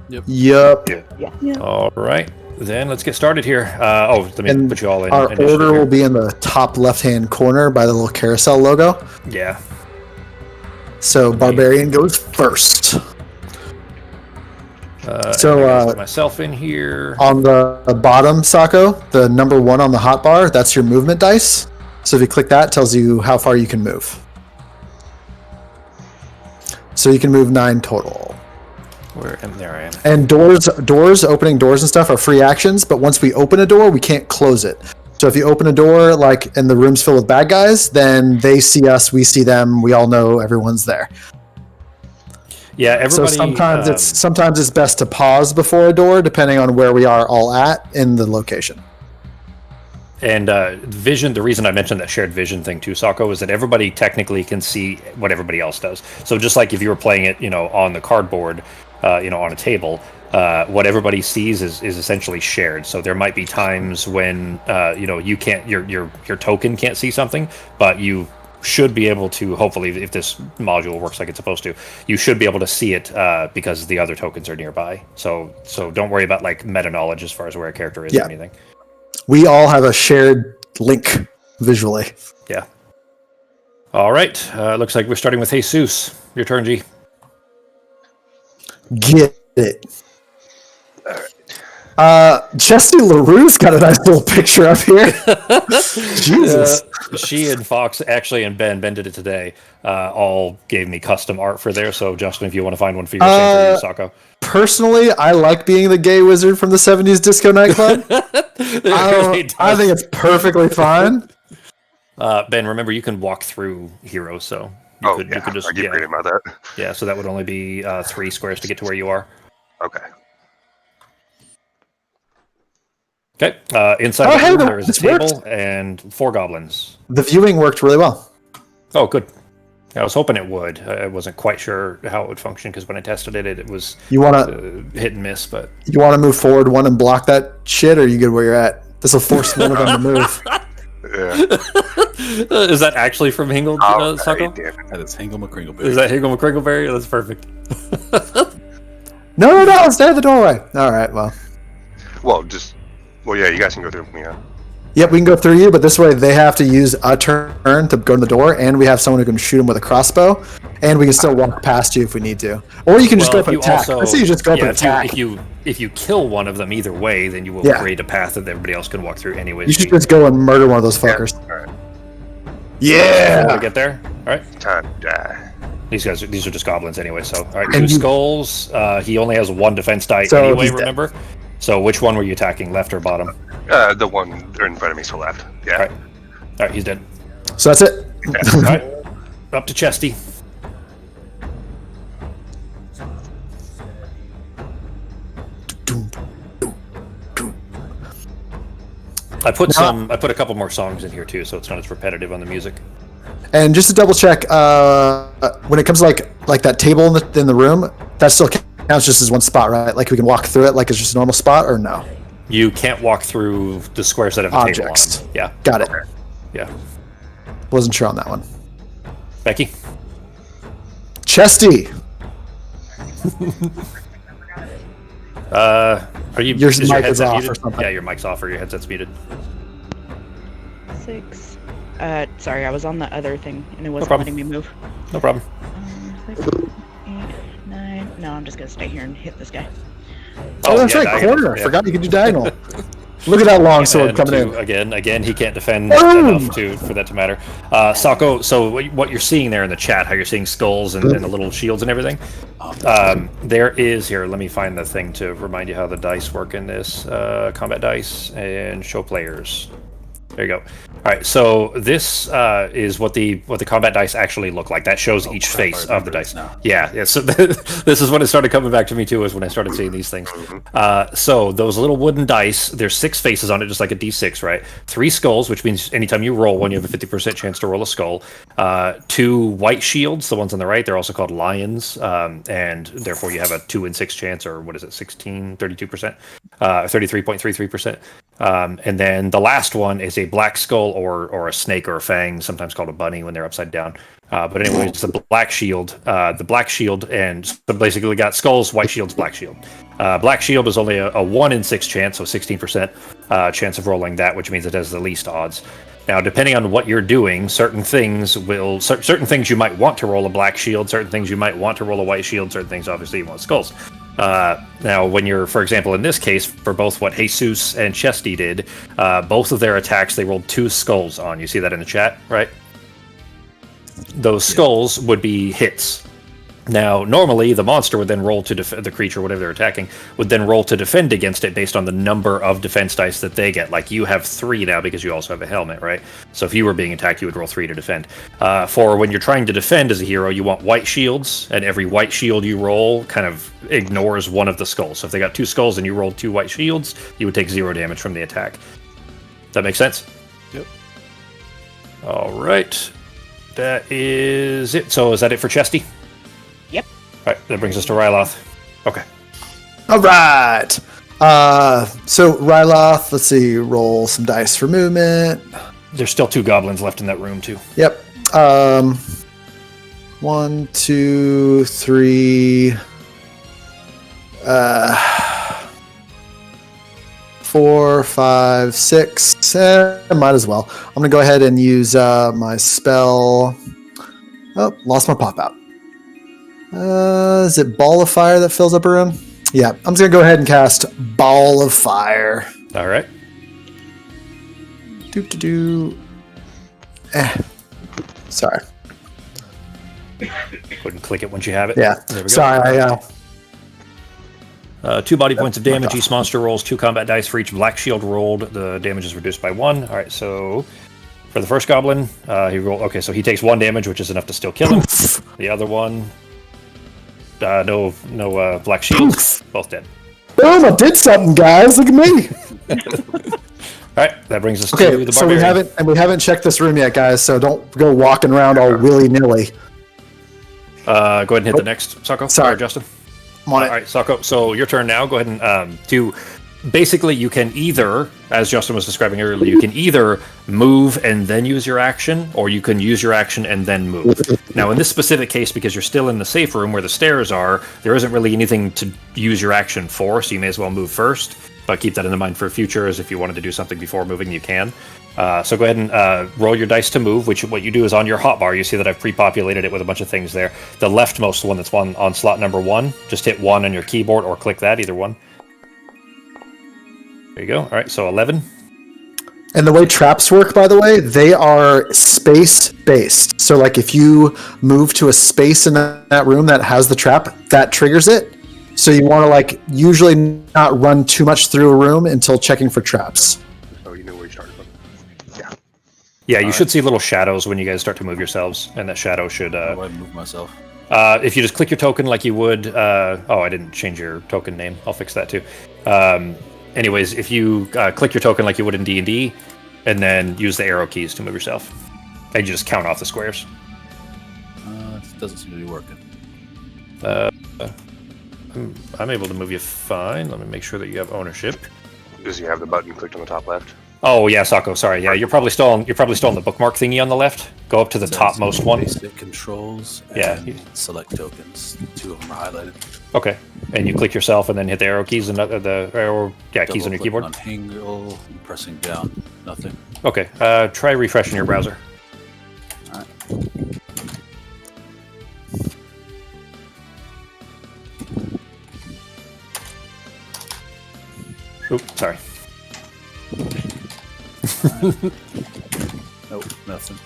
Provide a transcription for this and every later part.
Yep. Yeah. All right. Then let's get started here. Let me put you all in. Our order will be in the top left-hand corner by the little carousel logo. Yeah. So Barbarian goes first. Put myself in here. On the bottom, Sako, the number 1 on the hotbar, that's your movement dice. So if you click that, it tells you how far you can move. So you can move 9 total. There I am. And opening doors and stuff are free actions, but once we open a door, we can't close it. So if you open a door, and the room's filled with bad guys, then they see us, we see them, we all know everyone's there. Yeah, everybody. So sometimes it's best to pause before a door, depending on where we are all at in the location. And vision, the reason I mentioned that shared vision thing too, Sako, is that everybody technically can see what everybody else does. So just like if you were playing it, on the cardboard, on a table, what everybody sees is essentially shared. So there might be times when you can't, your token can't see something, but you should be able to, hopefully, if this module works like it's supposed to, you should be able to see it because the other tokens are nearby. So don't worry about meta knowledge as far as where a character is or anything. We all have a shared link visually. Yeah. All right. Looks like we're starting with Jesus. Your turn, G. Get it. Chesty LaRue's got a nice little picture up here. Jesus. She and Fox, actually, and Ben did it today, all gave me custom art for there. So, Justin, if you want to find one for yourself, Sako. Personally, I like being the gay wizard from the 70s disco nightclub. I think it's perfectly fine. Ben, remember, you can walk through Hero, so you could just... I get great about that. Yeah, so that would only be 3 squares to get to where you are. Okay. Okay. Inside the room, there is a table and 4 goblins. The viewing worked really well. Oh, good. I was hoping it would. I wasn't quite sure how it would function because when I tested it, it was hit and miss. But you want to move forward 1 and block that shit, or are you good where you're at? This will force one of them to move. Yeah. Is that actually from Hingle, Sako? That is Hingle McCringleberry. Is that Hingle McCringleberry? That's perfect. No, stay at the doorway. All right, well, yeah, you guys can go through me. Yep, we can go through you, but this way they have to use a turn to go to the door, and we have someone who can shoot them with a crossbow, and we can still walk past you if we need to. Or you can just go up and attack. Let's say you just go up and attack. If you kill one of them either way, then you will create a path that everybody else can walk through anyways. You should just go and murder one of those fuckers. Yeah. All right. Yeah! To get there? Alright. Time to die. These are just goblins anyway, so... Alright, 2 skulls. He only has 1 defense die anyway, remember? So which one were you attacking, left or bottom? The one in front of me is the left. Yeah. Alright, he's dead. So that's it. Alright, up to Chesty. I put a couple more songs in here too, so it's not as repetitive on the music. And just to double check, when it comes to like that table in the room, that still counts just as 1 spot, right? Like we can walk through it like it's just a normal spot, or no? You can't walk through the squares that have a table on. Yeah. Got it. Yeah. Wasn't sure on that one. Becky? Chesty! Are you? Your mic is off muted? Or something. Yeah, your mic's off or your headset's muted. 6. Sorry, I was on the other thing and it wasn't letting me move. No problem. 6, 8, 9. No, I'm just gonna stay here and hit this guy. Oh, that's right, corner. I forgot you could do diagonal. Look at that long sword coming in. Again, he can't defend enough for that to matter. Sako, so what you're seeing there in the chat, how you're seeing skulls and the little shields and everything, there is, here, let me find the thing to remind you how the dice work in this. Combat dice and show players. There you go. All right, so this is what the combat dice actually look like. That shows each face of the dice. Yeah. So this is when it started coming back to me too, is when I started seeing these things. So those little wooden dice, there's 6 faces on it, just like a D6, right? 3 skulls, which means anytime you roll one, you have a 50% chance to roll a skull. 2 white shields, the ones on the right, they're also called lions, and therefore you have a 2 in 6 chance, or what is it, 32%, 33.33%. And then the last one is a black skull or a snake or a fang, sometimes called a bunny when they're upside down. But anyway, it's the black shield. The black shield, and so basically got skulls, white shield's black shield. Black shield is only a 1 in 6 chance, so 16% chance of rolling that, which means it has the least odds. Now, depending on what you're doing, certain things you might want to roll a black shield, certain things you might want to roll a white shield, certain things obviously you want skulls. Now, when you're, for example, in this case, for both what Jesus and Chesty did, both of their attacks, they rolled 2 skulls on. You see that in the chat, right? Those skulls would be hits. Now, normally, the monster would then roll to the creature, whatever they're attacking, would then roll to defend against it based on the number of defense dice that they get. Like, you have 3 now because you also have a helmet, right? So if you were being attacked, you would roll 3 to defend. For when you're trying to defend as a hero, you want white shields, and every white shield you roll kind of ignores one of the skulls. So if they got 2 skulls and you rolled 2 white shields, you would take 0 damage from the attack. That make sense? Yep. All right. That is it. So is that it for Chesty? Yep. All right, that brings us to Ryloth. Okay. All right. So Ryloth, let's see, roll some dice for movement. There's still 2 goblins left in that room, too. Yep. 1, 2, 3. 4, 5, 6. Might as well. I'm gonna go ahead and use my spell. Oh, lost my pop out. Is it Ball of Fire that fills up a room? Yeah, I'm just gonna go ahead and cast Ball of Fire. All right. Sorry. Go ahead and click it once you have it. Yeah. There we go. Sorry. 2 body points of damage. Each monster rolls 2 combat dice for each black shield rolled. The damage is reduced by 1. All right, so for the first goblin, he rolled. Okay, so he takes 1 damage, which is enough to still kill him. The other one, no black shields. Both dead. Boom! I did something, guys. Look at me. All right, that brings us to Okay, the so we haven't checked this room yet, guys. So don't go walking around all willy nilly. Go ahead and hit the next, Sako. Sorry. Justin. I'm on it. All right, Sako. So your turn now. Go ahead and basically, you can either, as Justin was describing earlier, you can either move and then use your action, or you can use your action and then move. Now, in this specific case, because you're still in the safe room where the stairs are, there isn't really anything to use your action for, so you may as well move first. But keep that in mind for future, as if you wanted to do something before moving, you can. So go ahead and roll your dice to move, which what you do is on your hotbar. You see that I've pre-populated it with a bunch of things there. The leftmost one that's on slot number 1, just hit 1 on your keyboard or click that, either one. There you go. All right, so 11. And the way traps work, by the way, they are space-based. So, like, if you move to a space in that room that has the trap, that triggers it. So you want to, like, usually not run too much through a room until checking for traps. Oh, you know where you started from. Yeah. Yeah, you should see little shadows when you guys start to move yourselves, and that shadow should... How do I move myself? If you just click your token like you would... oh, I didn't change your token name. I'll fix that, too. Anyways, if you click your token like you would in D&D, and then use the arrow keys to move yourself. And you just count off the squares. It doesn't seem to be working. I'm able to move you fine. Let me make sure that you have ownership. Does you have the button clicked on the top left? Oh yeah, Sako. Sorry. Yeah, you're probably still on the bookmark thingy on the left. Go up to the topmost one. Basic controls. And select tokens. 2 of them are highlighted. Okay. And you click yourself, and then hit the arrow keys and the arrow keys on your keyboard. On Hingle, and pressing down. Nothing. Okay. Try refreshing your browser. All right. Oops, sorry. Nope, nothing.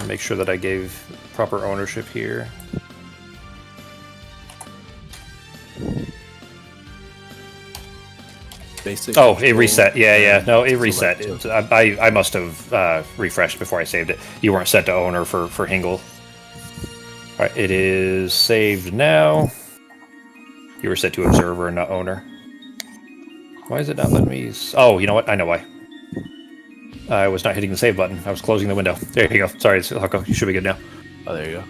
Make sure that I gave proper ownership here. Basic Oh, it reset. Yeah. No, it reset. Select I must have refreshed before I saved it. You weren't set to owner for Hingle. All right, it is saved now. You were set to observer, not owner. Why is it not letting me... Oh, you know what? I know why. I was not hitting the save button. I was closing the window. There you go. Sorry, Hako. You should be good now. Oh, there you go.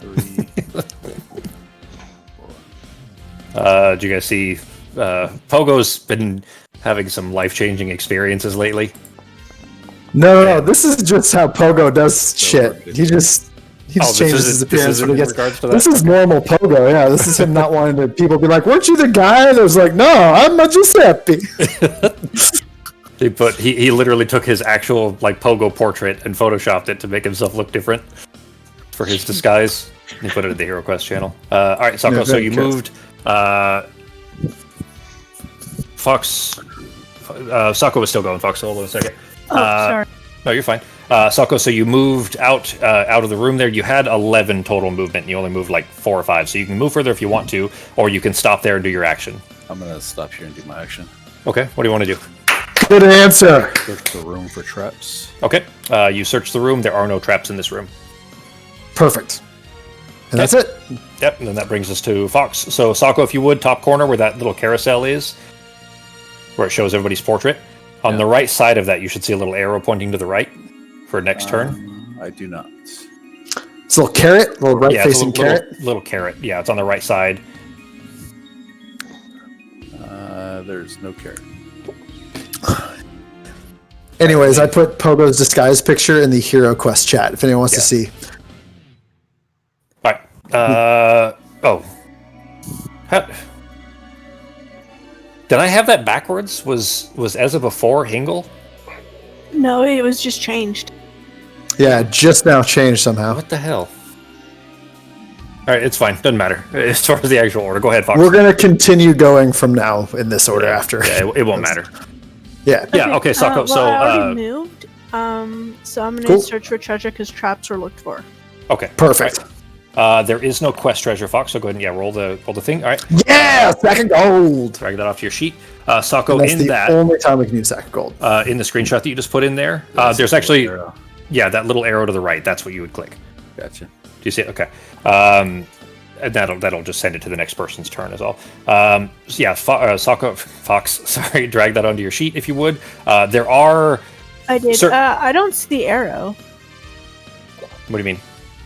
3, 4. Did you guys see... Pogo's been having some life-changing experiences lately? No. This is just how Pogo does shit. He just changes his appearance when he gets. This is normal Pogo. Yeah, this is him not wanting to. People be like, "Weren't you the guy?" that was like, "No, I'm a Giuseppe." He literally took his actual like Pogo portrait and photoshopped it to make himself look different for his disguise. He put it in the HeroQuest channel. All right, Sako. Yeah, so you moved. Fox. Sako was still going. Fox, hold on a second. Sorry. No, you're fine. Sako, so you moved out of the room there. You had 11 total movement, and you only moved like 4 or 5. So you can move further if you want to, or you can stop there and do your action. I'm gonna stop here and do my action. Okay, what do you want to do? Good answer. Search the room for traps. Okay, you search the room. There are no traps in this room. Perfect. And that's it. Yep, and then that brings us to Fox. So Sako, if you would, top corner where that little carousel is, where it shows everybody's portrait. On the right side of that, you should see a little arrow pointing to the right for next turn. I do not. It's a little carrot, a little right-facing carrot. Little carrot. Yeah, it's on the right side. There's no carrot. Anyways, I put Pogo's disguise picture in the HeroQuest chat if anyone wants to see. All right. Did I have that backwards? Was Ezza before Hingle? No, it was just changed. Yeah, just now changed somehow. What the hell? All right, it's fine. Doesn't matter. As far as the actual order, go ahead, Fox. We're gonna continue going from now in this order after. Yeah, it won't matter. Yeah. Yeah. Okay, Sako. Well, I already moved. So I'm gonna search for treasure because traps were looked for. Okay. Perfect. Right. There is no quest treasure, Fox. So go ahead and roll the thing. All right. Yeah, sack of gold. Drag that off to your sheet. Sako, That's in the that only time we can use sack of gold. in the screenshot that you just put in there, there's actually that little arrow to the right. That's what you would click. Gotcha. Do you see it? Okay. And that'll just send it to the next person's turn as all. Sako, Fox, sorry, drag that onto your sheet if you would. There are. I did. I don't see the arrow. What do you mean?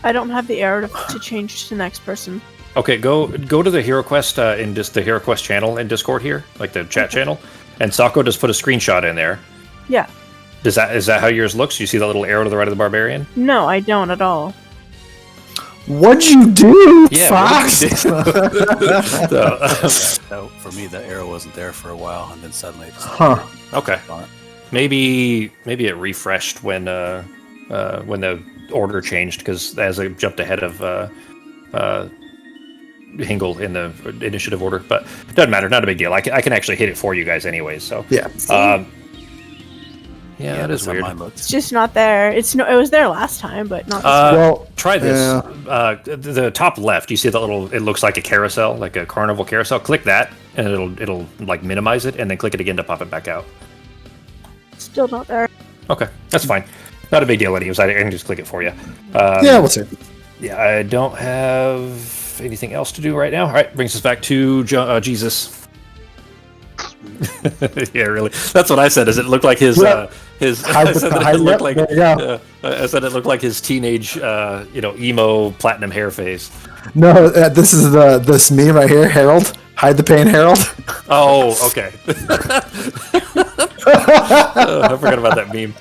I don't have the arrow to change to the next person. Okay, go to the HeroQuest in just the HeroQuest channel in Discord here, like the chat channel, and Sako just put a screenshot in there. Yeah. Is that how yours looks? You see that little arrow to the right of the barbarian? No, I don't at all. What'd you do, Fox? So, for me, the arrow wasn't there for a while, and then suddenly it just Okay. Maybe it refreshed when the order changed, because as I jumped ahead of Hingle in the initiative order, but it doesn't matter. Not a big deal. I can actually hit it for you guys anyways. So yeah. Yeah, that is weird. It's just not there. It was there last time, but not this well, try this. The top left, you see that little, it looks like a carousel, like a carnival carousel. Click that, and it'll like minimize it, and then click it again to pop it back out. Still not there. Okay, that's fine. Not a big deal anyways. I can just click it for you. Yeah, we'll see. Yeah, I don't have anything else to do right now. All right, brings us back to Jesus. Yeah, really. That's what I said. Is it looked like his I said that it looked like I said it looked like his teenage emo platinum hair face. No, this is this meme right here, Harold. Hide the pain, Harold. Oh, okay. I forgot about that meme.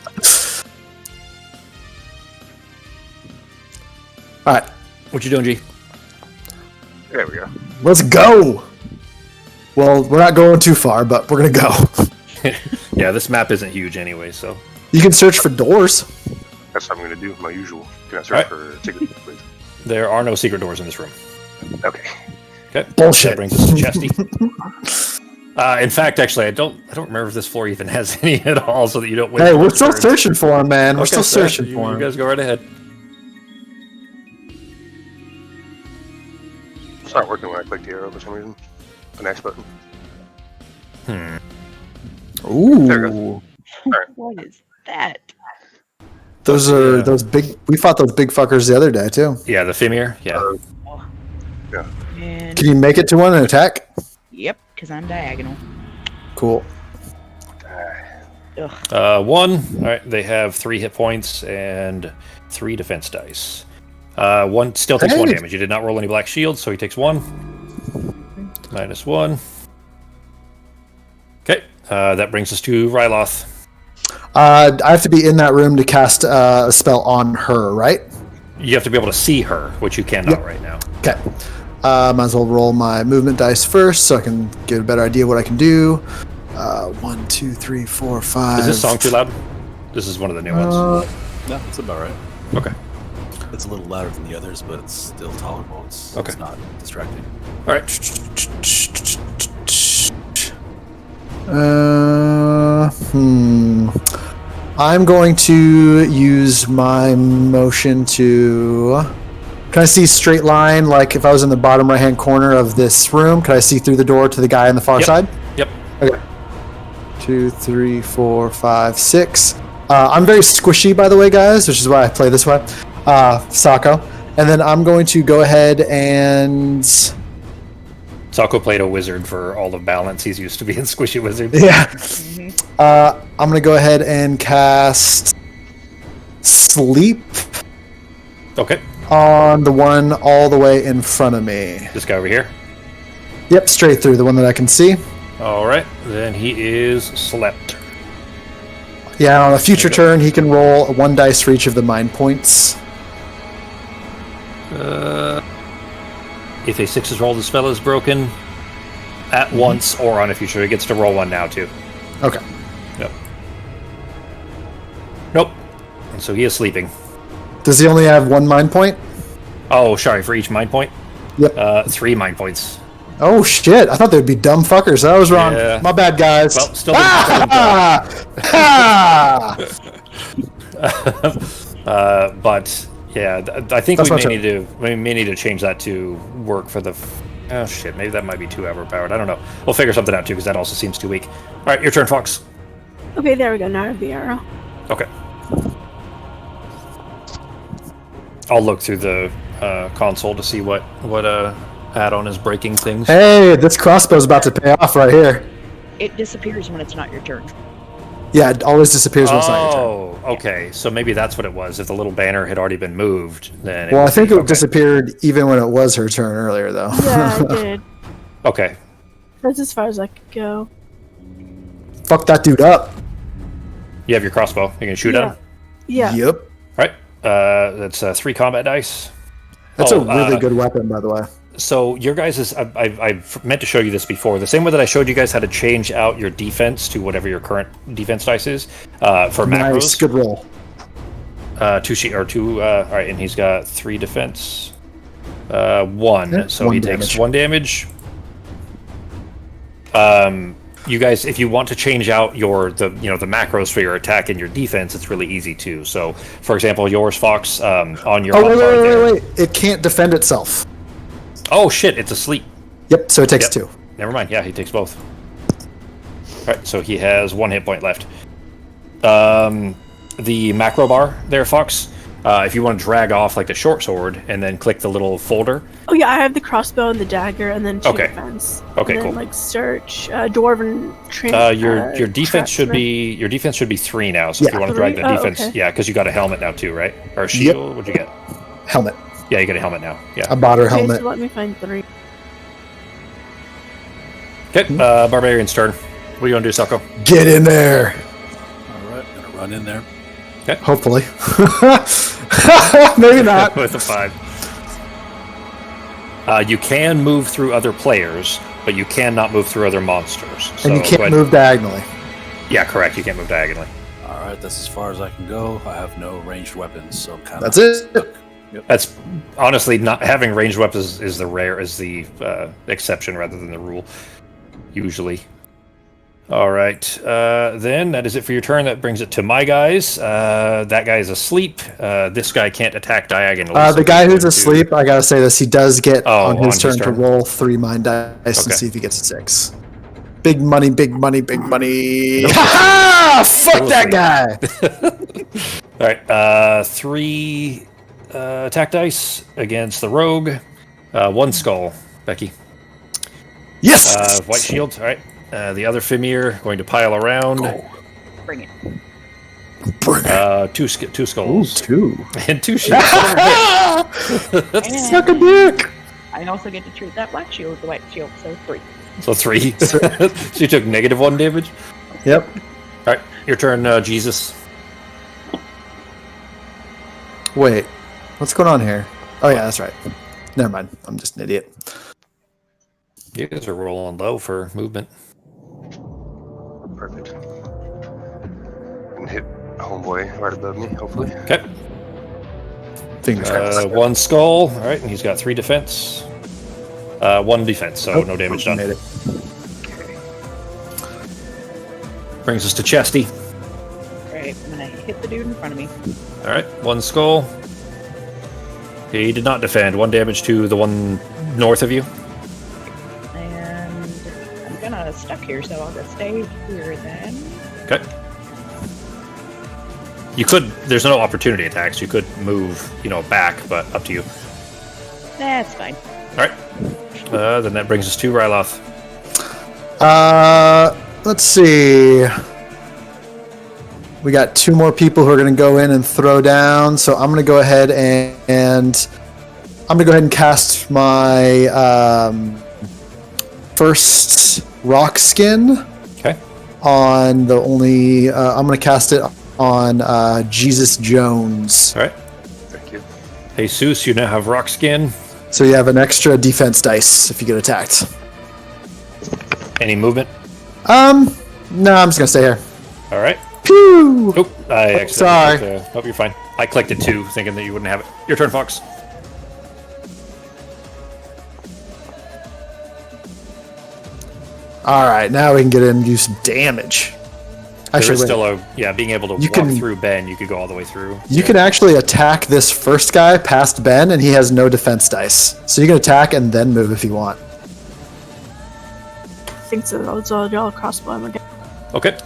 All right. What you doing, G? There we go. Let's go. Well, we're not going too far, but we're gonna go. Yeah, this map isn't huge anyway, so you can search for doors. That's what I'm going to do. My usual. Can I search for secret doors, please? There are no secret doors in this room. Okay. Okay. Bullshit. That brings us to Chesty. In fact, actually, I don't remember if this floor even has any at all, so that you don't wait. Hey, we're still searching for him, man. We're still searching for him. You guys go right ahead. It's not working when I click the arrow for some reason. The next button. Ooh. There it goes. Alright. What is that? Those are those big. We fought those big fuckers the other day too. Yeah, the Fimir. Yeah. Yeah. And Can you make it to one and attack? yep, because I'm diagonal. Cool. Ugh. 1. All right. They have 3 hit points and 3 defense dice. 1 still takes 1 damage. You did not roll any black shields, so he takes 1. -1. Okay. That brings us to Ryloth. I have to be in that room to cast a spell on her, right? You have to be able to see her, which you cannot right now. Okay. Might as well roll my movement dice first so I can get a better idea what I can do. 1, 2, 3, 4, 5. Is this song too loud? This is one of the new ones. No, it's about right. Okay. It's a little louder than the others, but it's still tolerable. It's not distracting. All right. I'm going to use my motion to... Can I see straight line, like if I was in the bottom right-hand corner of this room? Can I see through the door to the guy on the far side? Yep. Okay. 2, 3, 4, 5, 6. I'm very squishy, by the way, guys, which is why I play this way. Sako. And then I'm going to go ahead and... Sako played a wizard for all of balance. He's used to being squishy wizard. Yeah. I'm going to go ahead and cast Sleep Okay. on the one all the way in front of me. This guy over here. Yep, straight through, the one that I can see. All right. Then he is slept. Yeah, on a future turn, he can roll 1 dice for each of the mind points. If a 6 is rolled, the spell is broken at once or on a future. He gets to roll 1 now, too. Okay. Yep. Nope. And so he is sleeping. Does he only have 1 mind point? Oh, sorry, for each mind point? Yep. 3 mind points. Oh, shit. I thought they'd be dumb fuckers. I was wrong. Yeah. My bad, guys. Well, still but yeah, I think we may need to change that to work for the. Oh shit, maybe that might be too overpowered. I don't know. We'll figure something out too, because that also seems too weak. All right, your turn, Fox. Okay, there we go. Now I have the arrow. Okay. I'll look through the console to see what add-on is breaking things. Hey, this crossbow's about to pay off right here. It disappears when it's not your turn. Yeah, it always disappears when it's not your turn. Oh, okay. So maybe that's what it was. If the little banner had already been moved, then. Well, I think it disappeared even when it was her turn earlier, though. Yeah, I did. Okay. That's as far as I could go. Fuck that dude up. You have your crossbow. You can shoot at him. Yeah. Yep. All right. That's 3 combat dice. That's a really good weapon, by the way. So your guys' I've meant to show you this before. The same way that I showed you guys how to change out your defense to whatever your current defense dice is for macros. Nice, good roll. 2. All right, and he's got 3 defense. 1. Yeah, so 1 he damage. takes 1 damage. You guys, if you want to change out the macros for your attack and your defense, it's really easy too. So, for example, yours, Fox, on your wait. It can't defend itself. Oh shit! It's asleep. Yep, so it takes 2. Never mind. Yeah, he takes both. All right, so he has 1 hit point left. The macro bar there, Fox. If you want to drag off like the short sword and then click the little folder. Oh yeah, I have the crossbow and the dagger, and then 2 Okay. defense. Okay, and then, cool. like search dwarven. Your defense should be 3 now. So if you want to drag the 3? Oh, defense, okay. yeah, because you got a helmet now too, right? Or a shield? What'd you get? Helmet. Yeah, you get a helmet now. Yeah. I bought her Okay, helmet. so let me find 3. Okay, Barbarian's turn. What are you gonna do, Sako? Get in there. All right, gonna run in there. Hopefully. Maybe not. With a 5. You can move through other players, but you cannot move through other monsters. So And you go can't ahead. move diagonally. Yeah, correct. You can't move diagonally. All right, that's as far as I can go. I have no ranged weapons, so kind of. That's it. That's honestly not having ranged weapons is the exception rather than the rule. Usually. All right. Then that is it for your turn. That brings it to my guys. That guy is asleep. This guy can't attack diagonally. The guy who's asleep, I gotta say this, he does get on his turn to turn. roll 3 mind dice and see if he gets a 6. Big money, big money, big money. Ha ha! Fuck that guy! All right. 3 attack dice against the rogue. 1 skull. Becky. Yes! White shield. All right. The other Fimir going to pile around. Bring it. Bring it. 2 skulls. 2. And 2 shields. Suck a dick! I also get to treat that black shield as a white shield, so 3. So 3. So you took -1 damage? Yep. All right, your turn, Jesus. Wait, what's going on here? Oh yeah, that's right. Never mind. I'm just an idiot. You guys are rolling low for movement. Perfect. And hit homeboy right above me, hopefully. Okay. Fingers crossed. One skull. All right, and he's got 3 defense. 1 defense, so no damage done. Made it. Okay. Brings us to Chesty. Great. I'm gonna hit the dude in front of me. All right, 1 skull. He did not defend. 1 damage to the one north of you. And I'm kinda stuck here, so I'll just stay here then. Okay. You could. There's no opportunity attacks. You could move, back, but up to you. That's fine. All right. Then that brings us to Ryloth. Let's see. We got 2 more people who are going to go in and throw down. So I'm going to go ahead and I'm going to go ahead and cast my first rock skin. Okay. On the only. I'm going to cast it on Jesus Jones. All right. Thank you. Jesus, you now have rock skin. So you have an extra defense dice if you get attacked. Any movement? No, I'm just gonna stay here. All right. Pew! Oop, I accidentally sorry. clicked, you're fine. I clicked it too, thinking that you wouldn't have it. Your turn, Fox. All right, now we can get in and do some damage. There Actually, is wait. still being able to You walk can- through Ben, you could go all the way through. You can actually attack this first guy past Ben, and he has no defense dice. So you can attack and then move if you want. I think so. I'll crossbow him again. Okay.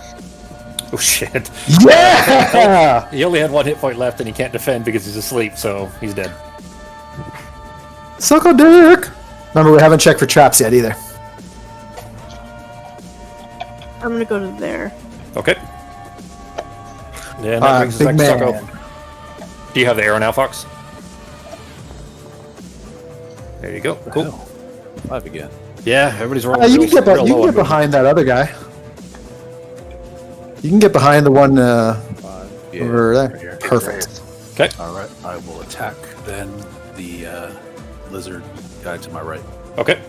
Oh shit. Yeah! He only had 1 hit point left and he can't defend because he's asleep, so he's dead. Suck a dick! Remember, we haven't checked for traps yet either. I'm gonna go to there. Okay. Yeah, that brings us big back to man. Socko. Do you have the arrow now, Fox? There you go. Cool. 5 again. Yeah, everybody's rolling. You can get, real you low can on get behind that other guy. You can get behind the one 5. Yeah, over there. right here. Perfect. Okay. All right, I will attack then the lizard guy to my right. Okay.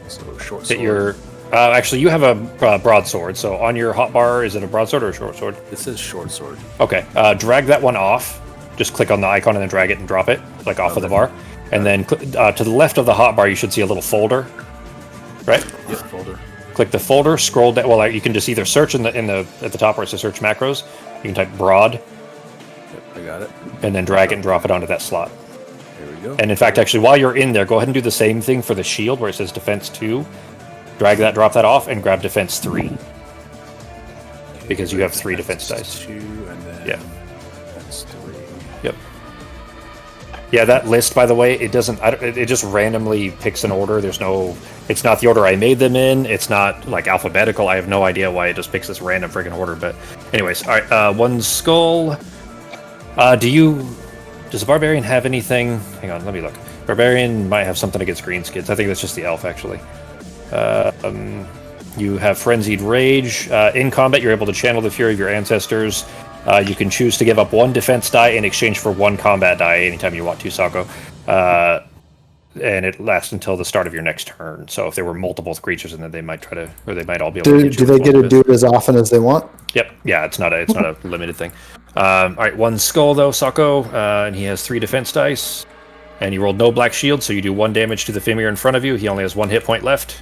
So short Hit sword. your. Actually, you have a broadsword. So on your hotbar, is it a broadsword or a short sword? It says short sword. Okay. Drag that one off. Just click on the icon and then drag it and drop it, like off of the bar. And then to the left of the hotbar, you should see a little folder. Right. Yep, folder. Click the folder. Scroll down. Well, you can just either search at the top where it says search macros. You can type broad. Yep, I got it. And then drag it and drop it onto that slot. Here we go. And in fact, actually, while you're in there, go ahead and do the same thing for the shield where it says defense 2. Drag that, drop that off, and grab defense 3. Because you have 3 defense dice. 2 and then defense 3. Yep. Yeah, that list, by the way, it doesn't. It just randomly picks an order. There's no. It's not the order I made them in. It's not like alphabetical. I have no idea why it just picks this random freaking order. But, anyways, all right. 1 skull. Does the barbarian have anything? Hang on, let me look. Barbarian might have something against greenskins. I think that's just the elf, actually. You have frenzied rage. In combat, you're able to channel the fury of your ancestors. You can choose to give up 1 defense die in exchange for 1 combat die anytime you want to, Sako. And it lasts until the start of your next turn. So if there were multiple creatures in there, they might they might all be able to hit you Do they with get one to of do it as often as they want? Yep. Yeah, it's not a limited thing. All right, 1 skull though, Sako, and he has 3 defense dice. And you rolled no black shield, so you do 1 damage to the Fimir in front of you. He only has 1 hit point left.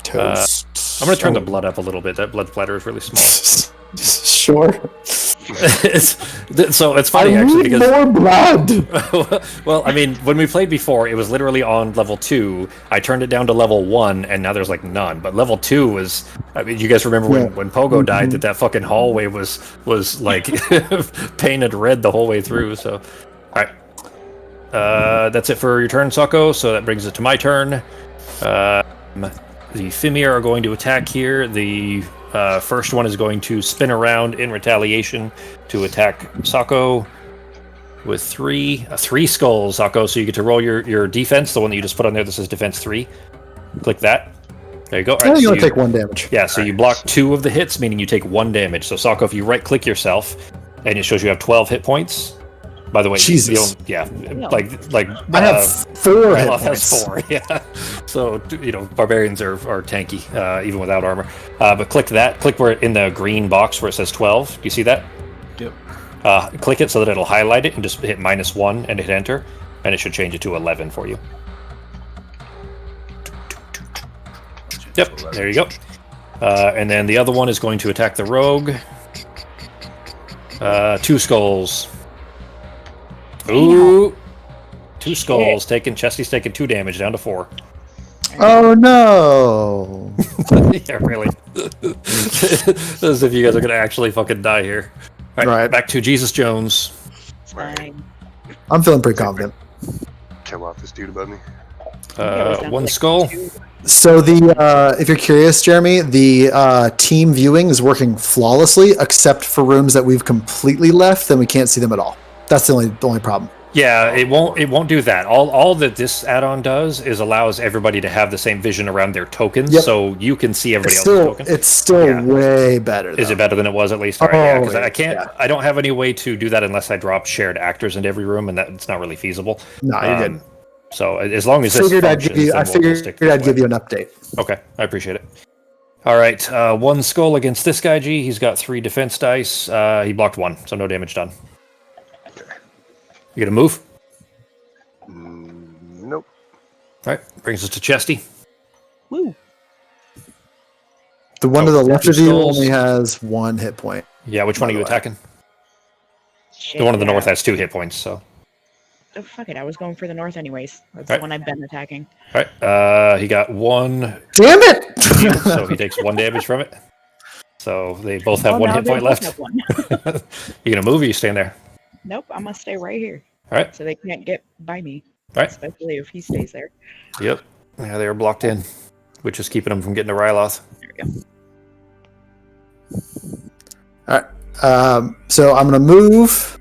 Toast. I'm going to turn the blood up a little bit. That blood splatter is really small. Sure. So it's funny actually because more blood. well, I mean, when we played before, it was literally on level 2. I turned it down to level 1, and now there's like none. But level 2 was. I mean, you guys remember when Pogo died that fucking hallway was like painted red the whole way through. So, all right. That's it for your turn, Sako. So that brings it to my turn. The Fimir are going to attack here. The first one is going to spin around in retaliation to attack Sako with 3 skulls, Sako. So you get to roll your defense, the one that you just put on there that says defense 3. Click that. There you go. All I right, think you so only take 1 damage. Yeah, so you block 2 of the hits, meaning you take 1 damage. So, Sako, if you right-click yourself, and it shows you have 12 hit points. By the way, Jesus. like I have 4 hit Ryloth points. has 4. Yeah, so barbarians are tanky even without armor. But click that. Click where in the green box where it says 12. Do you see that? Yep. Click it so that it'll highlight it and just hit -1 and hit enter, and it should change it to 11 for you. Yep, there you go. And then the other one is going to attack the rogue. 2 skulls. Ooh! 2 skulls. Chesty's taking 2 damage, down to 4. Oh no! Yeah, really. As if you guys are going to actually fucking die here. All right, back to Jesus Jones. Fine. I'm feeling pretty confident. Kill off this dude above me. 1 skull. So if you're curious, Jeremy, the team viewing is working flawlessly, except for rooms that we've completely left, then we can't see them at all. That's the only problem. Yeah, it won't do that. All that this add-on does is allows everybody to have the same vision around their tokens, so you can see everybody else's tokens. It's still way better. Though. Is it better than it was at least? All right, yeah, because I can't. Yeah. I don't have any way to do that unless I drop shared actors into every room, and that's not really feasible. No, you're good. So as long as this figured functions, I figured I'd give you an update. Okay, I appreciate it. All right, 1 skull against this guy, G. He's got 3 defense dice. He blocked 1, so no damage done. You gonna move? Nope. All right, brings us to Chesty. Woo. The one to the left of you only has 1 hit point. Yeah, which one are you attacking? The one to the north has 2 hit points, so. Oh, fuck it, I was going for the north anyways. That's the one I've been attacking. All right, he got 1. Damn it! So he takes 1 damage from it. So they both have 1 hit point left. You gonna move or you staying there? Nope, I'm gonna stay right here. All right. So they can't get by me. All right. Especially if he stays there. Yep. Yeah, they are blocked in, which is keeping them from getting to Ryloth. There we go. All right. So I'm gonna move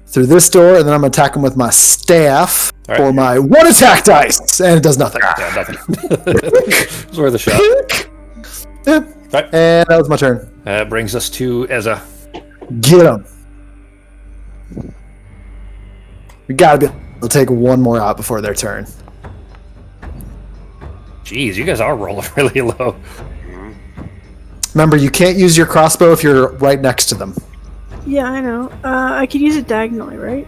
through this door, and then I'm gonna attack him with my staff for my 1 attack dice, and it does nothing. Yeah, nothing. It's worth a shot. Yeah. Right. And that was my turn. That brings us to Ezza. Get him. We gotta be able to take 1 more out before their turn. Jeez, you guys are rolling really low. Remember, you can't use your crossbow if you're right next to them. Yeah, I know. I could use it diagonally, right?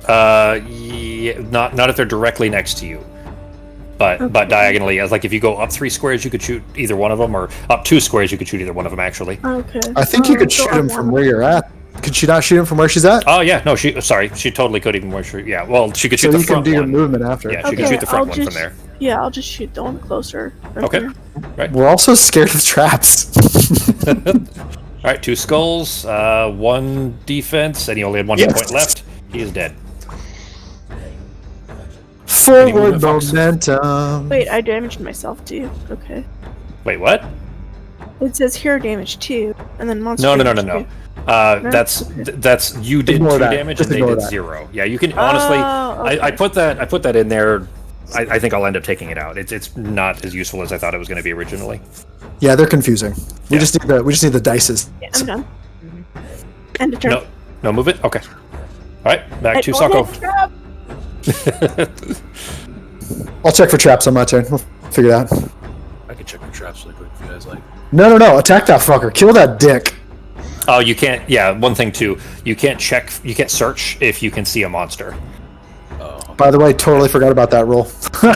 Yeah, not if they're directly next to you. But diagonally, as like if you go up 3 squares, you could shoot either one of them, or up 2 squares, you could shoot either one of them. Actually. Okay. I think you could shoot him from where you're at. Could she not shoot him from where she's at? Oh yeah, no, she totally could even where she. Yeah, well, she could shoot the front one. So you can do your movement after. Yeah, she could shoot the front one from there. Yeah, I'll just shoot the one closer. Okay. Right. We're also scared of traps. All right, 2 skulls, 1 defense, and he only had 1 hit point left. He is dead. Forward momentum. Wait, I damaged myself too. Okay. Wait, what? It says hero damage 2, and then monster. No. That's you did 2 damage and they did 0. Yeah, you can honestly. Okay. I put that in there. I think I'll end up taking it out. It's not as useful as I thought it was going to be originally. Yeah, they're confusing. We just need the dices. Yeah, I'm done. End of turn. No move it. Okay. All right, back to Sako. I'll check for traps on my turn. We'll figure it out. I can check for traps really quick if you guys like. No. Attack that fucker. Kill that dick. Oh, you can't. Yeah, one thing too. You can't search if you can see a monster. Oh. By the way, totally forgot about that roll. All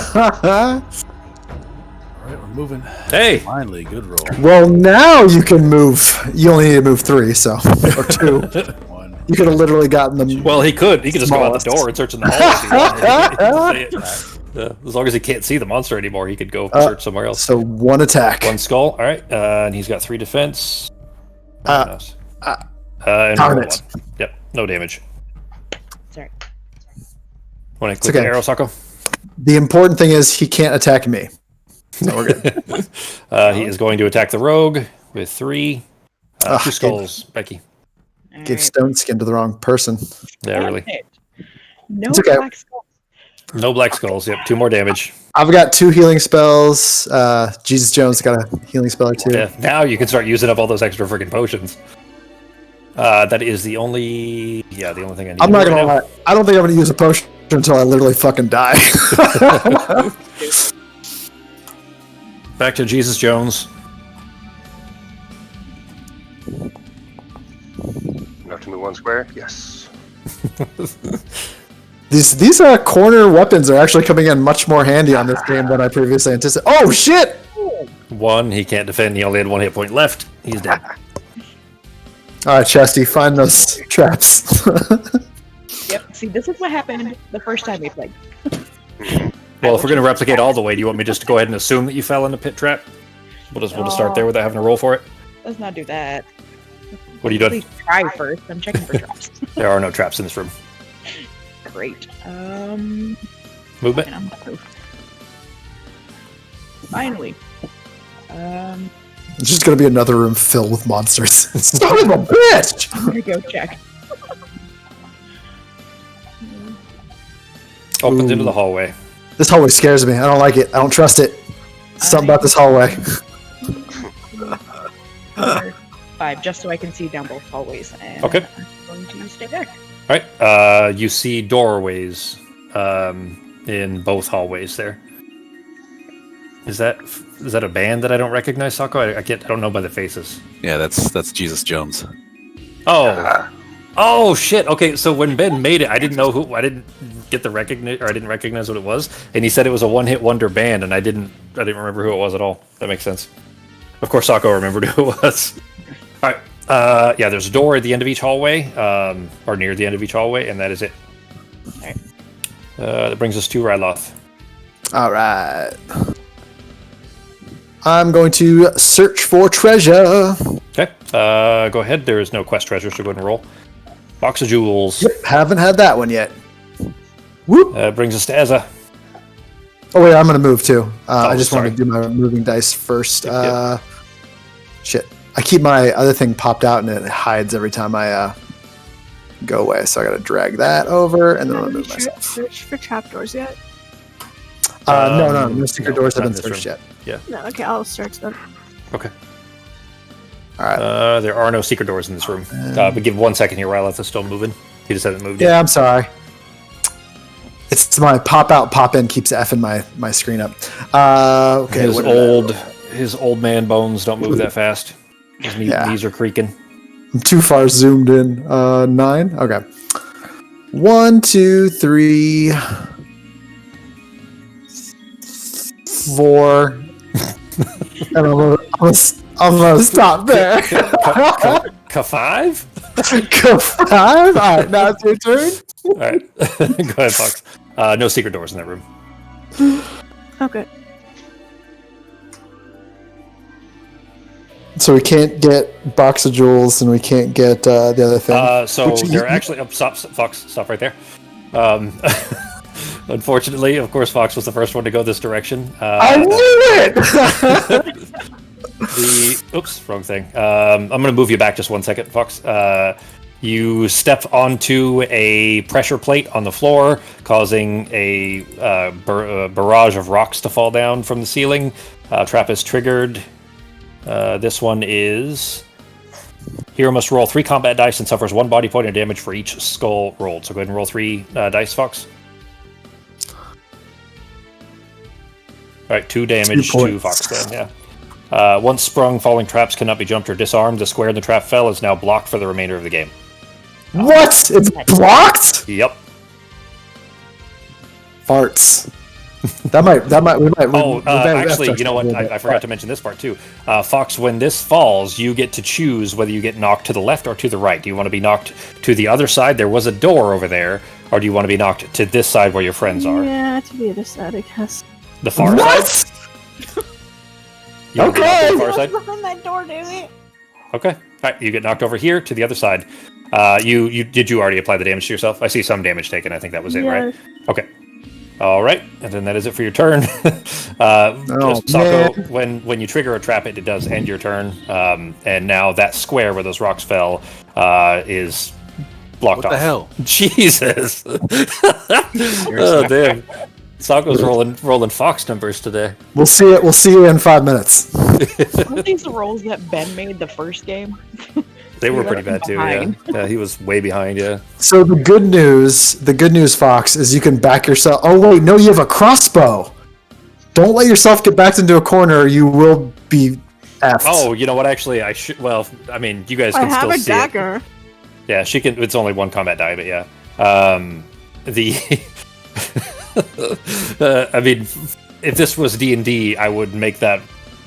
right, we're moving. Hey. Finally, good roll. Well, now you can move. You only need to move 3, so or 2. 1. You could have literally gotten them. Well, he could. He could just go out the door and search in the hall if he wanted. As long as he can't see the monster anymore, he could go search somewhere else. So 1 attack. 1 skull. All right, and he's got 3 defense. And darn it. 1. Yep, no damage. Sorry. Want to click the arrow, Sako? The important thing is he can't attack me. So we're good. He is going to attack the rogue with 3. 2 skulls, Becky. Gave stone skin to the wrong person. Yeah, really. No it's okay. black skulls. No black skulls. Yep, 2 more damage. I've got 2 healing spells. Jesus Jones got a healing spell or 2. Yeah, now you can start using up all those extra freaking potions. That is the only thing I need. I'm not gonna lie. I don't think I'm gonna use a potion until I literally fucking die. Back to Jesus Jones. Enough to move 1 square? Yes. These corner weapons are actually coming in much more handy on this game than I previously anticipated. Oh shit! 1, he can't defend. He only had 1 hit point left. He's dead. All right, Chesty, find those traps. Yep. See, this is what happened the first time we played. Well, if we're going to replicate all the way, do you want me just to go ahead and assume that you fell in a pit trap? We'll just start there without having to roll for it. Let's not do that. What are you doing? Please try first. I'm checking for traps. There are no traps in this room. Great. Movement? I'm gonna move. Finally. It's just gonna be another room filled with monsters. Son of a bitch! I'm gonna go check. Opens into the hallway. This hallway scares me. I don't like it. I don't trust it. Something about this hallway. 5, just so I can see down both hallways. And Okay. I'm going to stay there. All right. You see doorways in both hallways there. Is that a band that I don't recognize, Sako? I don't know by the faces. Yeah, that's Jesus Jones. Oh shit. Okay, so when Ben made it, I didn't get the recognition, or I didn't recognize what it was, and he said it was a one-hit wonder band, and I didn't remember who it was at all. That makes sense. Of course, Sako remembered who it was. All right. Yeah, there's a door at the end of each hallway, or near the end of each hallway, and that is it. All right. That brings us to Ryloth. All right. I'm going to search for treasure. Okay. Go ahead. There is no quest treasure, so go ahead and roll. Box of jewels. Yep, haven't had that one yet. Whoop. Brings us to Ezza. Oh wait, I'm gonna move too. I just sorry. want to do my moving dice first. Yep. Shit. I keep my other thing popped out and it hides every time I go away. So I gotta drag that over and then I'm gonna move myself. Search for trapdoors yet? No secret doors not haven't in this searched room. yet. No. Okay, I'll search them. Okay. All right. There are no secret doors in this room. But give 1 second here. Ryloth is still moving. He just hasn't moved yet. Yeah, I'm sorry. It's my pop out, pop in keeps effing my screen up. Okay. His old man bones don't move that fast. His knees are creaking. I'm too far zoomed in. 9. Okay. 1, 2, 3, 4. And I'm gonna stop there. K5? K5? All right, now it's your turn. All right. Go ahead, Fox. No secret doors in that room. Okay. So we can't get box of jewels, and we can't get the other thing. So they're actually... stop, Fox. Stop right there. Unfortunately, of course, Fox was the first one to go this direction. I knew it! Oops, wrong thing. I'm going to move you back just 1 second, Fox. You step onto a pressure plate on the floor, causing a barrage of rocks to fall down from the ceiling. Trap is triggered. This one is... Hero must roll 3 combat dice and suffers 1 body point of damage for each skull rolled. So go ahead and roll 3 dice, Fox. Alright, 2 damage to Fox then, yeah. Once sprung, falling traps cannot be jumped or disarmed. The square in the trap fell is now blocked for the remainder of the game. What? It's blocked? Yep. Farts. Actually, you know what? I forgot to mention this part too. Fox, when this falls, you get to choose whether you get knocked to the left or to the right. Do you want to be knocked to the other side? There was a door over there. Or do you want to be knocked to this side where your friends are? Yeah, to the other side, I guess. The far side? You want to be knocked to the far side? Behind that door, damn it. Okay. All right, you get knocked over here to the other side. Did you already apply the damage to yourself? I see some damage taken. I think that was it, right? Okay. All right, and then that is it for your turn. Sako, when you trigger a trap, it does end your turn. And now that square where those rocks fell is blocked What off. the hell? Jesus. Oh damn. Sako's rolling fox numbers today. We'll see it. We'll see you in 5 minutes. Aren't these the rolls that Ben made the first game? They were He pretty left bad him too. Yeah. behind. Yeah, he was way behind. Yeah. So the good news, Fox, is you can back yourself. Oh wait, no, you have a crossbow. Don't let yourself get backed into a corner. Or you will be effed. Oh, you know what? Actually, I should. Well, I mean, you guys I can have still a see dagger. it. Yeah, she can. It's only one combat die, but yeah. The. I mean, if this was D&D, I would make that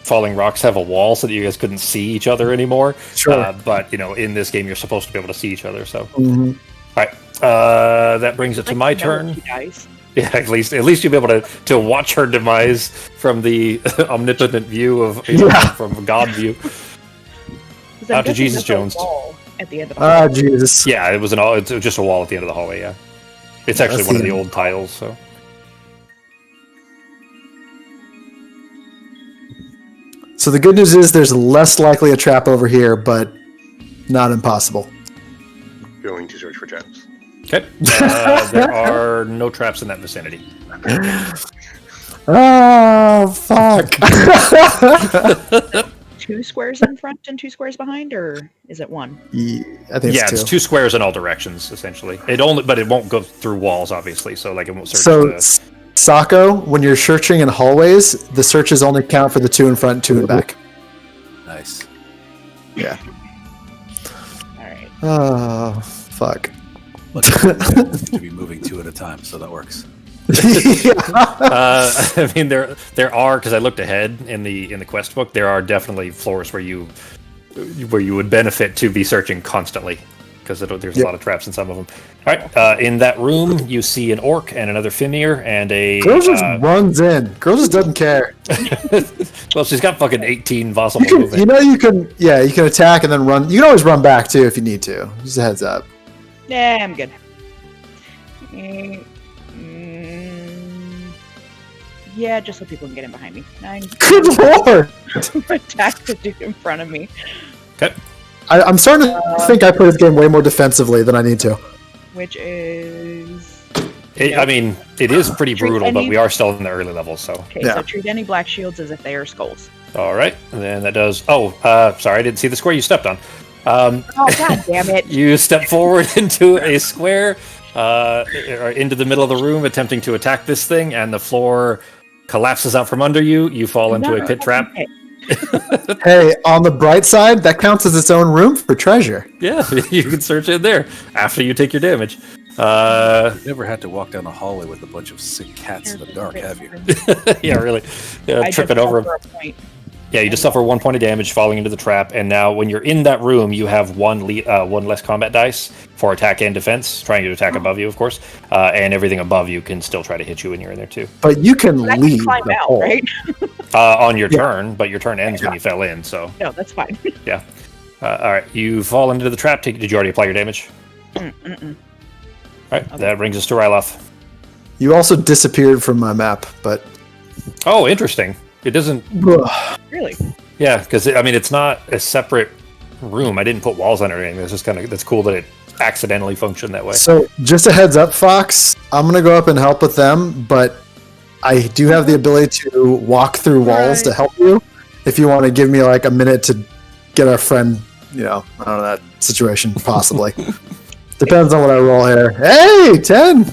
falling rocks have a wall so that you guys couldn't see each other anymore. Sure. But you know, in this game, you're supposed to be able to see each other. So, Mhm. all right. That brings it to my turn. Guys. Yeah, at least you'll be able to watch her demise from the omnipotent view of from God view. Out to Jesus Jones. At the end of the Jesus. Yeah, it was it's just a wall at the end of the hallway. Yeah, it's actually That's one of the the end. old tiles. So. So the good news is there's less likely a trap over here, but not impossible. Going to search for traps. Okay. There are no traps in that vicinity. Oh fuck! 2 squares in front and 2 squares behind, or is it 1? Yeah, I think Yeah, it's it's 2 squares in all directions essentially. But it won't go through walls, obviously. So like it won't search. So, Sako, when you're searching in hallways, the searches only count for the 2 in front, 2 in back. Nice. Yeah. Alright. Oh fuck. Look, to be moving 2 at a time, so that works. I mean, there are, because I looked ahead in the quest book. There are definitely floors where you would benefit to be searching constantly, because there's a lot of traps in some of them. All right, in that room you see an orc and another Fimir and a. Girl just runs in. Girl just doesn't care. Well, she's got fucking 18 possible You can, movement. you can attack and then run. You can always run back too if you need to. Just a heads up. Yeah, I'm good. Yeah, just so people can get in behind me. 9. Good lord! Attack the dude in front of me. Okay. I'm starting to think I play this game way more defensively than I need to. Which is... I mean, it is pretty Treat brutal, but any- we are still in the early levels, so. Okay, Yeah. so treat any black shields as if they are skulls. All right, and then that does. Oh, sorry, I didn't see the square you stepped on. Oh, god damn it. You step forward into a square, or into the middle of the room, attempting to attack this thing, and the floor collapses out from under you. You fall into a pit trap. Okay. Hey, on the bright side, that counts as its own room for treasure. Yeah, you can search in there after you take your damage. You've never had to walk down a hallway with a bunch of sick cats in the dark, have you? Yeah, really. Yeah, I tripping just over. suffer a point. Yeah, you just suffer 1 point of damage falling into the trap, and now when you're in that room, you have one less combat dice for attack and defense, trying to attack above you, of course, and everything above you can still try to hit you when you're in there too. But you can But I can leave climb the out, hole. right? On your turn, but your turn ends when you fell in, so No, that's fine. yeah. All right, you fall into the trap. Did you already apply your damage? Mm-mm. All right, that brings us to Ryloth. You also disappeared from my map, but Oh, interesting. It doesn't. Really? Yeah, because I mean, it's not a separate room. I didn't put walls on it or anything. It's just that's cool that it accidentally functioned that way. So, just a heads up, Fox. I'm gonna go up and help with them, but I do have the ability to walk through walls to help you. If you want to give me like a minute to get our friend, I don't know, that situation, possibly. Depends on what I roll here. Hey, 10.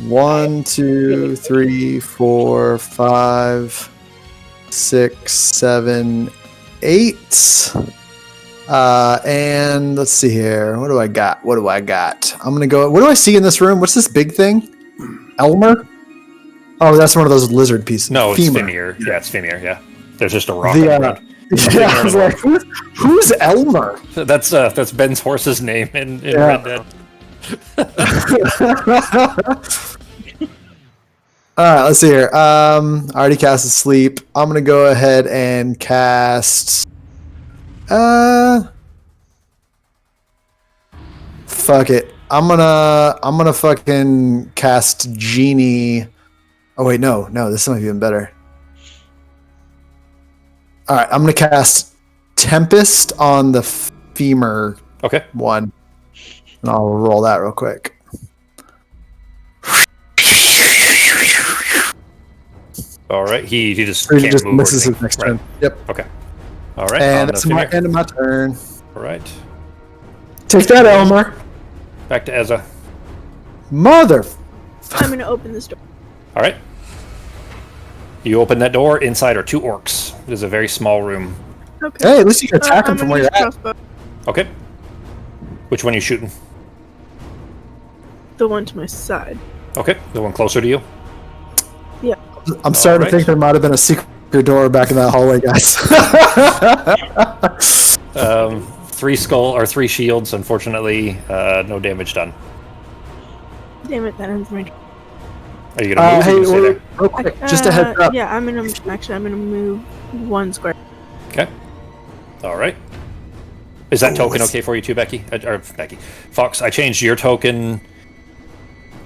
1, 2, 3, 4, 5, 6, 7, 8. And let's see here. What do I got? I'm gonna go. What do I see in this room? What's this big thing? Elmer? Oh, that's one of those lizard pieces. No, it's Femur. Fimir. Yeah, it's Fimir. Yeah, there's just a rock The, on the ground. Yeah, I was like, who's Elmer? That's Ben's horse's name in Red Dead. All right, let's see here. I already cast Sleep. I'm gonna go ahead and cast. Fuck it. I'm gonna fucking cast Genie. Oh wait, no, this might be even better. All right, I'm gonna cast Tempest on the Femur Okay. one. And I'll roll that real quick. All right, he just He can't just move. misses or his next anything. turn. Yep. Okay. All right. And on that's the my Fimir. end of my turn. All right. Take that, Elmer. Back to Ezza. Mother. I'm gonna open this door. All right. You open that door. Inside are 2 orcs. It is a very small room. Okay. Hey, at least you can attack him I'm from gonna where you're use at. crossbow. Okay. Which one are you shooting? The one to my side. Okay, the one closer to you. Yeah. I'm starting Alright. to think there might have been a secret door back in that hallway, guys. 3 shields. Unfortunately, no damage done. Damn it, that ends my turn. Are you gonna move? or hey, you gonna stay there? real quick, just a heads up. Yeah, I'm gonna move 1 square. Okay. All right. Is that token okay for you too, Becky? Or Becky, Fox? I changed your token.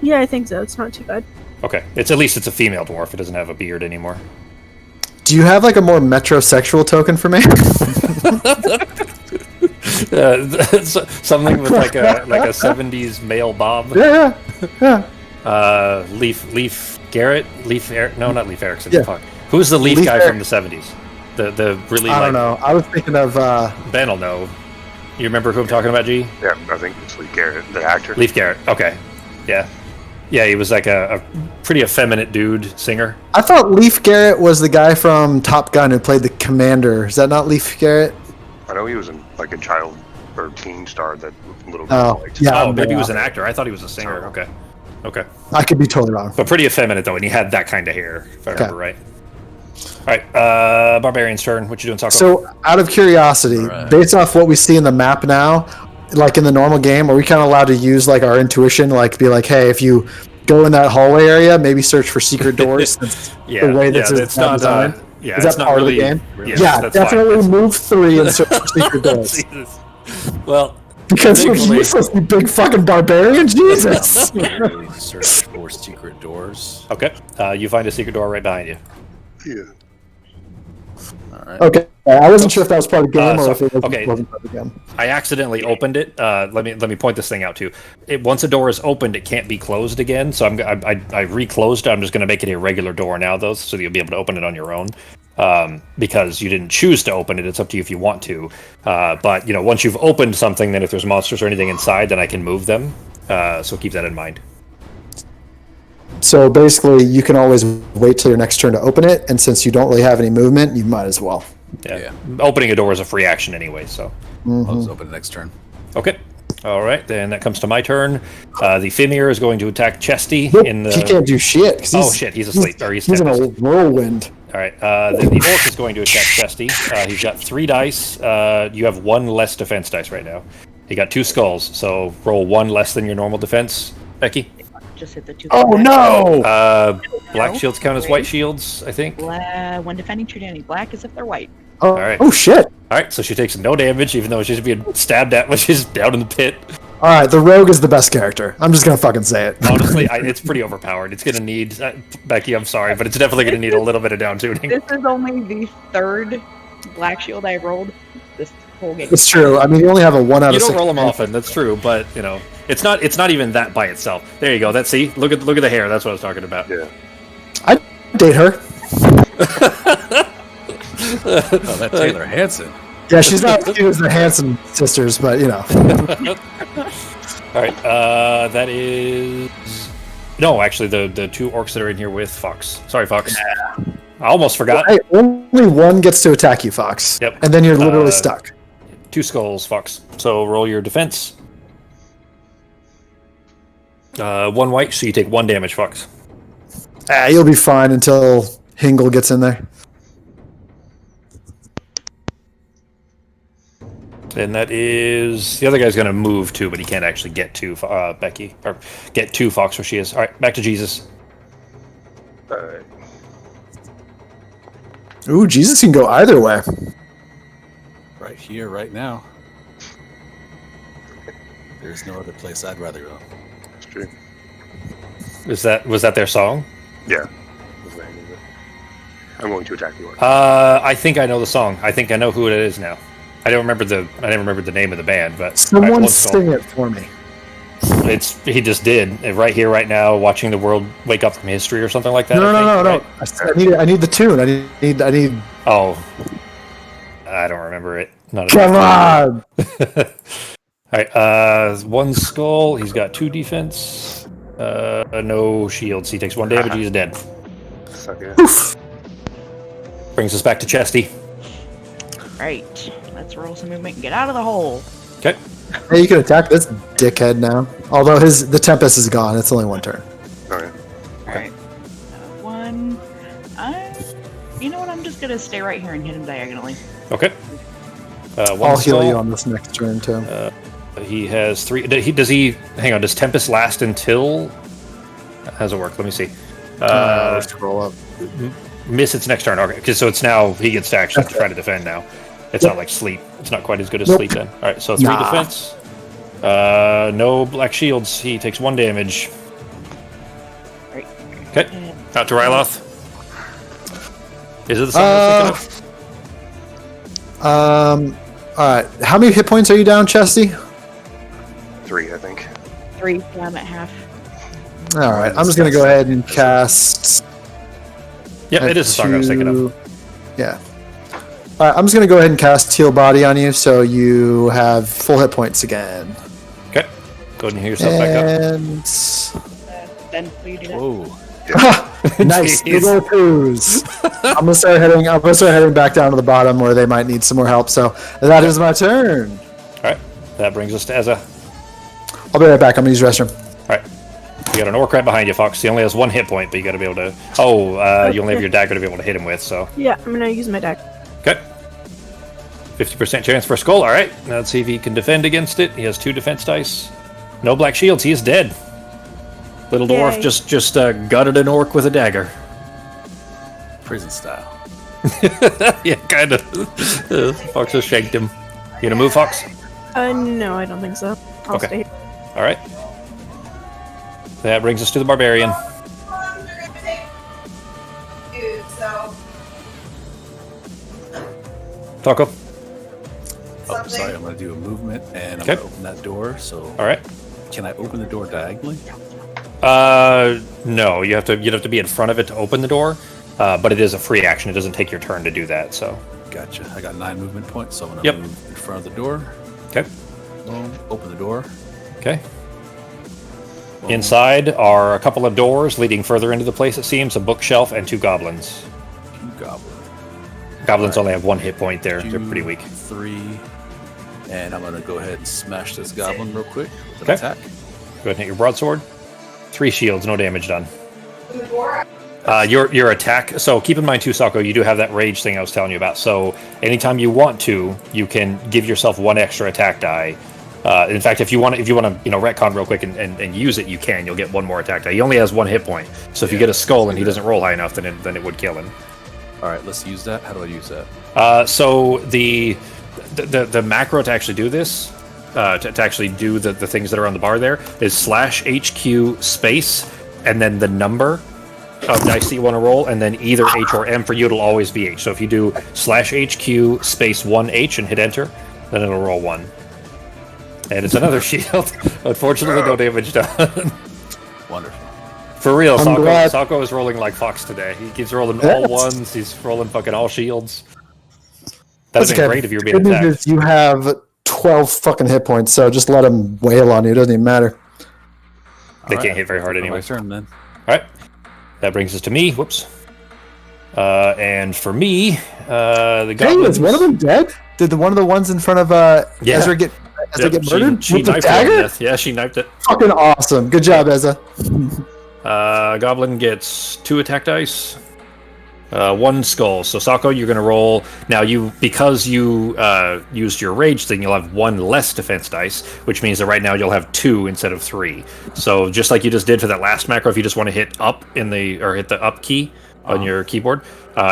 Yeah, I think so. It's not too bad. Okay, it's at least it's a female dwarf. It doesn't have a beard anymore. Do you have like a more metrosexual token for me? Something with like a 70s male bob. yeah. Leaf Garrett, no, not Leaf Erickson. Yeah. Fuck. Who's the Leaf Leif guy Eric- from the 70s? The really I like don't know. I was thinking of Ben will know. You remember who I'm talking about, G? Yeah, I think it's Lee Garrett, the actor. Leaf Garrett. Okay. Yeah. Yeah, he was like a pretty effeminate dude singer. I thought Leif Garrett was the guy from Top Gun who played the commander. Is that not Leif Garrett? I know he was like a child or teen star that little Oh, girl liked. yeah. Oh, maybe he was an actor. I thought he was a singer. Okay. Okay. I could be totally wrong. But pretty effeminate though, and he had that kind of hair, if I remember right. All right, Barbarian's turn. What you doing, Taco? So, out of curiosity, Alright. based off what we see in the map now, like in the normal game, are we kind of allowed to use like our intuition, like be like, hey, if you go in that hallway area, maybe search for secret doors? Since yeah, the way yeah, this it's not. designed? Yeah, Is it's that not part really. of the game? Yeah, that's fine. definitely It's- move 3 and search for secret doors. Jesus. Well, Because you're thankfully- useless, you big fucking barbarian. Jesus. Really search for secret doors. okay. You find a secret door right behind you. Yeah. All right. Okay, I wasn't sure if that was part of the game or so- if it okay. wasn't part of the game. I accidentally opened it. Let me point this thing out too. Once a door is opened, it can't be closed again. So I reclosed it. I'm just going to make it a regular door now, though, so that you'll be able to open it on your own. Because you didn't choose to open it. It's up to you if you want to. But once you've opened something, then if there's monsters or anything inside, then I can move them. So keep that in mind. So basically, you can always wait till your next turn to open it, and since you don't really have any movement, you might as well. Yeah. Opening a door is a free action anyway. So I'll just open it next turn. okay. All right, then that comes to my turn. The Fimir is going to attack Chesty in the. He can't do shit. 'cause Oh shit, he's asleep. Or he's in a tempest. whirlwind. All right, then the orc is going to attack Chesty. He's got 3 dice. You have 1 less defense dice right now. He got 2 skulls, so roll 1 less than your normal defense, Becky. Just hit the 2. Oh no! Black shields count as white shields, I think. All When defending true enemy, black is if they're white. Oh, right. oh shit! right, so she takes no damage, even though she's being stabbed at when she's down in the pit. All right, the rogue is the best character. I'm just gonna fucking say it. Honestly, it's pretty overpowered. It's gonna need Becky. I'm sorry, but it's definitely gonna need a little bit of down tuning. This is only the 3rd black shield I rolled this whole game. It's true. I mean, you only have a 1 out You of don't 6. roll them often. That's true, but it's not even that by itself. There you go. That's see. Look at the hair. That's what I was talking about. Yeah. I'd date her. Oh, that Taylor Hanson. Yeah, she's not as cute as the Hanson sisters, but All right. That is no. Actually, the 2 orcs that are in here with Fox. Sorry, Fox. Yeah. I almost forgot. Hey, only 1 gets to attack you, Fox. Yep. And then you're literally stuck. 2 skulls, Fox. So roll your defense. 1 white, so you take 1 damage, Fox. You'll be fine until Hingle gets in there. And that is the other guy's going to move too, but he can't actually get to Becky or get to Fox where she is. All right, back to Jesus. Alright. Ooh, Jesus can go either way. Right here, right now. There's no other place I'd rather go. That's true. Was that their song? Yeah. That's the name of it. I'm going to attack the orc. I think I know the song. I think I know who it is now. I don't remember the name of the band, but Someone all right, one skull. sing it for me. he just did right here, right now, watching the world wake up from history or something like that. No. Right? I need the tune. I need. Oh, I don't remember it. Come on. All right. 1 skull. He's got 2 defense. No shields. He takes 1 damage. He's dead. Suck it. Brings us back to Chesty. Right. Let's roll some movement and get out of the hole. Okay. Hey, you can attack this dickhead now. Although the Tempest is gone. It's only 1 turn. Alright. Alright. 1. You know what? I'm just gonna stay right here and hit him diagonally. Okay. I'll heal you on this next turn too. He has 3. Does he? Hang on. Does Tempest last until? How does it work? Let me see. Scroll up. Miss its next turn. Okay. So it's now he gets to actually try to defend now. It's not like sleep. It's not quite as good as sleep then. All right. So 3 defense. No black shields. He takes 1 damage. Right. Okay. Out to Ryloth. Is it the same I was thinking of? Alright. How many hit points are you down, Chesty? 3, I think. 3. I'm at half. Alright. I'm just gonna go ahead and cast. Yep, it is the song I was thinking of. Yeah. Alright, I'm just gonna go ahead and cast Teal Body on you, so you have full hit points again. Okay. Go ahead and heal yourself back up. And Then will you do that? Whoa. nice, big old poos. I'm gonna start heading back down to the bottom where they might need some more help. So that is my turn. All right, that brings us to Ezza. I'll be right back. I'm gonna use the restroom. All right, you got an orc right behind you, Fox. He only has 1 hit point, but you got to be able to. Oh, you only have your dagger to be able to hit him with. So Yeah, I'm gonna use my deck. okay. 50% chance for a skull. All right, now let's see if he can defend against it. He has 2 defense dice. No black shields. He is dead. Little dwarf Yay. just gutted an orc with a dagger. Prison style. Yeah, kind of. Fox just shanked him. You gonna move, Fox? No, I don't think so. I'll Okay. stay here. All right. That brings us to the barbarian. Taco. Oh, sorry. I'm going to do a movement, and I'm Okay. going to open that door. So, All right. can I open the door diagonally? No. You'd have to be in front of it to open the door. But it is a free action. It doesn't take your turn to do that. So. Gotcha. I got 9 movement points, so I'm going Yep. to move in front of the door. Okay. Boom. Open the door. Okay. Boom. Inside are a couple of doors leading further into the place. It seems a bookshelf and 2 goblins. 2 goblins. Goblins All only have 1 hit point. They're 2, pretty weak. 3. And I'm going to go ahead and smash this goblin real quick with an Okay. attack. Go ahead and hit your broadsword. 3 shields, no damage done. Your attack. So keep in mind too, Sako, you do have that rage thing I was telling you about. So anytime you want to, you can give yourself 1 extra attack die. In fact, if you want to, retcon real quick and use it, you can. You'll get 1 more attack die. He only has 1 hit point. So if you get a skull and he doesn't roll high enough, then it would kill him. All right, let's use that. How do I use that? So the macro to actually do this, to actually do the things that are on the bar there, is /HQ space and then the number of dice that you want to roll, and then either H or M. For you, it'll always be H. So if you do /HQ space 1H and hit enter, then it'll roll 1. And it's another shield. Unfortunately, no damage done. Wonderful. For real, I'm glad. Sako is rolling like Fox today. He keeps rolling all Yes. 1s. He's rolling fucking all shields. That'd That's have been okay. great if you were The being good attacked. news is you have 12 fucking hit points, so just let him wail on you. It doesn't even matter. They All can't right, hit very hard my anyway. turn then. All right, that brings us to me. Whoops. And for me, the Hey, goblins. is one of them dead? Did one of the ones in front of Yeah. Ezra get murdered? She with the knifed it. dagger? Yes. Yeah, she knifed it. Fucking awesome. Good job, Ezra. Goblin gets 2 attack dice, 1 skull. So Sako, you're going to roll now. Because you used your rage thing, you'll have 1 less defense dice, which means that right now you'll have 2 instead of 3. So just like you just did for that last macro, if you just want to hit up hit the up key on your keyboard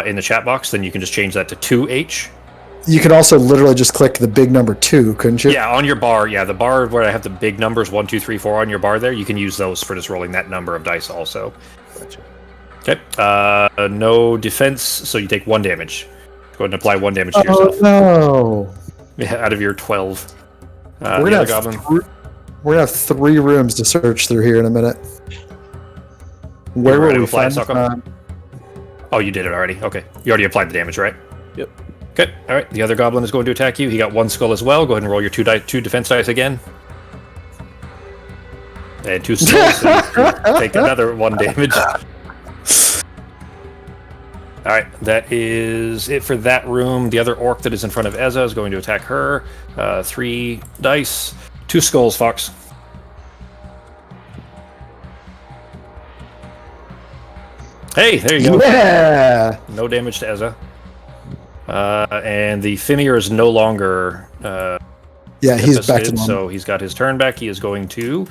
in the chat box, then you can just change that to 2H. You could also literally just click the big number 2, couldn't you? Yeah, on your bar. Yeah, the bar where I have the big numbers 1, 2, 3, 4 on your bar there, you can use those for just rolling that number of dice also. Gotcha. Okay. No defense, so you take 1 damage. Go ahead and apply 1 damage to Oh yourself. no. Yeah, out of your 12. We're The gonna other have goblin. we're We're gonna have 3 rooms to search through here in a minute. Where ready will to we apply find? it, Socko? Oh, you did it already. Okay, you already applied the damage, right? Yep. Okay. All right. The other goblin is going to attack you. He got 1 skull as well. Go ahead and roll your 2 defense dice again. And 2 skulls. And take another 1 damage. All right, that is it for that room. The other orc that is in front of Eza is going to attack her. 3 dice, 2 skulls, Fox. Hey, there you go. Yeah. No damage to Eza. And the Fimir is no longer Yeah, he's back to infested, normal. so he's got his turn back. He is going to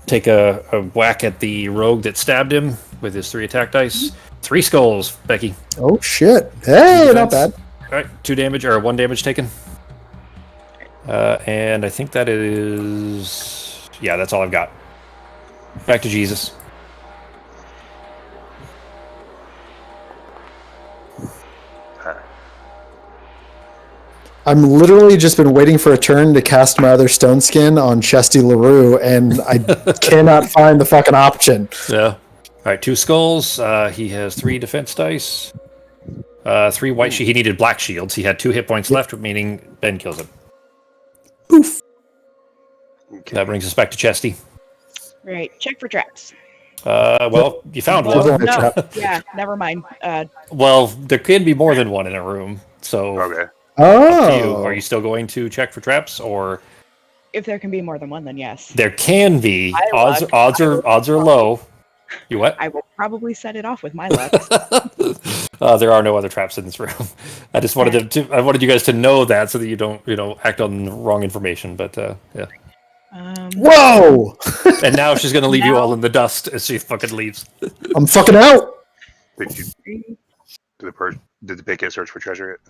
take a whack at the rogue that stabbed him with his 3 attack dice. 3 skulls, Becky. Oh shit! Hey, not bad. All right, 2 damage or 1 damage taken. And I think that is, yeah, that's all I've got. Back to Jesus. I'm literally just been waiting for a turn to cast my other stone skin on Chesty LaRue, and I cannot find the fucking option. Yeah. All right, 2 skulls. He has 3 defense dice. 3 white shield. He needed black shields. He had 2 hit points left, meaning Ben kills him. Oof. Okay. That brings us back to Chesty. Right. Check for traps. Well, you found Well, one. no. Yeah, never mind. Well, there can be more than one in a room. So, Okay. up to you. Oh, Are you still going to check for traps, or If there can be more than one, then yes. there can be? My Odds luck. are low. You what? I will probably set it off with my luck. There are no other traps in this room. I just wanted I wanted you guys to know that so that you don't act on wrong information. But yeah. whoa! And now she's gonna leave you all in the dust as she fucking leaves. I'm fucking out. Did the picket search for treasure yet?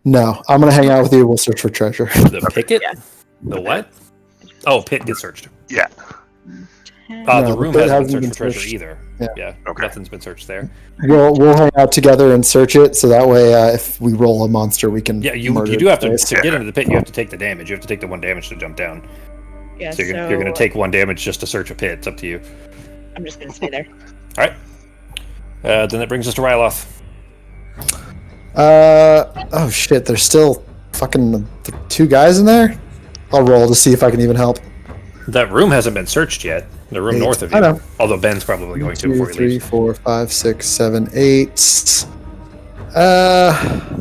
No, I'm gonna hang out with you. We'll search for treasure. The picket? Yeah. The what? Oh, pit gets searched. Yeah. No, The room the pit hasn't hasn't been been searched for treasure searched. either. Yeah. Okay. Nothing's been searched there. We'll hang out together and search it, so that way, if we roll a monster, we can. Yeah, you murder do have to its face. get into the pit. You have to take the damage. You have to take the 1 damage to jump down. Yeah, So you're going to take 1 damage just to search a pit. It's up to you. I'm just gonna stay there. All right. Then that brings us to Ryloth. Oh shit! There's still fucking 2 guys in there. I'll roll to see if I can even help. That room hasn't been searched yet. The room 8. north of you. I know. Although Ben's probably going to 2, before he 3, leaves. 4, 5, 6, 7, 8.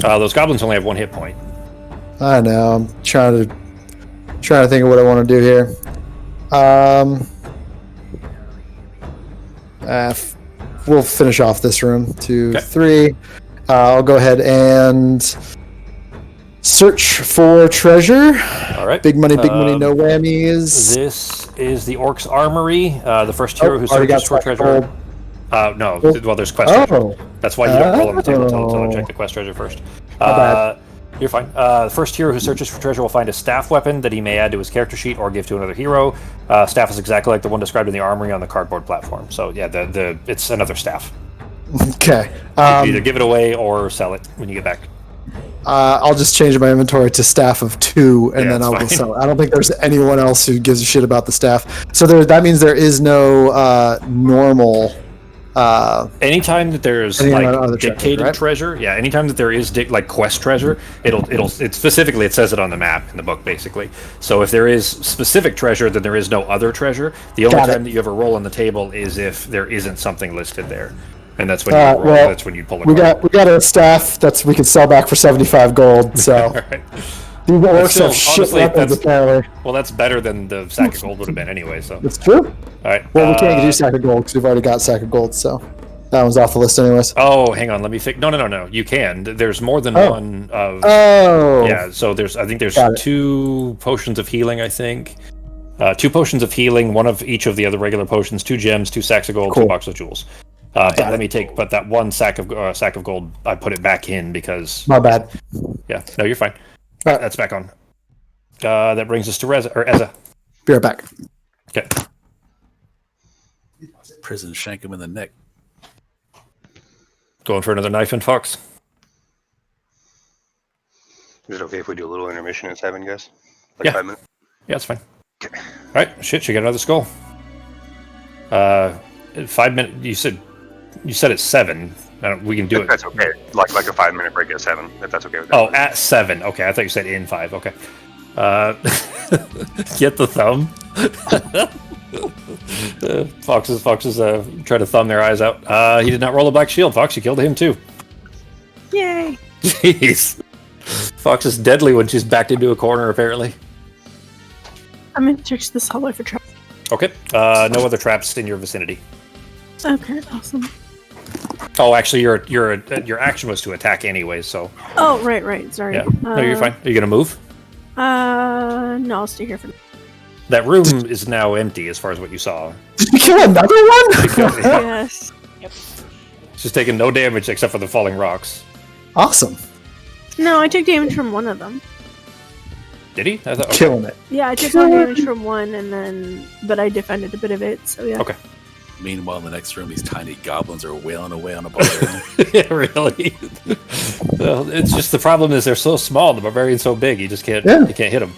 Those goblins only have 1 hit point. I know. I'm trying to think of what I want to do here. We'll finish off this room. 2, Okay. 3. I'll go ahead and search for treasure. All right. Big money, no whammies. This is the Orc's Armory. The first hero who already got searches for treasure. gold. No. Well, there's quest treasure. Oh, That's why you don't roll on the table until I check the quest treasure first. bad. You're fine. The first hero who searches for treasure will find a staff weapon that he may add to his character sheet or give to another hero. Staff is exactly like the one described in the armory on the cardboard platform. So yeah, it's another staff. okay. You can either give it away or sell it when you get back. I'll just change my inventory to staff of 2, and Yeah, then that's I will fine. sell it. I don't think there's anyone else who gives a shit about the staff. So that means there is no normal. Anytime that there's Any like other treasure, dictated right? treasure, yeah. Anytime that there is like quest treasure, it specifically it says it on the map in the book basically. So if there is specific treasure, then there is no other treasure. The only Got it. time that you ever roll on the table is if there isn't something listed there, and that's when you roll. well, That's when you pull the We card. got a staff we could sell back for 75 gold. So All right. these orcs still, have shit honestly, weapons that's- apparently. Well, that's better than the sack of gold would have been anyway. So It's true. all right. Well, we can't do sack of gold because we've already got sack of gold. So that one's off the list anyways. Oh, hang on. Let me fix. No. You can. There's more than Oh. one of. Oh. Yeah, so I think there's Got it. 2 potions of healing, I think. 2 potions of healing, 1 of each of the other regular potions, 2 gems, 2 sacks of gold, Cool. 2 boxes of jewels. But that 1 sack of gold, I put it back in because My bad. yeah, no, you're fine. All right. That's back on. That brings us to Eza. Be right back. Okay. Prison shank him in the neck. Going for another knife and fox. Is it okay if we do a little intermission at 7, guys? Like Yeah. 5 minutes? Yeah, it's fine. Okay. All right, shit, you got another skull. 5 minutes. You said it's 7. We can do If it. that's okay. Like a 5-minute break at 7. If that's okay with Oh, everyone. at 7. Okay, I thought you said in 5. Okay. Get the thumb. Foxes try to thumb their eyes out. He did not roll a black shield. Fox, you killed him too. Yay! Jeez. Fox is deadly when she's backed into a corner, apparently. I'm gonna search this hallway for traps. Okay. No other traps in your vicinity. Okay, awesome. Oh, actually, your action was to attack anyway, so. Oh, right. Sorry. Yeah. No, you're fine. Are you gonna move? No, I'll stay here for now. That room is now empty, as far as what you saw. Did you kill another one? Yes. She's taking no damage except for the falling rocks. Awesome. No, I took damage from one of them. Did he? I thought, okay. Killing it. Yeah, I took one damage from one, but I defended a bit of it, so yeah. Okay. Meanwhile, in the next room, these tiny goblins are wailing away on a barbarian. Yeah, really. Well, it's just the problem is they're so small. The barbarian's so big, you just can't. Yeah. You can't hit them.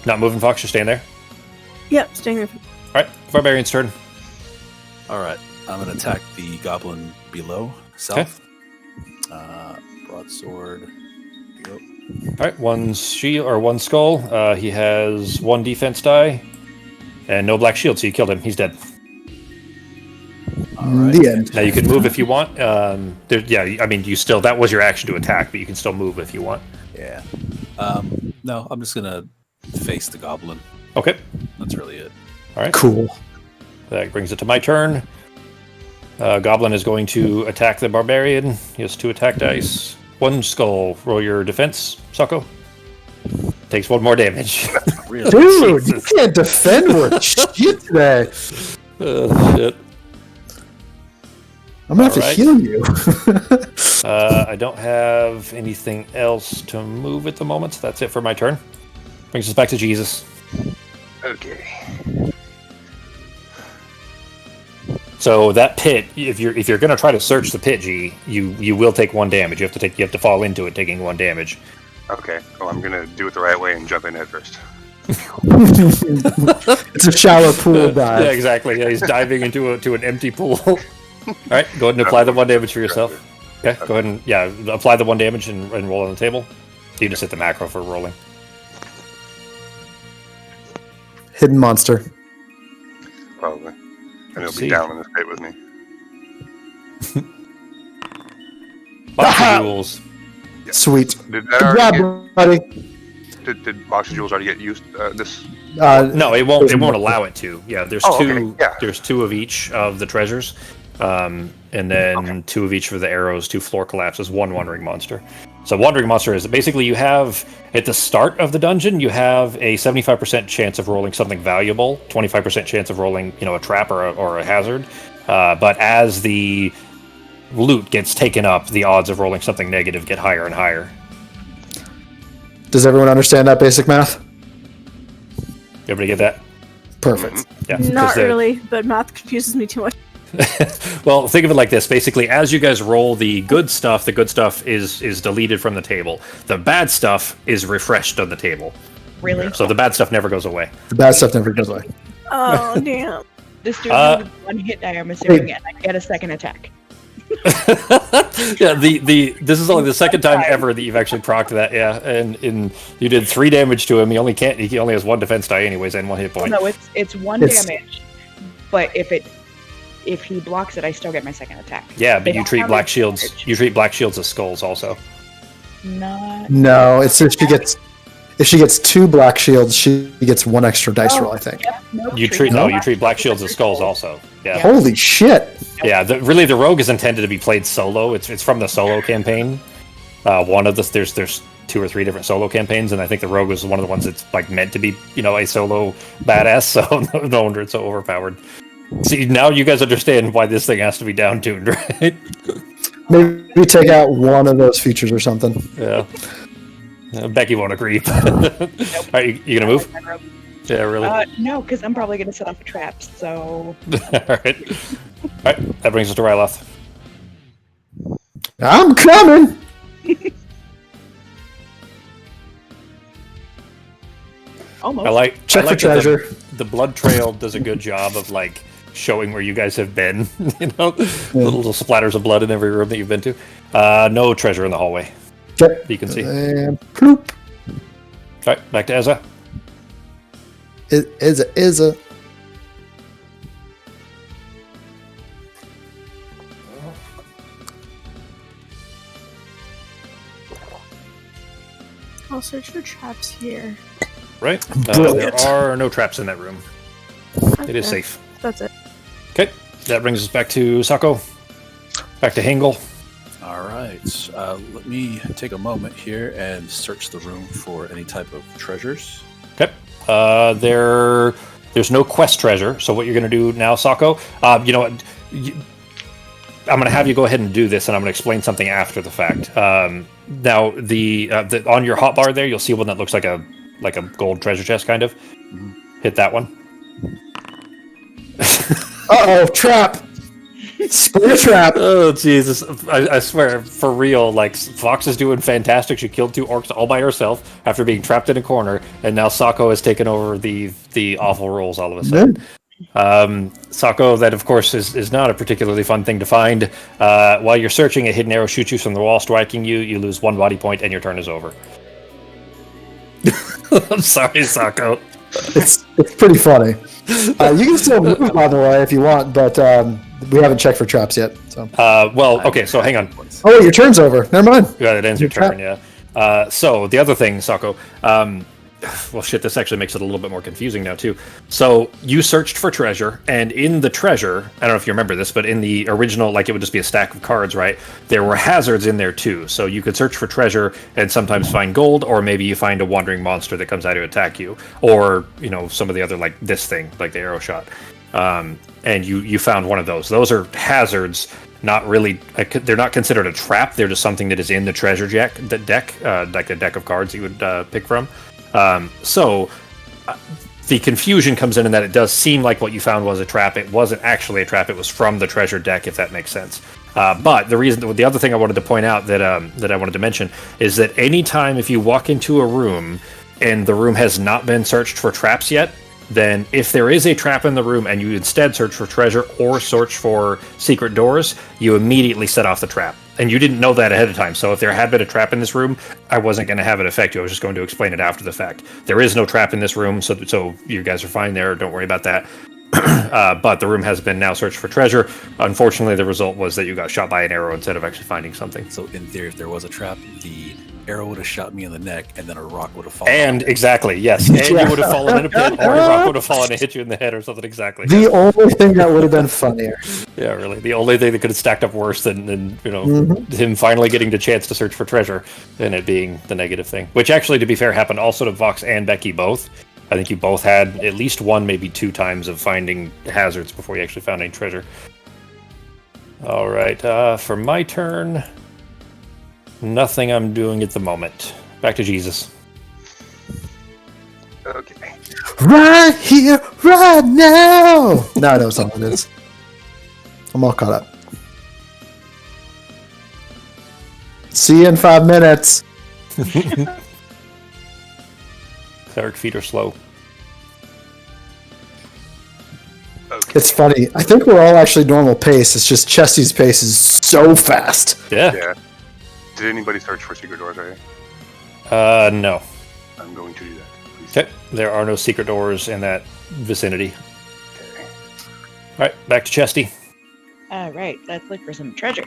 Not moving, Fox. You're staying there. Yep, staying there. All right, barbarian's turn. All right, I'm gonna attack the goblin below south. Broadsword. Go. All right, one shield or one skull. He has 1 defense die and no black shield, so you killed him. He's dead. All right. The end. Now you can move if you want. You still that was your action to attack, but you can still move if you want. Yeah. No, I'm just gonna face the goblin. Okay. That's really it. All right. Cool. That brings it to my turn. Goblin is going to attack the barbarian. He has 2 attack dice. 1 skull. Roll your defense, Socko. Takes 1 more damage. Really? Dude, you can't defend worth shit today. Shit. I'm gonna have to Alright. heal you. I don't have anything else to move at the moment. So that's it for my turn. Brings us back to Jesus. Okay. So that pit, if you're going to try to search the pit, G, you will take 1 damage. You have to fall into it, taking 1 damage. Okay. Well, I'm gonna do it the right way and jump in head first. It's a shallow pool dive. Yeah, exactly. Yeah, he's diving into an empty pool. All right, go ahead and apply the 1 damage for yourself. Okay, go ahead and apply the 1 damage and roll on the table. You just hit the macro for rolling. Hidden monster. Probably. And he'll See. be down in this pit with me. Box of jewels. Sweet. Did that Good already job, buddy. did Box of Jewels already get used this? No, it won't. It won't allow it to. Yeah, there's Oh, 2. okay, yeah. There's 2 of each of the treasures, and then 2 of each for the arrows. 2 floor collapses. 1 wandering monster. So wandering monster is basically you have at the start of the dungeon you have a 75% chance of rolling something valuable, 25% chance of rolling a trap or a hazard, but as the loot gets taken up, the odds of rolling something negative get higher and higher. Does everyone understand that basic math? Everybody get that? Perfect. Yeah. Not 'cause the- really, but math confuses me too much. Well, think of it like this. Basically, as you guys roll the good stuff is deleted from the table. The bad stuff is refreshed on the table. Really? So the bad stuff never goes away. The bad stuff never goes away. Oh, damn. This dude has 1 hit die, I'm assuming, and I get a second attack. Yeah, this is only the second time ever that you've actually procced that. Yeah, and you did 3 damage to him. He only has 1 defense die anyways and 1 hit point. No, it's 1 damage, but if he blocks it, I still get my second attack. Yeah, They but you don't treat have black a shields. damage. You treat black shields as skulls also. Not. No, it's if she gets 2 black shields, she gets 1 extra dice roll, I think. Yep, nope, You treat black shields as skulls also. Yeah. Holy shit! Yeah, really, the rogue is intended to be played solo. It's from the solo campaign. One of there's 2 or 3 different solo campaigns, and I think the rogue was one of the ones that's like meant to be a solo badass. So no wonder it's so overpowered. See, now you guys understand why this thing has to be down-tuned, right? Maybe take out one of those features or something. Yeah. Becky won't agree. Are you gonna move? Yeah, really. No, because I'm probably going to set off a trap, so... Alright. Alright, that brings us to Ryloth. I'm coming! Almost. I like Check for that treasure. The blood trail does a good job of like showing where you guys have been. You know, little splatters of blood in every room that you've been to. No treasure in the hallway. Okay. You can see. And ploop. All right, back to Ezra. Is a. I'll search for traps here. Right. There Brilliant. are no traps in that room. It is Okay, safe. That's it. Okay, that brings us back to Sako. Back to Hingle. All right. Let me take a moment here and search the room for any type of treasures. Okay. There's no quest treasure. So what you're going to do now, Sako? You know what? I'm going to have you go ahead and do this, and I'm going to explain something after the fact. Now, the on your hotbar there, you'll see one that looks like a gold treasure chest, kind of. Hit that one. Uh-oh, trap. Spear trap. Oh, Jesus. I swear, for real, like, Fox is doing fantastic. She killed 2 orcs all by herself after being trapped in a corner, and now Sako has taken over the awful roles all of a sudden. Sako, that, of course, is not a particularly fun thing to find. While you're searching, a hidden arrow shoots you from the wall, striking you. You lose 1 body point, and your turn is over. I'm sorry, Sako. It's pretty funny. You can still move, by the way, if you want, but we haven't checked for traps yet. So. Well, okay, so hang on. Oh, wait, your turn's over. Never mind. Yeah, it ends your turn, yeah. So, the other thing, Sako, well, shit, this actually makes it a little bit more confusing now, too. So, you searched for treasure, and in the treasure, I don't know if you remember this, but in the original, like, it would just be a stack of cards, right? There were hazards in there, too. So, you could search for treasure and sometimes find gold, or maybe you find a wandering monster that comes out to attack you. Or, you know, some of the other, like, this thing, like the arrow shot. And you found one of those. Those are hazards, not really, they're not considered a trap. They're just something that is in the treasure deck, like a deck of cards you would pick from. So the confusion comes in that it does seem like what you found was a trap. It wasn't actually a trap. It was from the treasure deck, if that makes sense. But the other thing I wanted to point out that I wanted to mention is that anytime if you walk into a room and the room has not been searched for traps yet, then if there is a trap in the room and you instead search for treasure or search for secret doors, you immediately set off the trap. And you didn't know that ahead of time. So if there had been a trap in this room, I wasn't going to have it affect you. I was just going to explain it after the fact. There is no trap in this room, so you guys are fine there. Don't worry about that. But the room has been now searched for treasure. Unfortunately, the result was that you got shot by an arrow instead of actually finding something. So in theory, if there was a trap, the arrow would have shot me in the neck, and then a rock would have fallen. And exactly, yes. And you would have fallen in a pit, or a rock would have fallen and hit you in the head or something, exactly. The only thing that would have been funnier. Yeah, really. The only thing that could have stacked up worse than him finally getting the chance to search for treasure and it being the negative thing. Which actually, to be fair, happened also to Vox and Becky both. I think you both had at least 1, maybe 2 times of finding hazards before you actually found any treasure. All right, for my turn, nothing I'm doing at the moment. Back to Jesus. Okay. Right here, right now. No, I know what it is. I'm all caught up. See you in 5 minutes. Cleric feet are slow. Okay. It's funny. I think we're all actually normal pace. It's just Chesty's pace is so fast. Yeah. Did anybody search for secret doors, right? No. I'm going to do that. Please. Okay. There are no secret doors in that vicinity. Okay. All right, back to Chesty. All right, let's look for some treasure.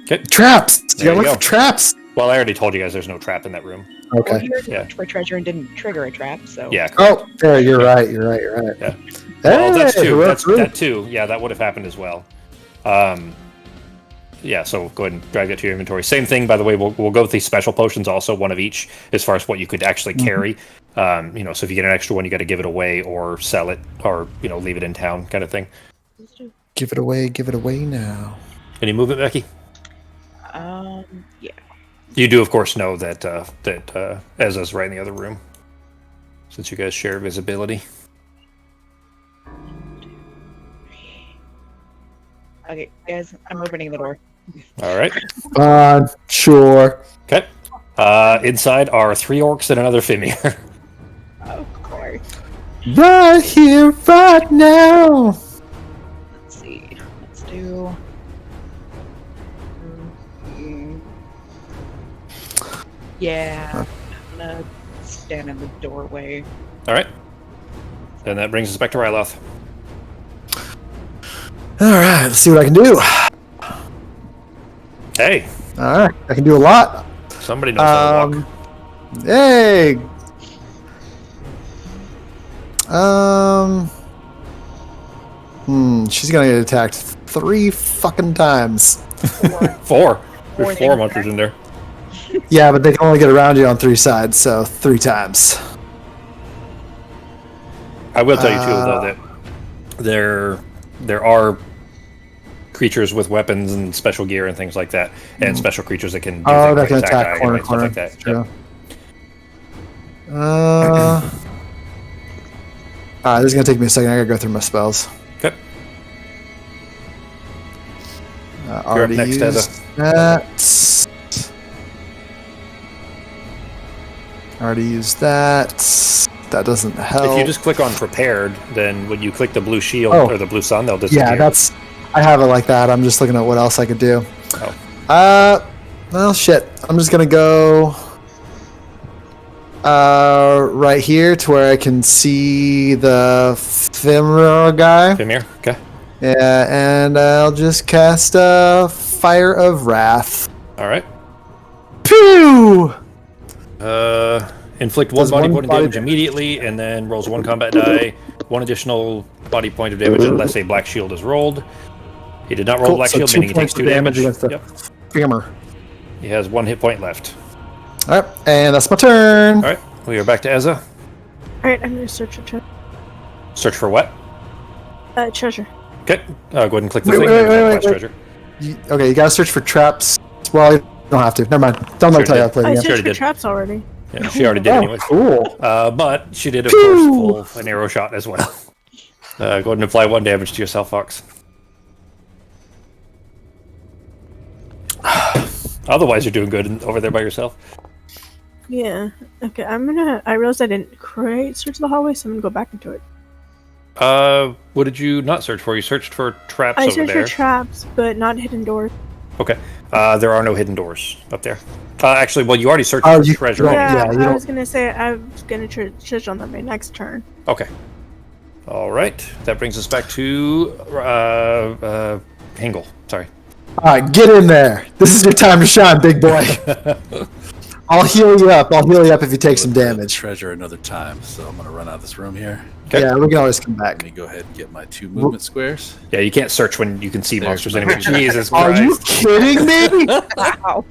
Okay. Traps. There You you gotta go. look for traps. Well, I already told you guys there's no trap in that room. Well, Okay. he already Yeah. looked for treasure and didn't trigger a trap, so. Yeah. Oh, yeah, you're right. You're right. Yeah. Well, that's Hey, two. we're That's through. that too. Yeah, that would have happened as well. Yeah, so go ahead and drag that to your inventory. Same thing, by the way. We'll go with these special potions, also 1 of each, as far as what you could actually carry. So if you get an extra one, you got to give it away or sell it, or leave it in town, kind of thing. Give it away. Give it away now. Any movement, Becky? Yeah. You do, of course, know that Ezra's right in the other room, since you guys share visibility. Okay, guys, I'm opening the door. All right. Sure. Okay. Inside are 3 orcs and another Fimir. Of course. Right here, right now. Let's see. Let's do. Yeah, I'm gonna stand in the doorway. All right. And that brings us back to Ryloth. All right, let's see what I can do. Hey, All right, I can do a lot. somebody knows how to walk. Hey. She's gonna get attacked 3 fucking times. 4. There's 4 monsters in there. Yeah, but they can only get around you on 3 sides, so 3 times. I will tell you too, though, that there are creatures with weapons and special gear and things like that, and special creatures that can do things That like can attack corner, and stuff like that. True. This is gonna take me a second. I gotta go through my spells. Okay. Already next, used Eza. that. Already used that. That doesn't help. If you just click on prepared, then when you click the blue shield or the blue sun, they'll disappear. Yeah, I have it like that. I'm just looking at what else I could do. Oh. Well, shit. I'm just gonna go right here to where I can see the Fimra guy. Fimir? Okay. Yeah, and I'll just cast Fire of Wrath. All right. Pew! Inflict 1 Does body one point of body damage immediately, and then rolls 1 combat die, 1 additional body point of damage unless a black shield is rolled. He did not roll Cool, black so shield, 2 meaning he takes points 2 of damage. against the Fimra. He has 1 hit point left. Alright, and that's my turn. All right, we are back to Eza. Alright, I'm gonna search for treasure. Search for what? Treasure. Okay, go ahead and click the Wait, thing. wait, and wait, request wait. treasure. Okay, you gotta search for traps. Well, you don't have to. Never mind. Don't let me tell you how to play I the game. searched for did. traps already. Yeah, she already did Oh, anyway. cool. But she did, of course, pull an arrow shot as well. Go ahead and apply 1 damage to yourself, Fox. Otherwise, you're doing good over there by yourself. Yeah. Okay, I realized I didn't create search the hallway, so I'm gonna go back into it. What did you not search for? You searched for traps I over searched there. for traps, but not hidden doors. Okay. There are no hidden doors up there. Actually, well, you already searched Oh, for you- treasure. you Yeah, you I don't- was gonna say I was gonna search on that my next turn. Okay. All right. That brings us back to Hingle. Sorry. Alright, get in there. This is your time to shine, big boy. I'll heal you up. I'll heal you up if you take some damage. Treasure another time, so I'm gonna run out of this room here. Okay. Yeah, we can always come Let back. me go ahead and get my 2 movement squares. Yeah, you can't search when you can see There's monsters my- anyway. Jesus Are you Christ. kidding me? Wow.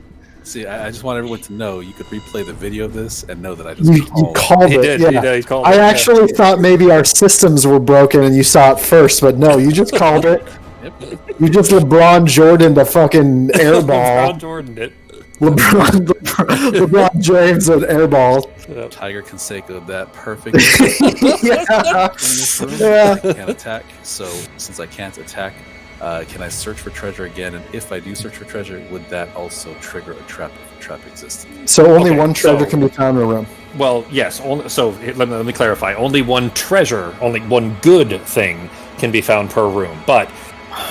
See, I just want everyone to know you could replay the video of this and know that I just You called He it. did. Yeah. He called I it, yeah. actually thought maybe our systems were broken and you saw it first, but no, you just called it. Yep. You just LeBron Jordan the fucking airball. LeBron Jordan did. LeBron James an airball. Tiger Conseco that perfect. Yeah. In this room. Yeah. I can't attack, so since I can't attack, can I search for treasure again? And if I do search for treasure, would that also trigger a trap if a trap existed? So only Okay, one treasure so- can be found in a room. Well, yes. Let me clarify. Only 1 treasure, only 1 good thing can be found per room. But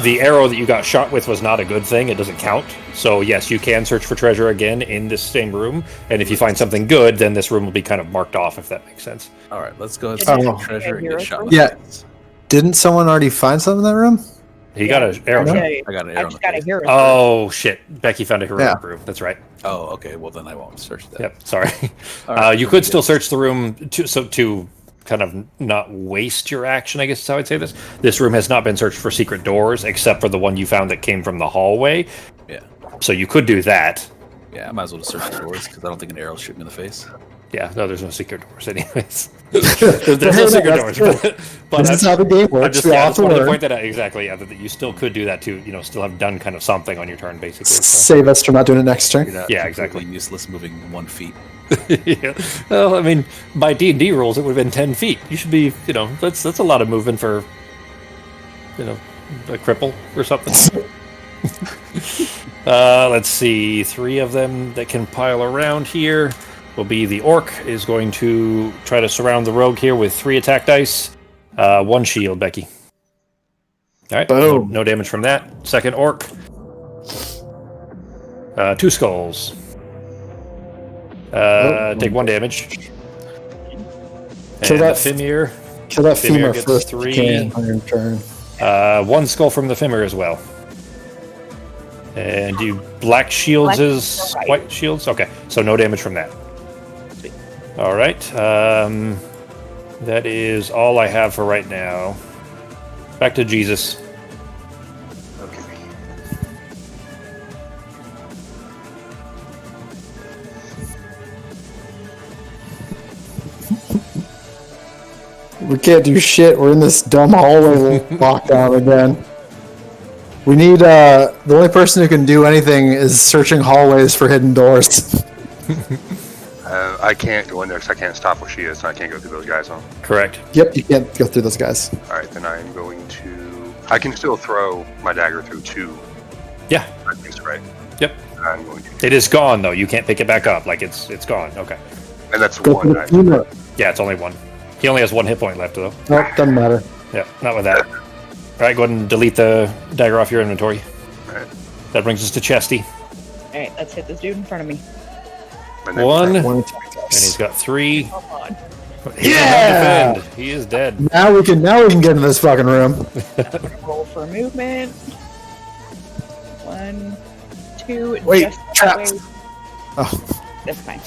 the arrow that you got shot with was not a good thing. It doesn't count. So yes, you can search for treasure again in this same room. And if you find something good, then this room will be kind of marked off, if that makes sense. All right, let's go ahead and Oh. search for treasure and get shot. in the Yeah. face. Didn't someone already find something in that room? He got an arrow shot. Okay, I got an I arrow. just got a hero. Oh shit! Becky found a heroic Yeah. brew. That's right. Oh, okay. Well, then I won't search that. Yep. Sorry. All right, You could still search the room to kind of not waste your action. I guess is how I'd say this. This room has not been searched for secret doors, except for the one you found that came from the hallway. Yeah. So you could do that. Yeah, I might as well just search the doors because I don't think an arrow will shoot me in the face. Yeah. No, there's no secret doors, anyways. there's no secret That's doors. true. But This is how the game I works. just, We all I have just to wanted to learn. point that out exactly. Yeah, that you still could do that too. Still have done kind of something on your turn, basically. So. Save us from not doing it next turn. You're not Yeah, completely exactly. useless moving 1 feet. Yeah. Well, I mean, by D&D rules, it would have been 10 feet. You should be, that's a lot of movement for, a cripple or something. Let's see, 3 of them that can pile around here. will be the orc is going to try to surround the rogue here with 3 attack dice. 1 shield, Becky. All right. Boom. No damage from that. Second orc. 2 skulls. Take 1 damage. Kill And that the Fimir. Kill that Fimir femur gets first. 3. If you can, on your turn. 1 skull from the Fimir as well. And you black shields Black- is right. white shields? Okay, so no damage from that. All right. That is all I have for right now. Back to Jesus. Okay. We can't do shit. We're in this dumb hallway lockdown again. We need, the only person who can do anything is searching hallways for hidden doors. I can't go in there because I can't stop where she is, so I can't go through those guys, huh? Correct. Yep, you can't go through those guys. Alright, then I'm going to... I can still throw my dagger through 2. Yeah. I think that's right. Yep. I'm going to... It is gone though. You can't pick it back up. Like it's gone. Okay. And that's Go 1 through die. the femur. Yeah, it's only 1. He only has 1 hit point left though. Nope, doesn't matter. Yeah, not with that. All right, go ahead and delete the dagger off your inventory. Alright. That brings us to Chesty. Alright, let's hit this dude in front of me. And then 1, and One attack he's dice. got 3. Come on. He Yeah! does not defend. He is dead. Now we can get into this fucking room. Roll for movement. 1, 2. Wait, just that traps. way- Oh, That's fine.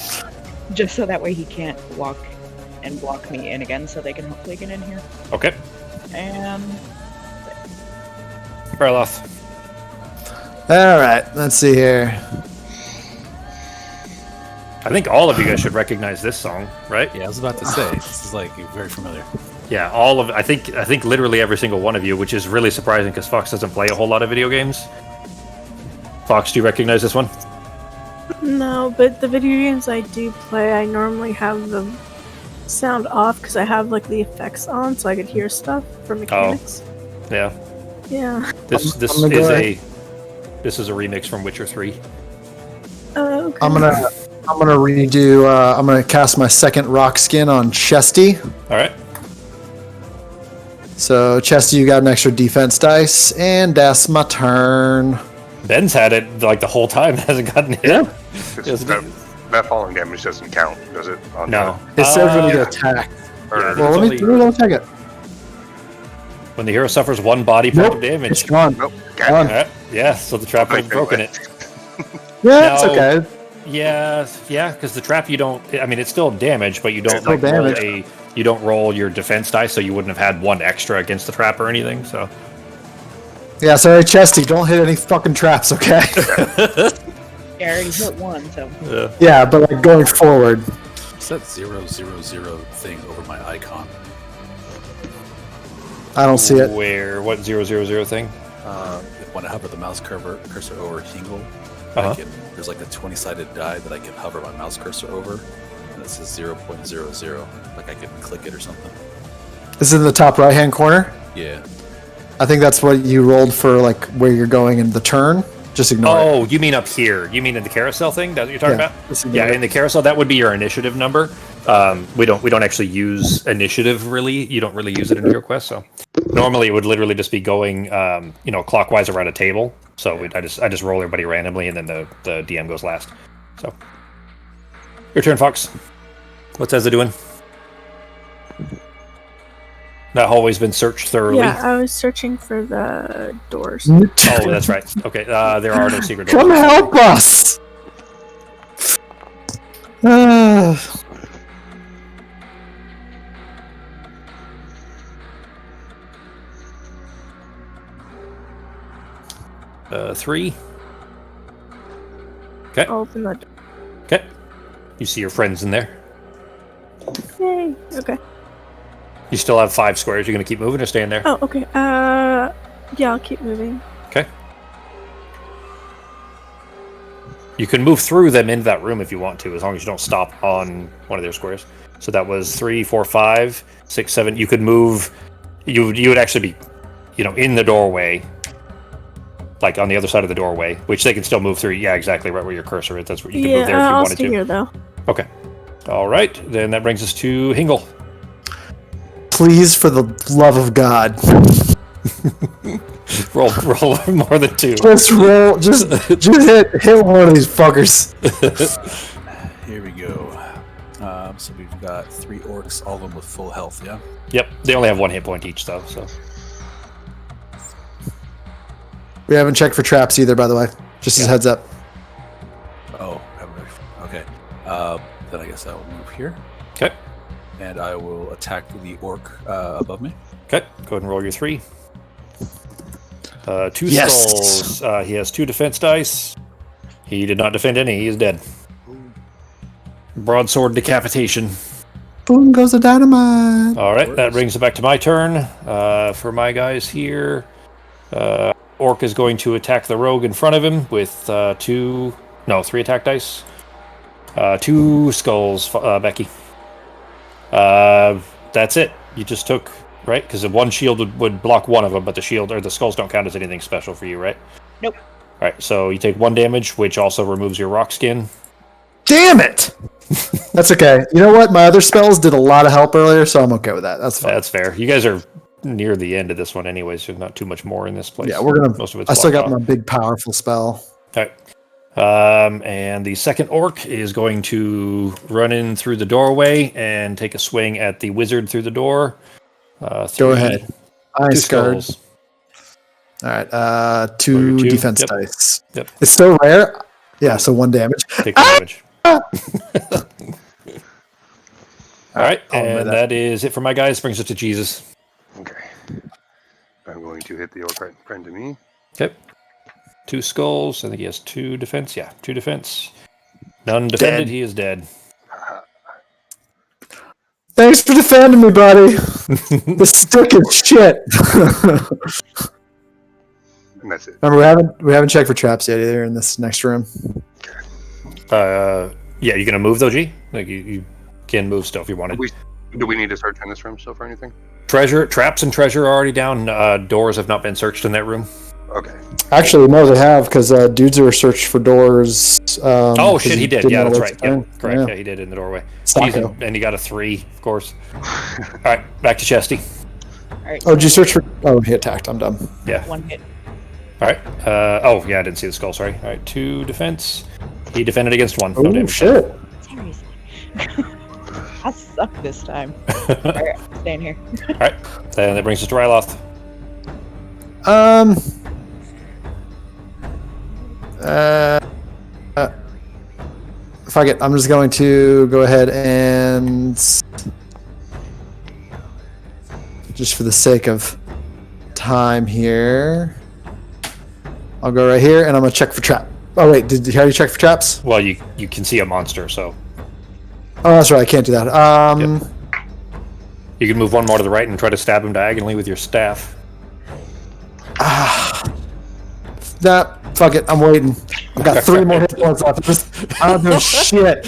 Just so that way he can't walk and block me in again, so they can hopefully get in here. Okay. And Barloth. all right. Let's see here. I think all of you guys should recognize this song, right? Yeah, I was about to say this is like very familiar. Yeah, all of I think literally every single one of you, which is really surprising because Fox doesn't play a whole lot of video games. Fox, do you recognize this one? No, but the video games I do play, I normally have the sound off because I have like the effects on, so I could hear stuff for mechanics. Yeah. Yeah. This I'm gonna go ahead. this is a remix from Witcher 3. Okay. I'm gonna redo. I'm gonna cast my second rock skin on Chesty. All right. So Chesty, you got an extra defense dice, and that's my turn. Ben's had it like the whole time, hasn't gotten hit. Yeah. It's- that falling damage doesn't count, does it? On No. It says when you Uh, get attacked. Or, Yeah, Well, let me double check it. When the hero suffers 1 body point Nope, of it's damage. gone. nope. Gone. All right. Yeah, so the trap would have broken it. Yeah, it's No. okay. Yeah, because the trap you don't. I mean, it's still damage, but you don't Still like roll damage. you don't roll your defense dice, so you wouldn't have had 1 extra against the trap or anything. So Yeah, sorry, Chesty. Don't hit any fucking traps, okay? I already hit 1, so Yeah, but like going forward. What's that 000 thing over my icon? I don't see it. Where what 000 thing? When I hover the mouse cursor over Hingle, Uh-huh. there's like a 20-sided die that I can hover my mouse cursor over, and it says 0.00. Like I can click it or something. This is in the top right hand corner. Yeah. I think that's what you rolled for, like where you're going in the turn. Just ignore it. Oh, you mean up here? You mean in the carousel thing? That's what you're talking Yeah, about? just ignore Yeah, it. in the carousel, that would be your initiative number. We don't actually use initiative really. You don't really use it in HeroQuest. So normally it would literally just be going, clockwise around a table. So I just roll everybody randomly, and then the DM goes last. So your turn, Fox. What's Ezra doing? That hallway's been searched thoroughly. Yeah, I was searching for the doors. Oh, that's right. Okay, there are no secret doors. Come help us! Three. Okay. I'll open the door. Okay. You see your friends in there. Yay. Okay. You still have 5 squares. You're gonna keep moving or staying there? Oh, okay. Yeah, I'll keep moving. Okay. You can move through them into that room if you want to, as long as you don't stop on one of their squares. So that was 3, 4, 5, 6, 7. You could move. You would actually be, in the doorway, like on the other side of the doorway, which they can still move through. Yeah, exactly right where your cursor is. That's where you can move there if you I'll wanted stay to. here though. Okay. All right, then that brings us to Hingle. Please, for the love of God, Roll more than 2. just roll. Just hit one of these fuckers. Here we go. So we've got 3 orcs, all of them with full health. Yeah. Yep, they only have 1 hit point each, though. So We haven't checked for traps either, by the way. Just as a heads up. Oh, okay. Then I guess I will move here. okay, And I will attack the orc above me. okay. Go ahead and roll your 3. 2 Yes. skulls. He has 2 defense dice. He did not defend any. He is dead. Broadsword decapitation. Boom goes the dynamite. All right, that brings it back to my turn. For my guys here, Orc is going to attack the rogue in front of him with 3 attack dice. 2 skulls, Becky. That's it. You just took, right? Because one shield would block one of them, but the shield or the skulls don't count as anything special for you, right? Nope. All right, so you take 1 damage, which also removes your rock skin. Damn it! That's okay. You know what? My other spells did a lot of help earlier, so I'm okay with that. That's fine. That's fair. You guys are near the end of this one anyways, so not too much more in this place. Yeah, we're gonna. Most of it's I still blocked got off. my big, powerful spell. All right. And the second orc is going to run in through the doorway and take a swing at the wizard through the door. Go ahead. 2 Ice guard. skulls. All right. 2 2, defense yep. dice. Yep. It's still rare. Yeah, so 1 damage. Take 1 damage. All right, I'll admit and that. that is it for my guys. Brings it to Jesus. Okay. I'm going to hit the orc right in front of me. Okay. 2 skulls. I think he has 2 defense. Yeah, 2 defense. None defended. Dead. He is dead. Thanks for defending me, buddy. The stick is shit. And that's it. Remember, we haven't checked for traps yet either in this next room. Yeah, you gonna move though, G? Like you can move still if you wanted. Do we need to search in this room still for anything? Traps and treasure are already down. Doors have not been searched in that room. Okay. Actually, no, they have because dudes are searched for doors. Oh shit, he did. didn't Yeah, know that's what's right. there. Yeah, correct. Yeah, he did in the doorway. Sacco. Jeez, and he got a 3, of course. All right, back to Chesty. All right. Oh, did you search for? Oh, he attacked. I'm dumb. Yeah. 1 hit. All right. Oh yeah, I didn't see the skull. Sorry. All right, 2 defense. He defended against 1. No Oh damage. shit! Seriously. I suck this time. All right, I'm staying here. All right. Then that brings us to Ryloth. Fuck it. I'm just going to go ahead and just for the sake of time here, I'll go right here and I'm gonna check for trap. Oh wait, did you check for traps? Well, you can see a monster, so Oh, that's right. I can't do that. Yep. You can move 1 more to the right and try to stab him diagonally with your staff. Nah, fuck it. I'm waiting. I've got 3 more hit points left. I don't know shit.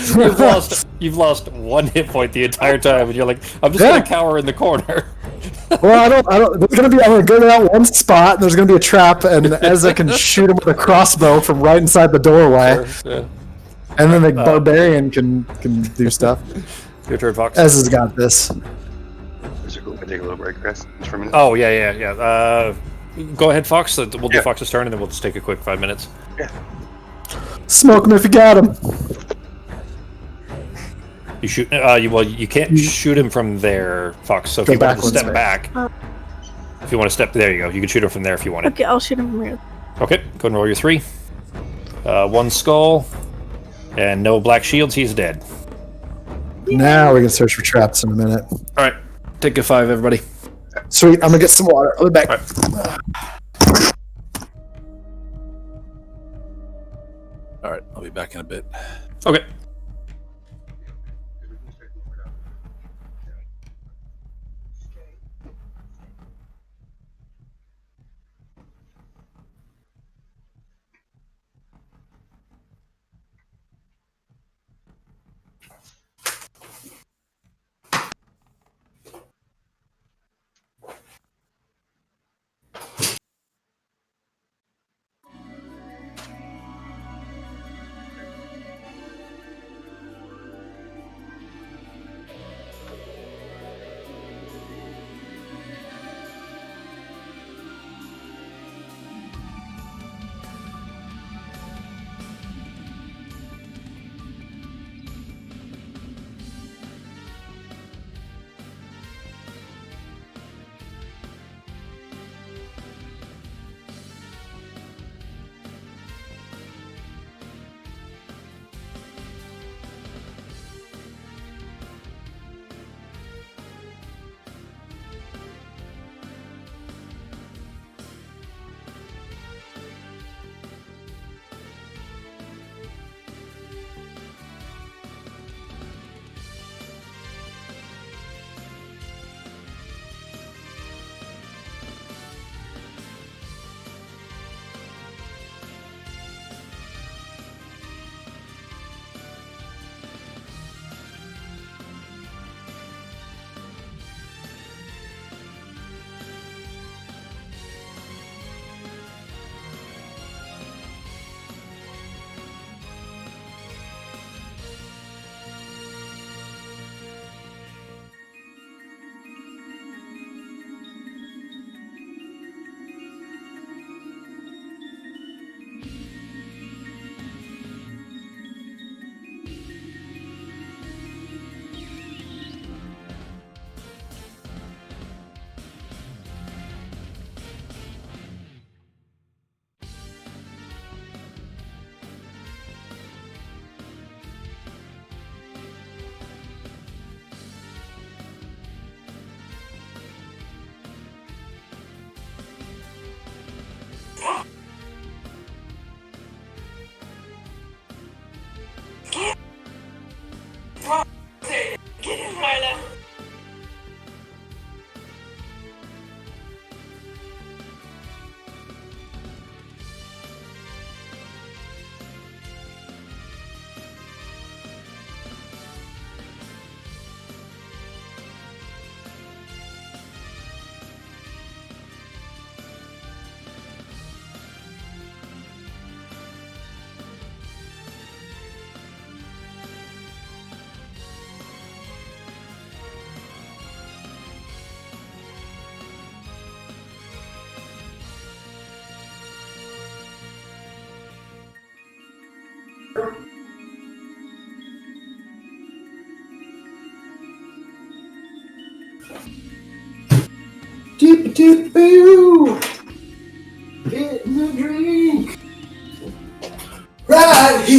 You've lost 1 hit point the entire time, and you're like, I'm just gonna cower in the corner. Well, I don't. There's gonna be. I'm gonna go to that one spot. And there's gonna be a trap, and Ezra can shoot him with a crossbow from right inside the doorway, Yeah. and then the barbarian can do stuff. Your turn, Fox. Ezra's got this. Is it cool if I take a little break, Chris? Just for a minute? Oh yeah. Go ahead, Fox. We'll do Yeah. Fox's turn, and then we'll just take a quick 5 minutes. Yeah. Smoke him if you got him. You shoot. You can't shoot him from there, Fox. So if Go you want to backwards, step back, if you want to step, there you go. You can shoot him from there if you wanted. Okay, I'll shoot him from here. Okay, go ahead and roll your 3. 1 skull, and no black shields. He's dead. Now we can search for traps in a minute. All right, take a 5, everybody. Sweet. I'm gonna get some water. I'll be back. All right. All right, I'll be back in a bit. Okay.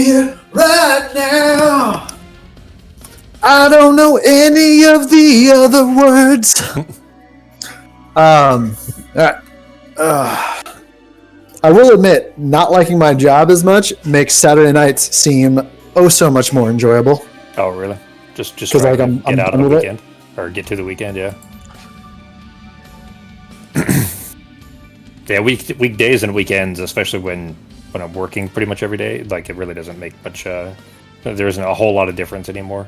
here, right now. I don't know any of the other words. I will admit, not liking my job as much makes Saturday nights seem oh so much more enjoyable. Oh, really? Just like, get I'm out done on the with it. weekend or get to the weekend, yeah. Yeah, weekdays and weekends, especially when I'm working pretty much every day, like it really doesn't make much. There isn't a whole lot of difference anymore.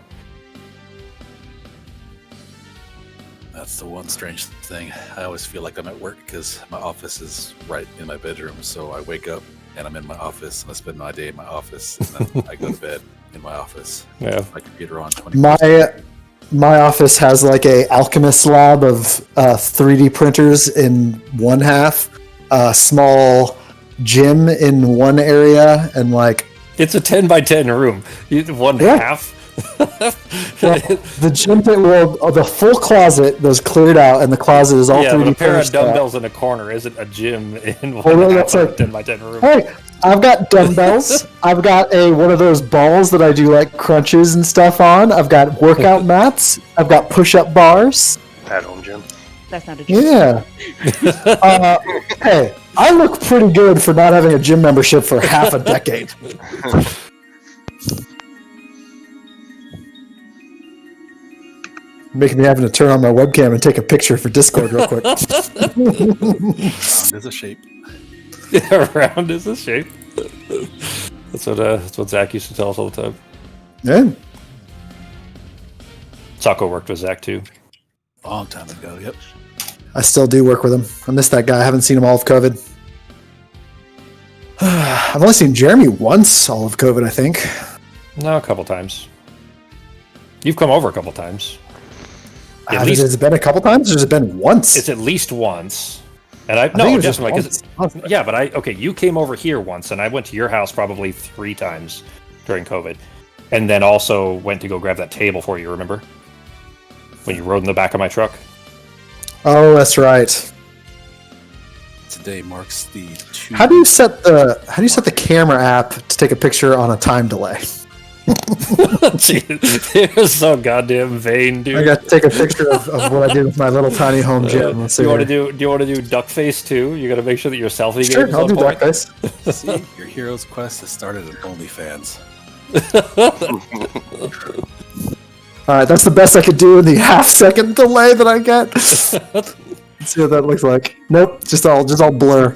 That's the one strange thing. I always feel like I'm at work because my office is right in my bedroom. So I wake up and I'm in my office and I spend my day in my office. And then I go to bed in my office. Yeah. My computer on 24/7. My office has like a alchemist lab of 3D printers in one half, a small gym in one area, and like It's a 10 by 10 room. One Yeah. half. the gym the full closet was cleared out, and the closet is all Yeah, 3D but a pair of printed stuff. dumbbells in a corner isn't a gym in one Well, half that's of a like- 10 by 10 room. Hey, I've got dumbbells. I've got one of those balls that I do like crunches and stuff on. I've got workout mats. I've got push-up bars. At home gym. That's not a joke. Yeah. Hey, I look pretty good for not having a gym membership for half a decade. Making me having to turn on my webcam and take a picture for Discord real quick. Round is a shape. Yeah, round is a shape. That's what Zach used to tell us all the time. Yeah. Sako worked with Zach too. Long time ago, yep. I still do work with him. I miss that guy. I haven't seen him all of COVID. I've only seen Jeremy once all of COVID, I think. No, a couple times. You've come over a couple times. At Has least it been a couple times, or has it been once? it's at least once. And I think it was just just like once. yeah, but you came over here once, and I went to your house probably 3 times during COVID, and then also went to go grab that table for you. Remember when you rode in the back of my truck? Oh, that's right. Today marks the 2. How do you set the camera app to take a picture on a time delay? They're so goddamn vain, dude. I got to take a picture of what I did with my little tiny home gym. Let's see. Do here. you want to do duck face too? You got to make sure that your selfie Sure, game is I'll on do point. duck face. See, your hero's quest has started at OnlyFans. All right, that's the best I could do in the half-second delay that I get. Let's see what that looks like. Nope, just all blur.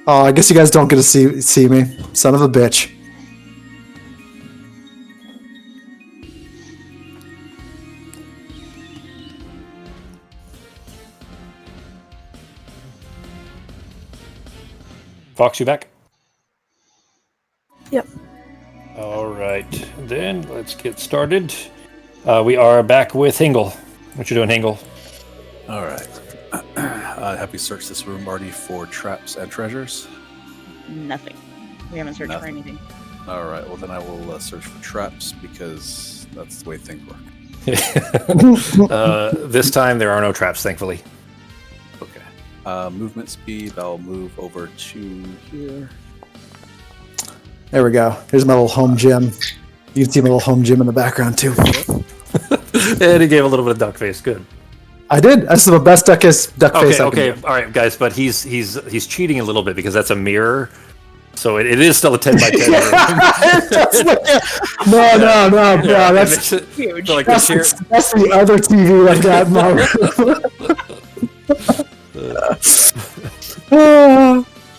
Oh, I guess you guys don't get to see me, son of a bitch. Fox, you back? Yep. All right, then let's get started. We are back with Hingle. What you doing, Hingle? All right. Have you searched this room, Marty, for traps and treasures? Nothing. We haven't searched for Nothing. anything. All right. Well, then I will search for traps because that's the way things work. This time there are no traps, thankfully. Okay. Movement speed. I'll move over to here. There we go. Here's my little home gym. You can see my little home gym in the background too. And he gave a little bit of duck face. Good. I did. That's the best duck face I can Okay. do. All right, guys. But he's cheating a little bit because that's a mirror. So it is still a 10 by 10. No. That's Huge. like That's the other TV like that in my room.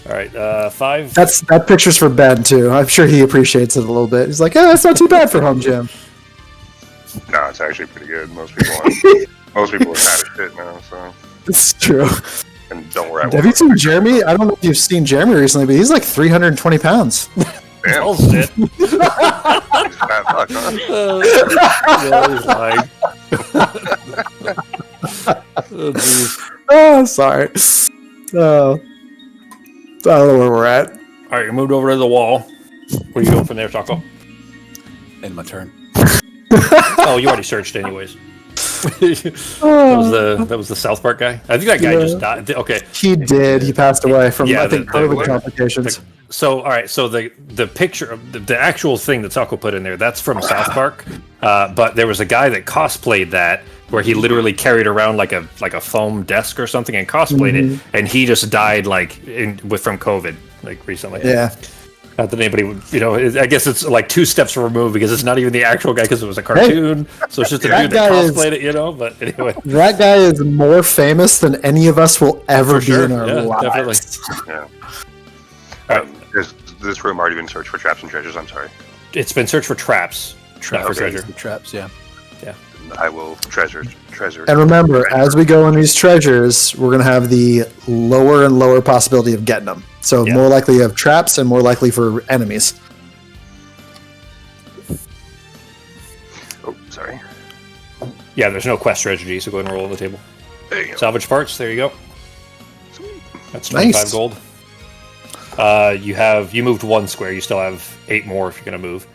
all right. 5. That picture's for Ben too. I'm sure he appreciates it a little bit. He's like, "Oh, that's not too bad for home gym." No, it's actually pretty good. Most people are fat as shit now, so. It's true. And don't worry. Have you seen Jeremy? I don't know if you've seen Jeremy recently, but he's like 320 pounds. Damn, Oh shit. he's a fat fuck, huh? Yeah, he's lying. Oh, jeez. Oh, sorry. Oh, I don't know where we're at. All right, you moved over to the wall. Where you going from there, Taco? End my turn. Oh, you already searched anyways. That was the South Park guy. I think that guy just died. Okay. He did. He passed away from I think COVID the- complications. So, all right. So the picture, the actual thing that Taco put in there, that's from South Park. But there was a guy that cosplayed that, where he literally carried around like a foam desk or something and cosplayed it, and he just died from COVID like recently. Yeah. Not that anybody would, I guess it's like 2 steps removed because it's not even the actual guy because it was a cartoon. So it's just a dude that cosplayed it, But anyway, that guy is more famous than any of us will ever be in our lives. Definitely. Yeah. Has this room already been searched for traps and treasures? I'm sorry. It's been searched for traps, not for treasure. The traps, yeah. I will treasure. And remember, as we go in these treasures, we're going to have the lower and lower possibility of getting them. So more likely you have traps and more likely for enemies. Oh, sorry. Yeah, there's no quest strategy, so go ahead and roll on the table. There you go. Salvage parts, there you go. That's Nice. 25 gold. You moved 1 square, you still have 8 more if you're going to move.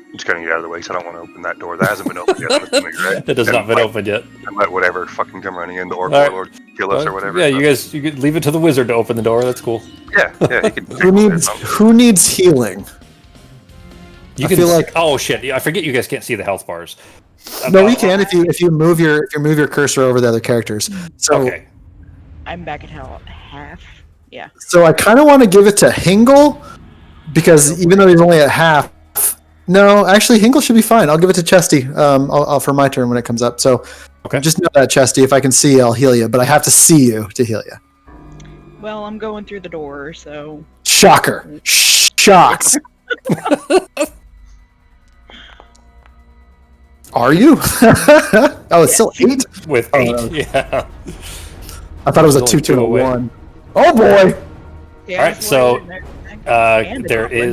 I'm just getting it out of the way, so I don't want to open that door. That hasn't been opened yet, I'm assuming, right? It has not been opened yet. And let whatever fucking come running in, the Orc Alright. Warlord kill us or whatever. Yeah, you could leave it to the wizard to open the door, that's cool. Yeah, he can. Who needs healing? You I can feel like- oh shit, I forget you guys can't see the health bars. No, we can if you move your cursor over the other characters. So Okay. I'm back at half. Yeah. So I kind of want to give it to Hingle because even though he's only at half, no, actually Hingle should be fine. I'll give it to Chesty. I'll for my turn when it comes up. So just know that, Chesty. If I can see you, I'll heal you, but I have to see you to heal you. Well, I'm going through the door, so. Shocker! Shocked. Are you? Oh, it's still 8. With 8, yeah. I thought it was a Only 2, 2, two and a away. 1. Oh boy! Yeah, Alright, that's so, why And the there goblin.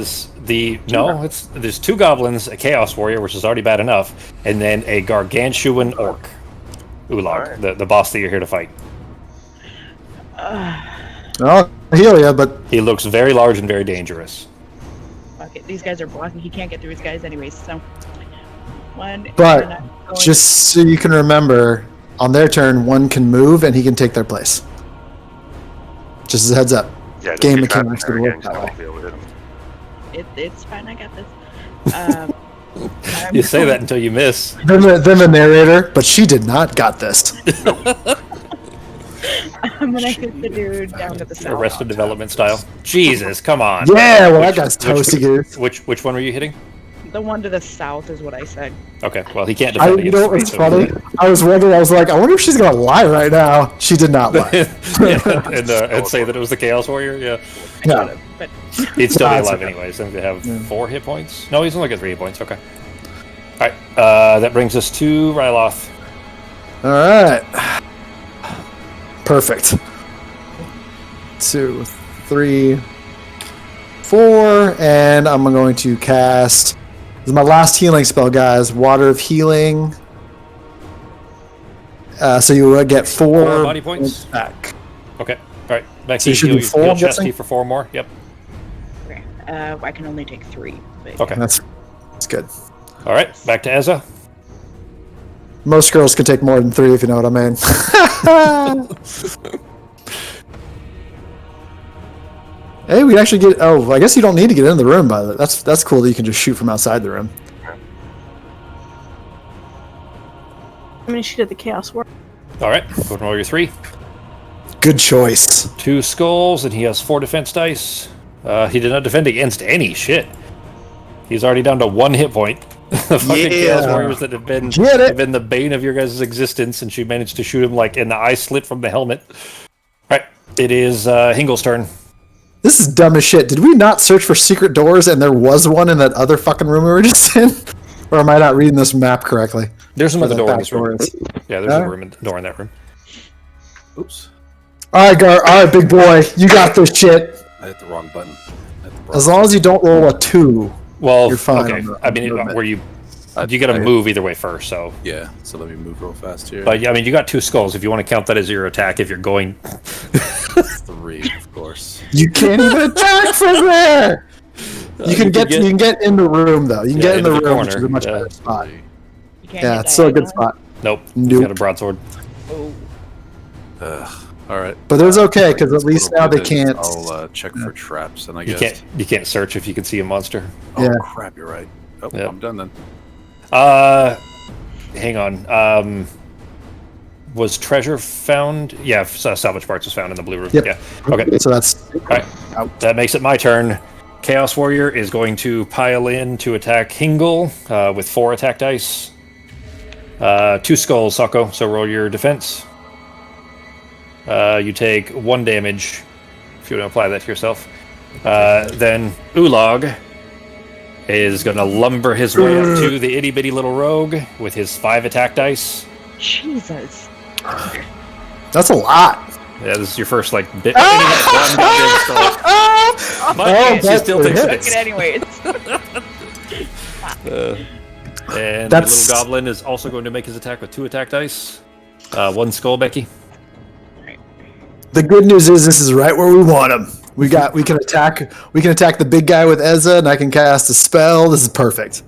is there's 2 goblins, a chaos warrior, which is already bad enough, and then a gargantuan orc, Ulag, the boss that you're here to fight. I'll heal you, but He looks very large and very dangerous. Fuck it. These guys are blocking. He can't get through his guys anyways, so. 1. But and I'm going- just so you can remember, on their turn, 1 can move and he can take their place. Just as a heads up. Yeah, just Game get trapped mechanics in there would work again, 'cause that I way. won't be able to hit him. It's fine. I got this. I'm You say going- that until you miss. Then the narrator, but she did not got this. I'm gonna hit the dude down to the south. Arrested Development style. Jesus, come on. Yeah, well, that guy's toasty goose. Which one were you hitting? The one to the south is what I said. Okay, well he can't You defend know against what's so- funny? I was wondering, I was like, I wonder if she's going to lie right now. She did not lie. Yeah, and say that it was the Chaos Warrior. Yeah, Yeah. But he'd still be That's alive okay. anyways. I think they have 4 hit points. No, he's only got 3 hit points. Okay. All right, that brings us to Ryloth. All right. Perfect. 2, 3, 4, and I'm going to cast. This is my last healing spell, guys. Water of Healing. So you will get 4 4 body points back. Okay. All right. Back So to you should heal, do 4, heal I'm guessing? Chesty for 4 more. Yep. okay. I can only take 3. But Okay. That's good. All right. Back to Ezza. Most girls can take more than 3, if you know what I mean. Hey, we actually get. Oh, I guess you don't need to get in the room, by the way. That's cool that you can just shoot from outside the room. I'm gonna shoot at the Chaos War. All right. Go ahead and roll your 3. Good choice. 2 skulls, and he has 4 defense dice. He did not defend against any shit. He's already down to 1 hit point. The fucking Chaos Warriors that have been the bane of your guys' existence, and she managed to shoot him like in the eye slit from the helmet. All right. It is Hingle's turn. This is dumb as shit. Did we not search for secret doors and there was one in that other fucking room we were just in? Or am I not reading this map correctly? There's another Where door in that this back room. door is. Yeah, there's a door in that room. Oops. All right, big boy. You got this shit. I hit the wrong button. As long as you don't roll a 2. Well, You're fine okay. on the- I mean, movement. where you got to move either way first, so. Yeah, so let me move real fast here. But yeah, I mean, you got 2 skulls. If you want to count that as your attack, if you're going. 3, of course. You can't even attack from there! You can get in the room though. You can get in the room, corner. which is a much better spot. You can't Yeah, get it's still a good diagonally? spot. Nope. Nope. He's got a broadsword. Oh. All right. But it's okay because That's at least what now I'll they do. can't. I'll check for traps, and I You guess. can't search if you can see a monster. Oh Yeah. crap! You're right. Oh, Yep. I'm done then. Hang on. Was treasure found? Yeah, salvage parts was found in the blue room. Yep. Yeah. Okay. So that's All right. That makes it my turn. Chaos Warrior is going to pile in to attack Hingle with 4 attack dice. 2 skulls, Sako. So roll your defense. You take 1 damage if you want to apply that to yourself. Then Ulog is going to lumber his way up to the itty bitty little rogue with his 5 attack dice. Jesus. a lot. Yeah, this is your first bit. And he has 1 goddamn skull. But yes, he that's still a takes hit. it. Took it anyways. And That's- the little goblin is also going to make his attack with 2 attack dice. 1 skull, Becky. The good news is this is right where we want him. We can attack the big guy with Ezza, and I can cast a spell. This is perfect.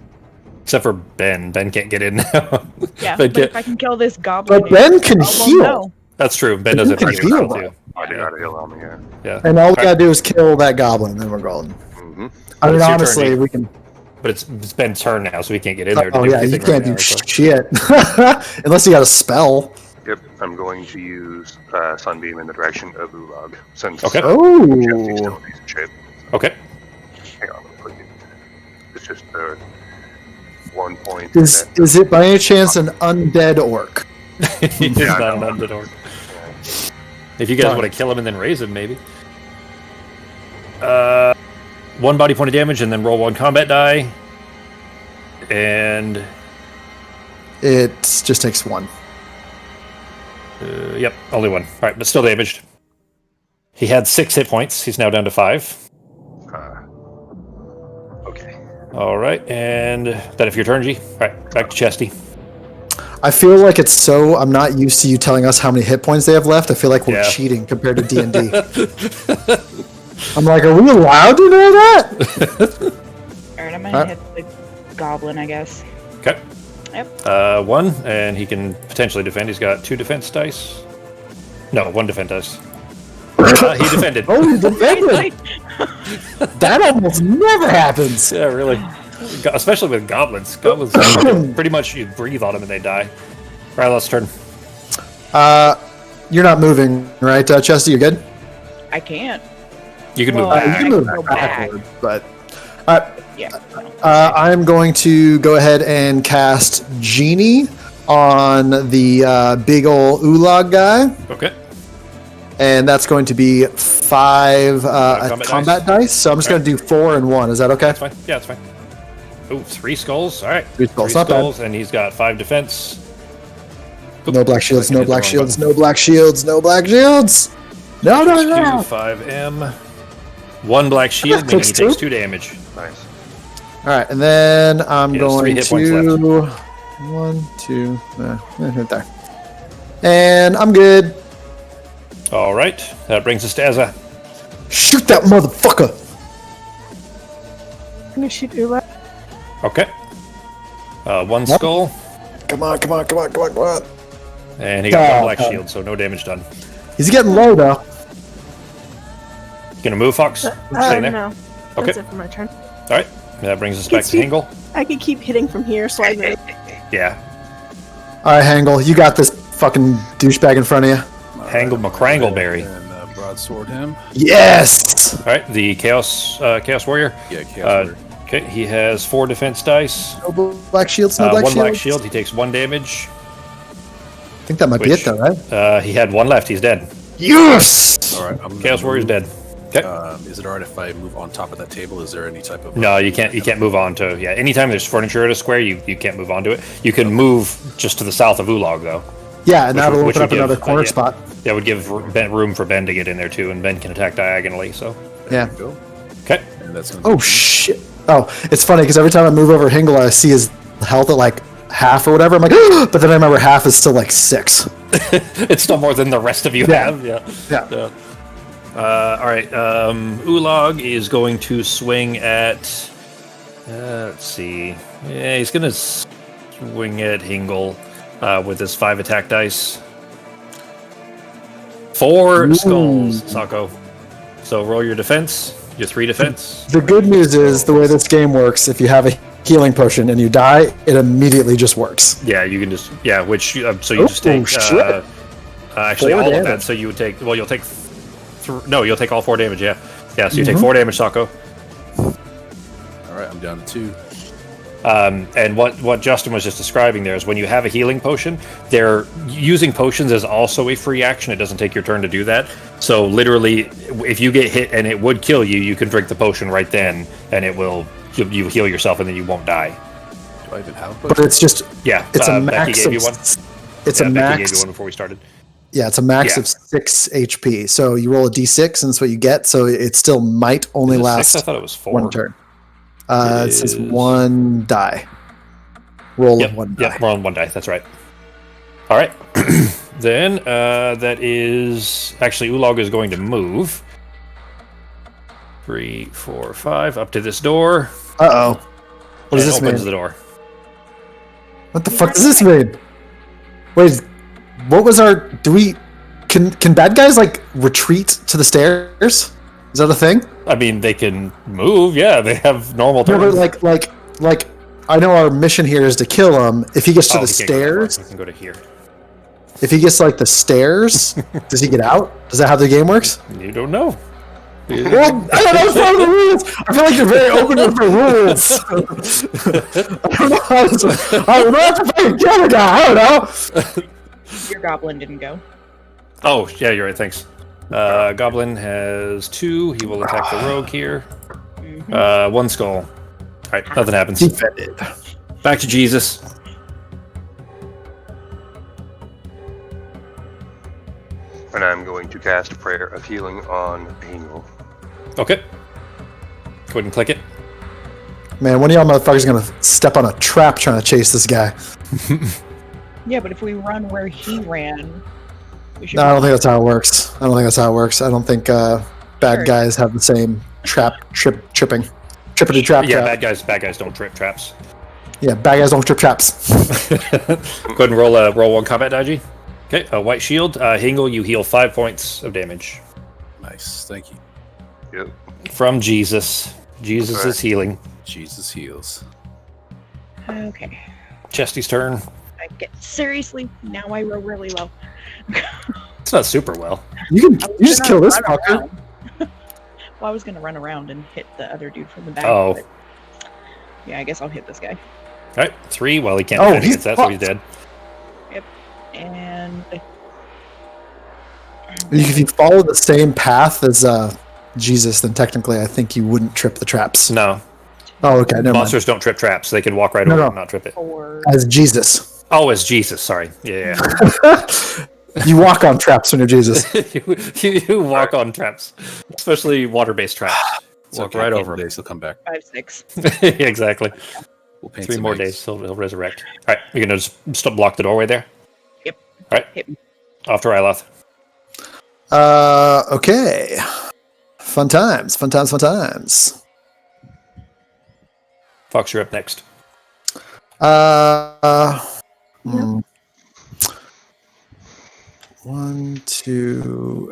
Except for Ben. Ben can't get in now. Yeah, But but if I can kill this goblin, But Ben can well, heal, no. That's true. Ben doesn't can have to heal, too. I do got a heal on me, yeah. Yeah. and all we gotta do is kill that goblin, and then we're golden. Mm-hmm. I mean, It's your turn, honestly, Jake. we can. But it's Ben's turn now, so he can't get in there to Oh do yeah, you anything can't right do now, so. shit unless you got a spell. Yep, I'm going to use Sunbeam in the direction of Ulog. Since Okay. Jesse's Oh, still a piece of shit. Okay. Hang on, let me put it. It's just 1 point. is it by any chance an undead orc? He's Yeah, not I an know. undead orc. If you guys want to kill him and then raise him, maybe. 1 body point of damage, and then roll 1 combat die. And It just takes 1. yep, only 1. All right, but still damaged. He had 6 hit points. He's now down to 5. Okay. All right, and that if your turn, G. All right, back to Chesty. I feel like it's so. I'm not used to you telling us how many hit points they have left. I feel like we're Yeah. cheating compared to D&D. I'm like, are we allowed to know that? Alright, I'm gonna hit the goblin, I guess. Okay. Yep. 1, and he can potentially defend. He's got 2 defense dice. No, 1 defense dice. He defended. Oh, he defended. That almost never happens. Yeah, really. Especially with goblins. Goblins, pretty much you breathe on them and they die. All right, let's turn. You're not moving, right, Chesty? You're good. I can't. You can Well, move You back. can I move can go back. backward, but Yeah. I'm going to go ahead and cast Genie on the big ol' Ulag guy, Okay. and that's going to be 5 Combat combat dice. So I'm just going to do 4 and 1. Is that okay? That's fine. Yeah, that's fine. Oh, 3 skulls. All right. 3 skulls, not bad. and he's got 5 defense. No black shields, I no hit the black wrong shields, button. no black shields, no black shields. No, no, no. 5M. 1 black shield, meaning he Takes takes 2. 2 damage. Nice. All right, and then I'm He has 3 going hit points to 1, 2, right there, and I'm good. All right. That brings us to Ezza. Shoot that motherfucker! I'm gonna shoot Ula. Okay. 1 skull, Come on, come on, come on, come on, come on! and he got 1 Oh, black okay. shield, so no damage done. He's getting low though. Gonna move, Fox? Stay there. No. Okay. That's it for my turn. All right. That brings us back to Sweet. Hingle. I could keep hitting from here, so I move. Yeah. All right, Hangle, you got this fucking douchebag in front of you. Hangle McCrangleberry. And broadsword him. Yes. All right. The Chaos Warrior. Yeah, chaos warrior. Okay. He has 4 defense dice. No black shields, no black 1 shields. black shield. He takes 1 damage. I think that might be Which- it though, right? He had 1 left. He's dead. Yes. All right, I'm gonna Chaos Warrior's move. dead. Okay. Is it alright if I move on top of that table? Is there any type of? No, you can't. You can't move on to. Yeah. Anytime there's furniture at a square, you can't move on to it. You can move just to the south of Ulog, though. Yeah, and Which that'll would open up give- another corner yeah. spot. That would give room for Ben to get in there too, and Ben can attack diagonally. So. Yeah. There we go. Okay. And that's gonna Oh shit! Oh, it's funny because every time I move over Hingle, I see his health at like half or whatever. I'm like, but then I remember half is still like 6. It's still more than the rest of you Yeah. have. Yeah. Yeah. Yeah. All right. Ulog is going to swing at. Let's see. Yeah, he's gonna swing at Hingle with his 5 attack dice. 4 skulls, Sako. So roll your defense. Your 3 defense. The good news is the way this game works. If you have a healing potion and you die, it immediately just works. Yeah, you can just Which so you just take actually 4 all damage. of that. So you would take. Well, you'll take. You'll take all 4 damage. Yeah. Yeah. So you take 4 damage, Sako. All right, I'm down to 2. And what Justin was just describing there is when you have a healing potion, using potions is also a free action. It doesn't take your turn to do that. So literally, if you get hit and it would kill you, you can drink the potion right then, and it will you heal yourself, and then you won't die. Do I even have a But potion? it's just Yeah, it's a Becky max gave of you one. it's Yeah, a Becky gave max. you one before we started. Yeah, it's a max Yeah. of 6 HP. So you roll a d6, and that's what you get. So it still might only Is it last 6? I thought it was 4. one turn. It says is- 1 die. Roll Yep, of 1 die. yep, roll on 1 die. That's right. All right. Then that is actually Ulog is going to move. 3, 4, 5 up to this door. Uh-oh. What does and this opens mean? the door. What the fuck does this mean? Wait, what was our... Can bad guys, like, retreat to the stairs? Is that a thing? I mean, they can move. Yeah, they have normal No, turns. but like, I know our mission here is to kill him. If he gets to the he can't go that far. stairs, He can go to here. if he gets to, like, the stairs, does he get out? Is that how the game works? You don't know. Well, I don't know follow the rules. I feel like you're very open with the rules. I don't know how to... I don't know how to fucking kill a guy. I don't know. Your goblin didn't go. Oh, yeah, you're right. Thanks. Goblin has 2. He will attack the rogue here. 1 skull. All right, nothing happens. Defended. Back to Jesus. And I'm going to cast Prayer of Healing on Hingle. Okay. Go ahead and click it. Man, one of y'all motherfuckers gonna step on a trap trying to chase this guy. Yeah, but if we run where he ran, we should. No, I don't think that's how it works. I don't think bad guys have the same trippity trap. Yeah, trap. bad guys don't trip traps. Yeah, bad guys don't trip traps. Go ahead and roll 1 combat dodgy. Okay, a white shield. Hingle, you heal 5 points of damage. Nice, thank you. Yep. From Jesus. Jesus Alright. is healing. Jesus heals. Okay. Chesty's turn. I get seriously. Now I roll really low. It's not super well. You I was just gonna kill this run fucker. around. Well, I was gonna run around and hit the other dude from the back. Oh. but- Yeah, I guess I'll hit this guy. Alright, 3. Well, he can't Oh, defend he's against that, so he's fucked. dead. And If you follow the same path as Jesus, then technically I think you wouldn't trip the traps. No. Oh, okay, never mind. Monsters don't trip traps. They can walk right No, over no. and not trip it. 4. As Jesus. Oh, it's Jesus. Sorry. Yeah. You walk on traps when you're Jesus. you walk on traps, especially water-based traps. So Walk right over him. days, he'll come back. 5, 6. Exactly. We'll paint 3 some more eggs. days. He'll resurrect. All right, you're gonna just block the doorway there. Yep. All right. Hit me. Off to Ryloth. Okay. Fun times. Fox, you're up next. Hmm. 1, 2,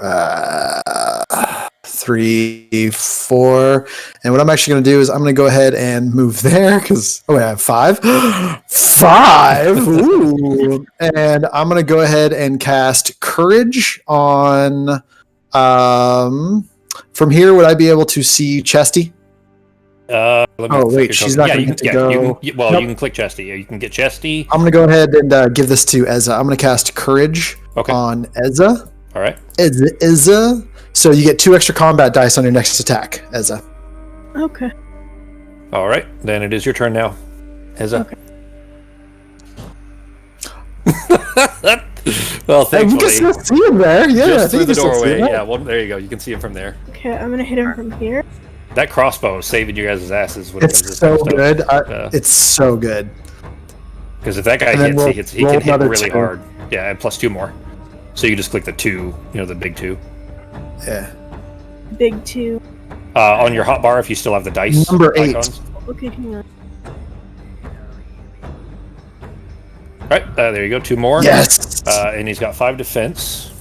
3, 4. And what I'm actually going to do is I'm going to go ahead and move there because I have 5. 5. Ooh. And I'm going to go ahead and cast Courage on. From here, would I be able to see Chesty? Let me Oh, click wait, your she's code. not gonna you get can, to go. You can, Nope. you can click Chesty. You can get Chesty. I'm going to go ahead and give this to Ezza. I'm going to cast Courage Okay. on Ezza. All right. Ezza. So you get 2 extra combat dice on your next attack, Ezza. Okay. All right. Then it is your turn now. Ezza. Okay. Well, You thankfully, can still see him there. Yeah, I just think through the you can still see doorway. him. Yeah, well, there you go. You can see him from there. Okay, I'm gonna hit him from here. That crossbow is saving you guys' asses when it comes to It's so stuff. good. Yeah. It's so good. Because if that guy And then hits, he roll can hit another really 2. hard. Yeah, and plus 2 more. So you just click the 2, the big 2. Yeah. big 2. On your hotbar, if you still have the dice. Number 8. icons. Okay, hang on. All right, there you go. 2 more. Yes. And he's got 5 defense.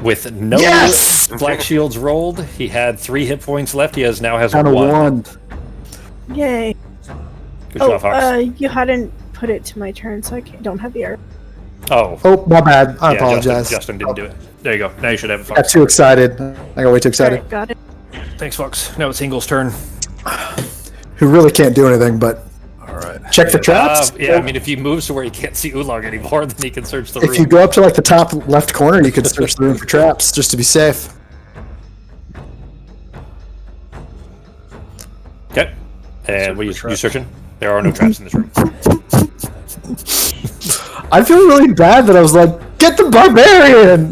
With no Yes! black shields rolled, he had 3 hit points left. He now has Down to 1. 1. Yay. Good job, Fox. You hadn't put it to my turn, so I don't have the arrow. Oh, Oh, my bad. I yeah, apologize. Justin didn't do it. There you go. Now you should have it, I got Fox. too excited. I got way too excited. Alright, got it. Thanks, Fox. Now it's Ingle's turn. Who really can't do anything but All right. check for traps. Yeah, I mean, if he moves to where he can't see Oolong anymore, then he can search the room. If you go up to like the top left corner, you can search the room for traps just to be safe. Okay. And what are you traps. searching? There are no traps in this room. I feel really bad that I was like, get the barbarian.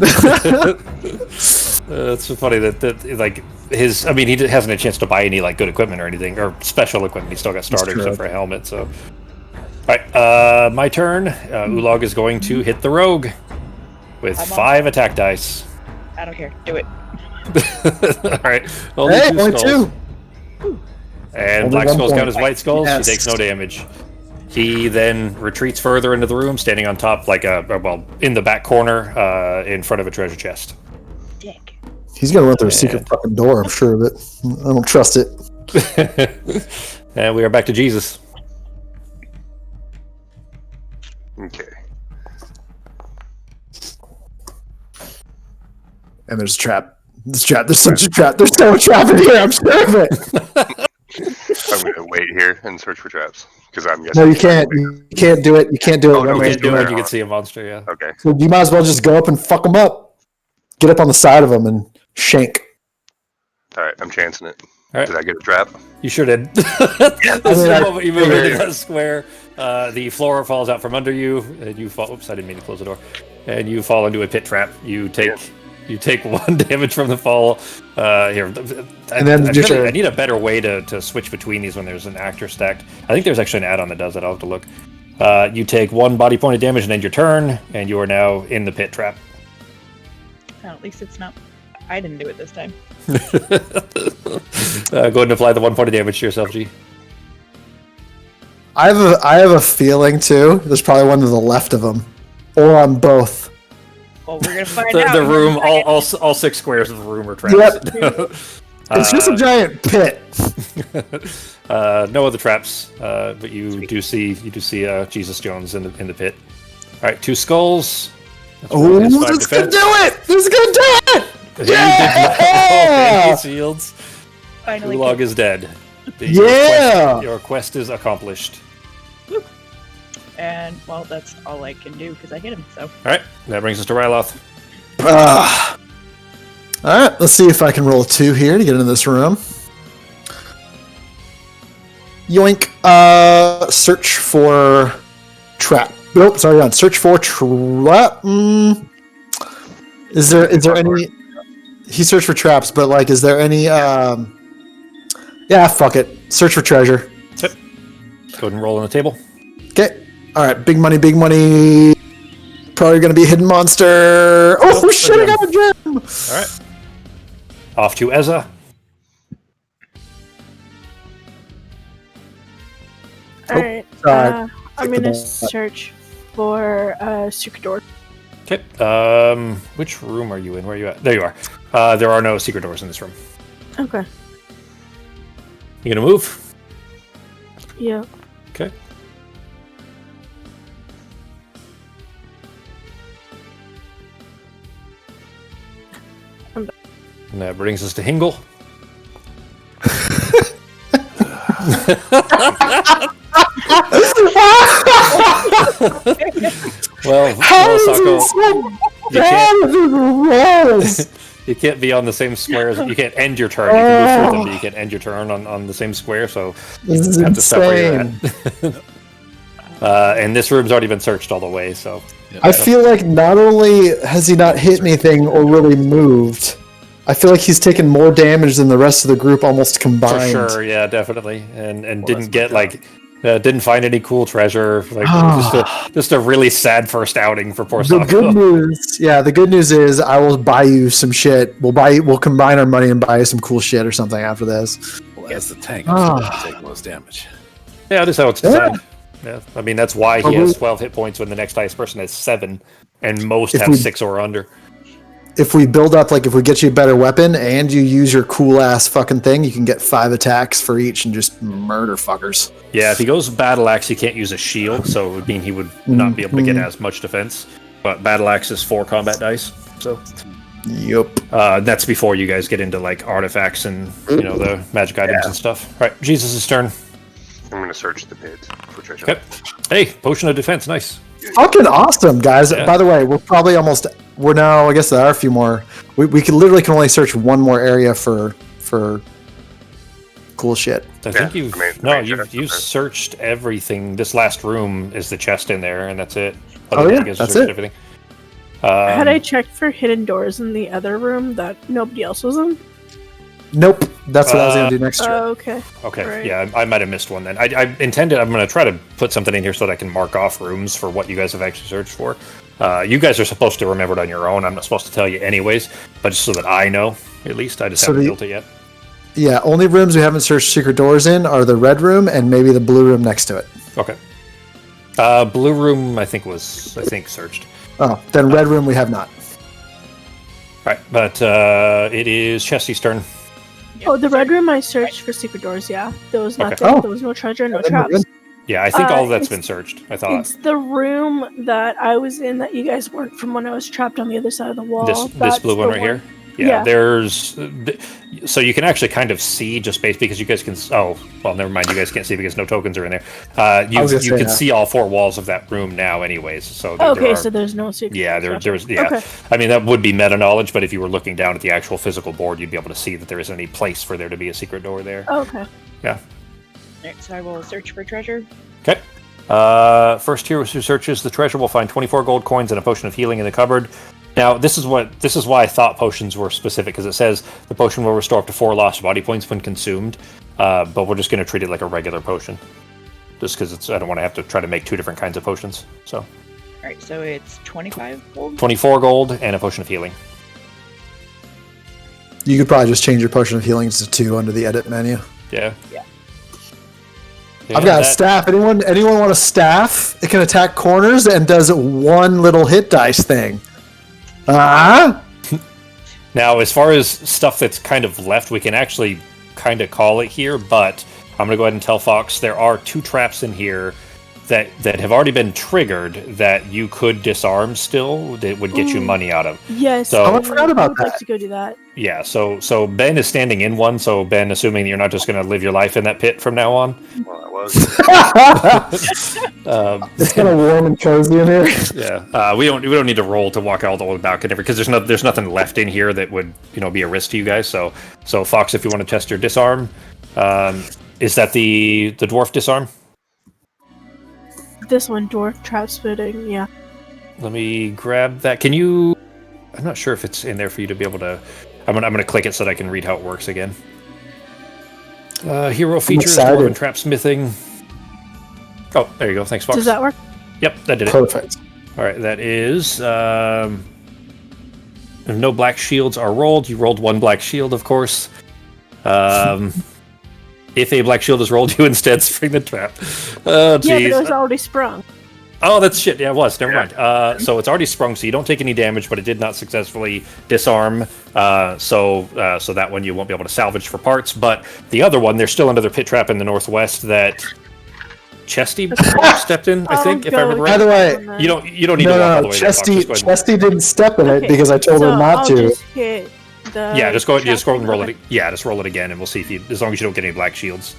It's so funny that like his. I mean, he hasn't had a chance to buy any like good equipment or anything or special equipment. He's still got starter true. except for a helmet. So, all right, my turn. Oolong is going to hit the rogue with I'm on. 5 attack dice. I don't care. Do it. All right, only Hey, 2 only skulls. 2. And Only black 1 skulls point. count as white skulls. Yes. He takes no damage. He then retreats further into the room, standing on top, like in the back corner, in front of a treasure chest. Dick. He's gonna run through a secret fucking door. I'm sure of it. I don't trust it. And we are back to Jesus. Okay. And there's a trap. There's a trap. There's such a trap. There's so much trap in here. I'm sure of it. I'm gonna wait here and search for traps because I'm guessing. No, you can't. You can't do it. You can't do it. Oh, no, one You way can't do or it. the You other. can see a monster. Yeah. Okay. So you might as well just go up and fuck them up. Get up on the side of them and shank. All right. I'm chancing it. All right. Did I get a trap? You sure did. This is I the mean, moment you move I- into that square. The floor falls out from under you, and you fall. Oops, I didn't mean to close the door. And you fall into a pit trap. You take 1 damage from the fall. Here, And then I need a better way to switch between these when there's an actor stacked. I think there's actually an add-on that does that. I'll have to look. You take 1 body point of damage and end your turn, and you are now in the pit trap. Well, at least it's not. I didn't do it this time. Go ahead and apply the 1 point of damage to yourself, G. I have a feeling too. There's probably one to the left of them, or on both. Well, we're gonna find The, out. the in a room, second. all 6 squares of the room are traps. Yep. It's just a giant pit. No other traps, but you do see Jesus Jones in the pit. All right, 2 skulls. That's Oh, his 5 this is gonna defense. do it! This is gonna do it! He did Yeah! not shields. Finally. Ulog is dead. Yeah! Your quest is accomplished. And well, that's all I can do because I hit him. So All right, that brings us to Ryloth. Alright, let's see if I can roll a 2 here to get into this room. Yoink. Search for trap. Nope, sorry, on search for trap. Is there any... He searched for traps, but like, is there any... Yeah, fuck it. Search for treasure. Yep. Go ahead and roll on the table. Okay. Alright, big money, big money. Probably gonna be a hidden monster. Oh shit, I got a gem! All right. Off to Ezza. Alright. sorry. I'm Take the gonna ball. search for secret door. Okay. Which room are you in? Where are you at? There you are. There are no secret doors in this room. Okay. You gonna move? Yeah. Okay. I'm back. And that brings us to Hingle. well, Sako, you can't be on the same square as you can't end your turn. You can move through them, but you can't end your turn on the same square. So This is you have to stop where you're insane. at. And this room's already been searched all the way. So I feel like not only has he not hit anything or really moved, I feel like he's taken more damage than the rest of the group almost for combined. sure, yeah, definitely, and didn't get like Didn't find any cool treasure. Like just a really sad first outing for poor The Sako. good news, the good news is I will buy you some shit. We'll combine our money and buy you some cool shit or something after this. Well, as the tank, I'm still gonna take most damage. Yeah, that's how it's designed. Yeah. I mean, that's why he has 12 hit points when the next highest person has 7, and most have 6 or under. If we build up, like if we get you a better weapon and you use your cool ass fucking thing, you can get 5 attacks for each and just murder fuckers. Yeah, if he goes battle axe, he can't use a shield, so it would mean he would not be able to get as much defense. But battle axe is 4 combat dice, so. Yep. That's before you guys get into like artifacts and the magic items and stuff. All right, Jesus' turn. I'm gonna search the pit for treasure. Okay. Hey, potion of defense, nice. Fucking awesome, guys. Yeah. By the way, we're now, I guess there are a few more. We can only search one more area for cool shit. I think you've searched everything. This last room is the chest in there, and that's it. That's it. Everything. Had I checked for hidden doors in the other room that nobody else was in? Nope. That's what I was going to do next turn. Okay. Okay, Right. yeah, I might have missed one then. I'm going to try to put something in here so that I can mark off rooms for what you guys have actually searched for. You guys are supposed to remember it on your own. I'm not supposed to tell you anyways, but just so that I know, at least. I just haven't built it yet. Yeah, only rooms we haven't searched secret doors in are the red room and maybe the blue room next to it. Okay. Blue room, I think searched. Oh, then red room we have not. All right, but it is Chesty's turn. Oh, the red room I searched for secret doors, yeah. There was nothing. Oh. There was no treasure, no Then we're traps. good. Yeah, I think all of that's been searched, I thought. It's the room that I was in that you guys weren't from when I was trapped on the other side of the wall. This That's blue one the right here? Yeah, there's... So you can actually kind of see, just based because you guys can... Oh, well, never mind, you guys can't see because no tokens are in there. You can see all 4 walls of that room now anyways. So so there's no secret. Yeah, there's... Yeah. Okay. I mean, that would be meta knowledge, but if you were looking down at the actual physical board, you'd be able to see that there isn't any place for there to be a secret door there. Okay. Yeah. Alright, so I will search for treasure. Okay. First hero who searches the treasure will find 24 gold coins and a potion of healing in the cupboard. Now, this is why I thought potions were specific, because it says the potion will restore up to 4 lost body points when consumed, but we're just going to treat it like a regular potion, just because I don't want to have to try to make 2 different kinds of potions. So, Alright, so it's 25 gold? 24 gold and a potion of healing. You could probably just change your potion of healing to 2 under the edit menu. Yeah. I've got a staff. Anyone want a staff? It can attack corners and does 1 little hit dice thing. Now, as far as stuff that's kind of left, we can actually kind of call it here, but I'm going to go ahead and tell Fox there are 2 traps in here that have already been triggered that you could disarm still, that would get you money out of. Yes. So- I forgot about I would like that. to go do that. Yeah, so Ben is standing in one, so Ben, assuming you're not just going to live your life in that pit from now on. Well, I was. It's kind of warm and cozy in here. Yeah, we don't need to roll to walk all the way back and everything, because there's nothing left in here that would be a risk to you guys. So Fox, if you want to test your disarm, is that the dwarf disarm? This one, dwarf trap spitting, yeah. Let me grab that. Can you? I'm not sure if it's in there for you to be able to. I'm gonna click it so that I can read how it works again. Hero features excited. dwarven trap smithing. Oh, there you go. Thanks, Fox. Does that work? Yep, that did it. Perfect. All right, that is. If no black shields are rolled, you rolled 1 black shield, of course. If a black shield is rolled, you instead spring the trap. Oh, jeez. Yeah, but it was already sprung. Oh, that's shit. Yeah, it was. Never mind. So it's already sprung, so you don't take any damage, but it did not successfully disarm. So that one you won't be able to salvage for parts. But the other one, there's still another pit trap in the northwest that Chesty stepped in, I think, if I remember By right. the way, You don't need to walk all the way there, Fox. Just go ahead. Chesty didn't step in it Okay, because I told so him not I'll to. Just hit the Yeah, just go ahead and roll Okay. it. Yeah, just roll it again, and we'll see if you, as long as you don't get any black shields.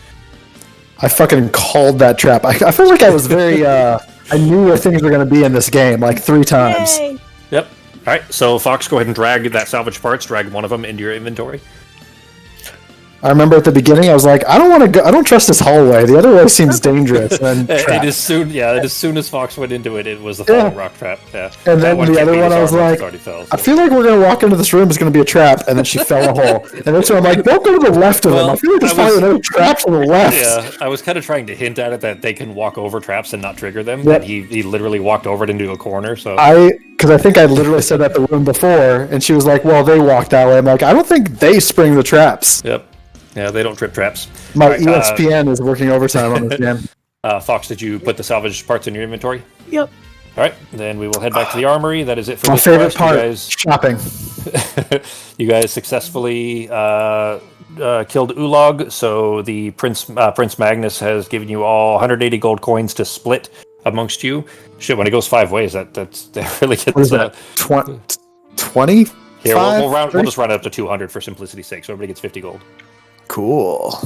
I fucking called that trap. I feel like I was very. I knew where things were going to be in this game like 3 times. Yay! Yep. All right. So Fox, go ahead and drag that salvage parts. Drag one of them into your inventory. I remember at the beginning, I was like, I don't want to go. I don't trust this hallway. The other way seems dangerous. And as soon as Fox went into it, it was the falling rock trap. Yeah. And then the other one, I was like, I feel like we're gonna walk into this room. It's gonna be a trap, and then she fell a hole. And then so I'm like, don't go to the left of him. I feel like there's probably another traps on the left. Yeah, I was kind of trying to hint at it that they can walk over traps and not trigger them. Yep. And he literally walked over it into a corner. So because I think I literally said that the room before, and she was like, well, they walked that way. I'm like, I don't think they spring the traps. Yep. Yeah, they don't trip traps. My ESPN is working overtime on this game. Fox, did you put the salvage parts in your inventory? Yep. All right, then we will head back to the armory. That is it for my this favorite quest. part, shopping. You guys successfully killed Ulog, so the Prince Magnus has given you all 180 gold coins to split amongst you. Shit, when it goes 5 ways, that really gets... What is that, 20? Here, we'll just round it up to 200 for simplicity's sake, so everybody gets 50 gold. Cool.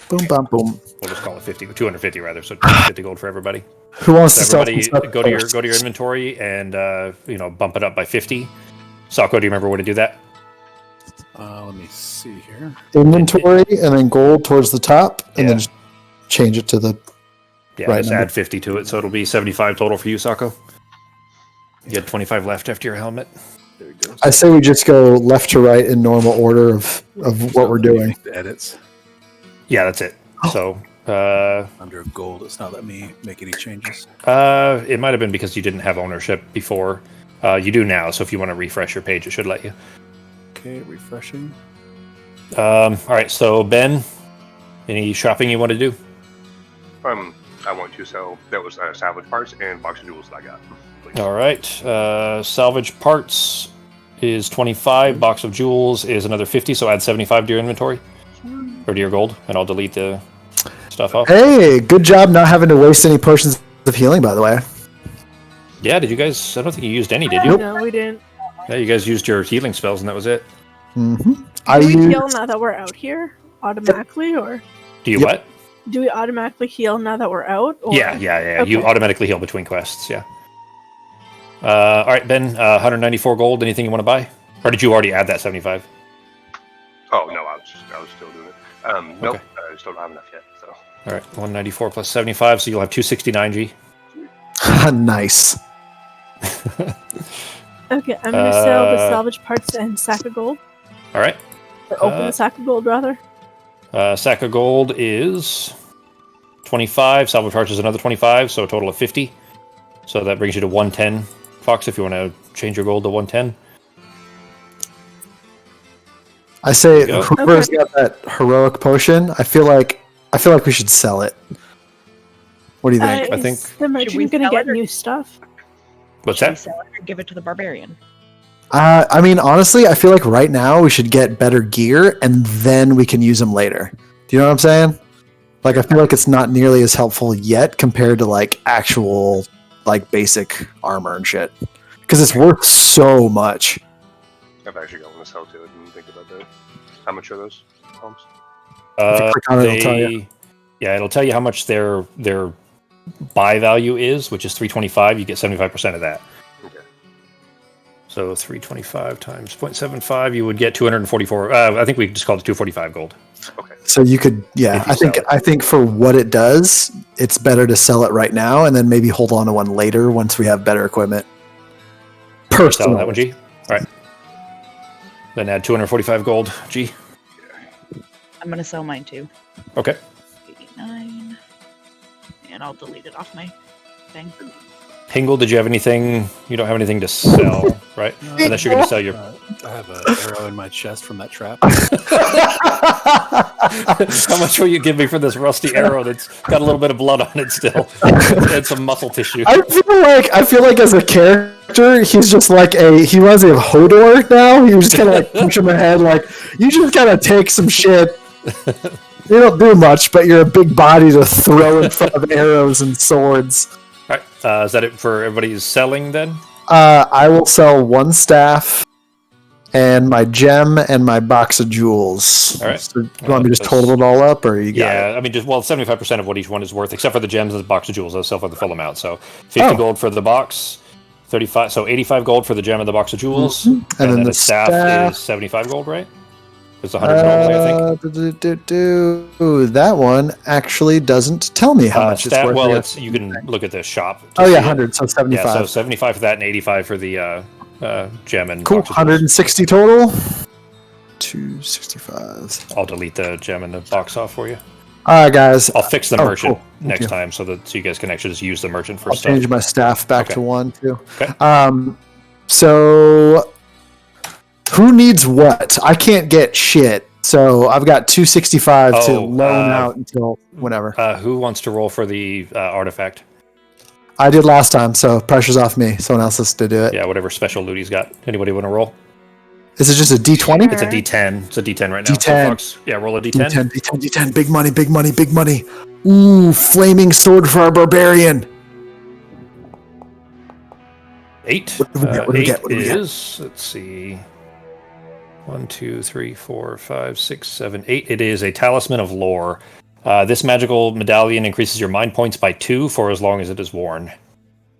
Boom, bum, boom. We'll just call it 250 rather, so 50 gold for everybody. Who wants to everybody go to your inventory and bump it up by 50. Sako, do you remember where to do that? Let me see here. Inventory and then gold towards the top, and then just change it to the right just number. add 50 to it, so it'll be 75 total for you, Sako. You had 25 left after your helmet. There we go. I say we just go left to right in normal order of what we're doing. The edits. Yeah, that's it. So under gold, it's not letting me make any changes. it might have been because you didn't have ownership before. You do now, so if you want to refresh your page, it should let you. Okay, refreshing. All right, so Ben, any shopping you want to do? I want to sell those salvage parts and box of jewels that I got. Please. All right, salvage parts is 25. Box of jewels is another 50. So add 75 to your inventory or to your gold, and I'll delete the stuff off. Hey, good job not having to waste any potions of healing, by the way. Yeah, did you guys? I don't think you used any, did you? No, we didn't. Yeah, you guys used your healing spells, and that was it. Mm-hmm. Do we heal now that we're out here automatically, or Do you what? do we automatically heal now that we're out? Or? Yeah. Okay. You automatically heal between quests. Yeah. All right, Ben. 194 gold. Anything you want to buy, or did you already add that 75? Oh no, I was still doing it. Nope, Okay. I still don't have enough yet. So. All right, 194 plus 75, so you'll have 269 G. Nice. Okay, I'm gonna sell the salvage parts and sack of gold. All right. Or open the sack of gold, rather. Sack of gold is 25. Salvage parts is another 25, so a total of 50. So that brings you to 110. Fox, if you want to change your gold to 110. I say Go. whoever's got that heroic potion, I feel like we should sell it. What do you think? I think- Is the merchant we gonna sell get it or- new stuff? What's Should we that? sell it or give it to the barbarian? I mean, honestly, I feel like right now we should get better gear and then we can use them later. Do you know what I'm saying? Like, I feel like it's not nearly as helpful yet compared to like actual like basic armor and shit, because it's worth so much. I've actually got one to sell to it and think about that. How much are those homes? If you click on it, it'll tell you. Yeah, it'll tell you how much their buy value is, which is 325. You get 75% of that. Okay. So 325 times 0.75, you would get 244. I think we just called it 245 gold. Okay. So you could, yeah. If you I think for what it does, it's better to sell it right now and then maybe hold on to one later once we have better equipment. Sell Personally, that one, G. All right. Then add 245 gold, G. I'm gonna sell mine too. Okay. 89. And I'll delete it off my thing. Hingle, did you have anything? You don't have anything to sell, right? Unless you're going to sell your. I have an arrow in my chest from that trap. How much will you give me for this rusty arrow that's got a little bit of blood on it still, and some muscle tissue? I feel like as a character, he's just like he reminds me of Hodor now. He was kind of like push him ahead, like you just kind of take some shit. You don't do much, but you're a big body to throw in front of arrows and swords. All right, is that it for everybody's selling then? I will sell one staff and my gem and my box of jewels. All right. So, you want me to just total it all up, or you got it? Yeah, I mean, 75% of what each one is worth, except for the gems and the box of jewels. I'll sell for the full amount. So 50 gold for the box, 35. So 85 gold for the gem and the box of jewels, And then the the staff staff is 75 gold, right? It's 100 normally, I think. That one actually doesn't tell me how much it's worth. Well, you can look at the shop. Oh yeah, 100. So 75. Yeah, so 75 for that and 85 for the gem and cool. boxes. 160 total. 265. I'll delete the gem and the box off for you. All right, guys. I'll fix the merchant cool. next time so you guys can actually just use the merchant for I'll stuff. change my staff back to 1 too. Okay. So who needs what? I can't get shit. So I've got 265 to loan out until whenever. Who wants to roll for the artifact? I did last time, so pressure's off me. Someone else has to do it. Yeah, whatever special loot he's got. Anybody want to roll? Is it just a D20? It's a D10. It's a D10 right now. D10. Fox. Yeah, roll a D10. D10. Big money, big money, big money. Ooh, flaming sword for our barbarian. 8. What do we get? Let's see. 1, 2, 3, 4, 5, 6, 7, 8. It is a Talisman of Lore. This magical medallion increases your mind points by 2 for as long as it is worn.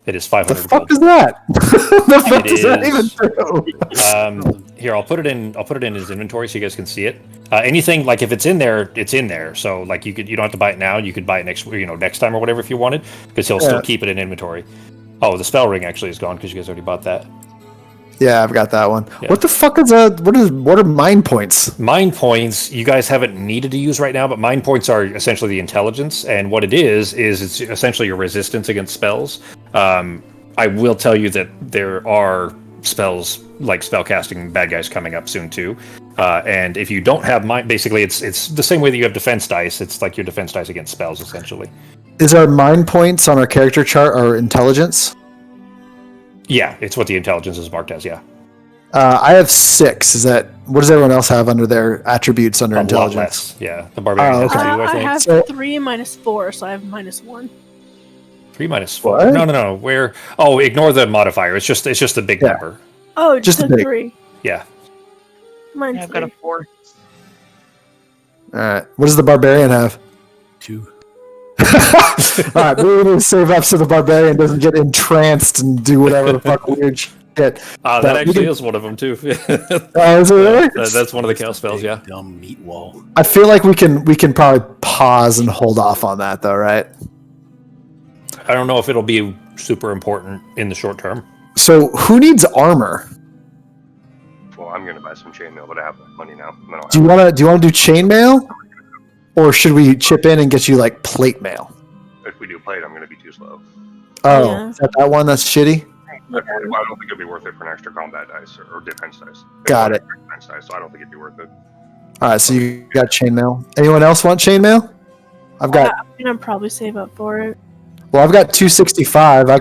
It is 500 The fuck gold. is that? The fuck is that even true? Here, I'll put it in his inventory so you guys can see it. Anything like if it's in there, it's in there. So like you don't have to buy it now. You could buy it next time or whatever if you wanted, because he'll still keep it in inventory. Oh, the spell ring actually is gone because you guys already bought that. Yeah, I've got that one. Yeah. What the fuck is what are mind points? Mind points you guys haven't needed to use right now, but mind points are essentially the intelligence, and what it is it's essentially your resistance against spells. I will tell you that there are spells like spellcasting bad guys coming up soon too. And if you don't have mind, basically it's the same way that you have defense dice. It's like your defense dice against spells essentially. Is our mind points on our character chart our intelligence? Yeah, it's what the intelligence is marked as. Yeah, I have 6. What does everyone else have under their attributes under a intelligence? lot less. Yeah, the barbarian has 2, I think. I have So- 3 minus 4, so I have minus 1. 3 minus 4. What? No. Where? Oh, ignore the modifier. It's just a big number. Oh, Just just a a big- 3. Yeah. Mine's I've got a 4. All right. What does the barbarian have? 2. All right, we need to save up so the barbarian doesn't get entranced and do whatever the fuck weird shit. That But actually is one of them too. Is it really? That's one of the cow spells. Yeah. Dumb meat wall. I feel like we can probably pause and hold off on that though, right? I don't know if it'll be super important in the short term. So who needs armor? Well, I'm gonna buy some chainmail, but I have money now. And I don't Do you have want to do chainmail, or should we chip in and get you like plate mail? If we do plate, I'm gonna be too slow. Oh, Yeah. is that one that's shitty? I don't think it'd be worth it for an extra combat dice or defense dice. Got it. Defense dice, so I don't think it'd be worth it. All right, so you got chainmail. Anyone else want chainmail? I've got. I'm gonna probably save up for it. Well, I've got 265. I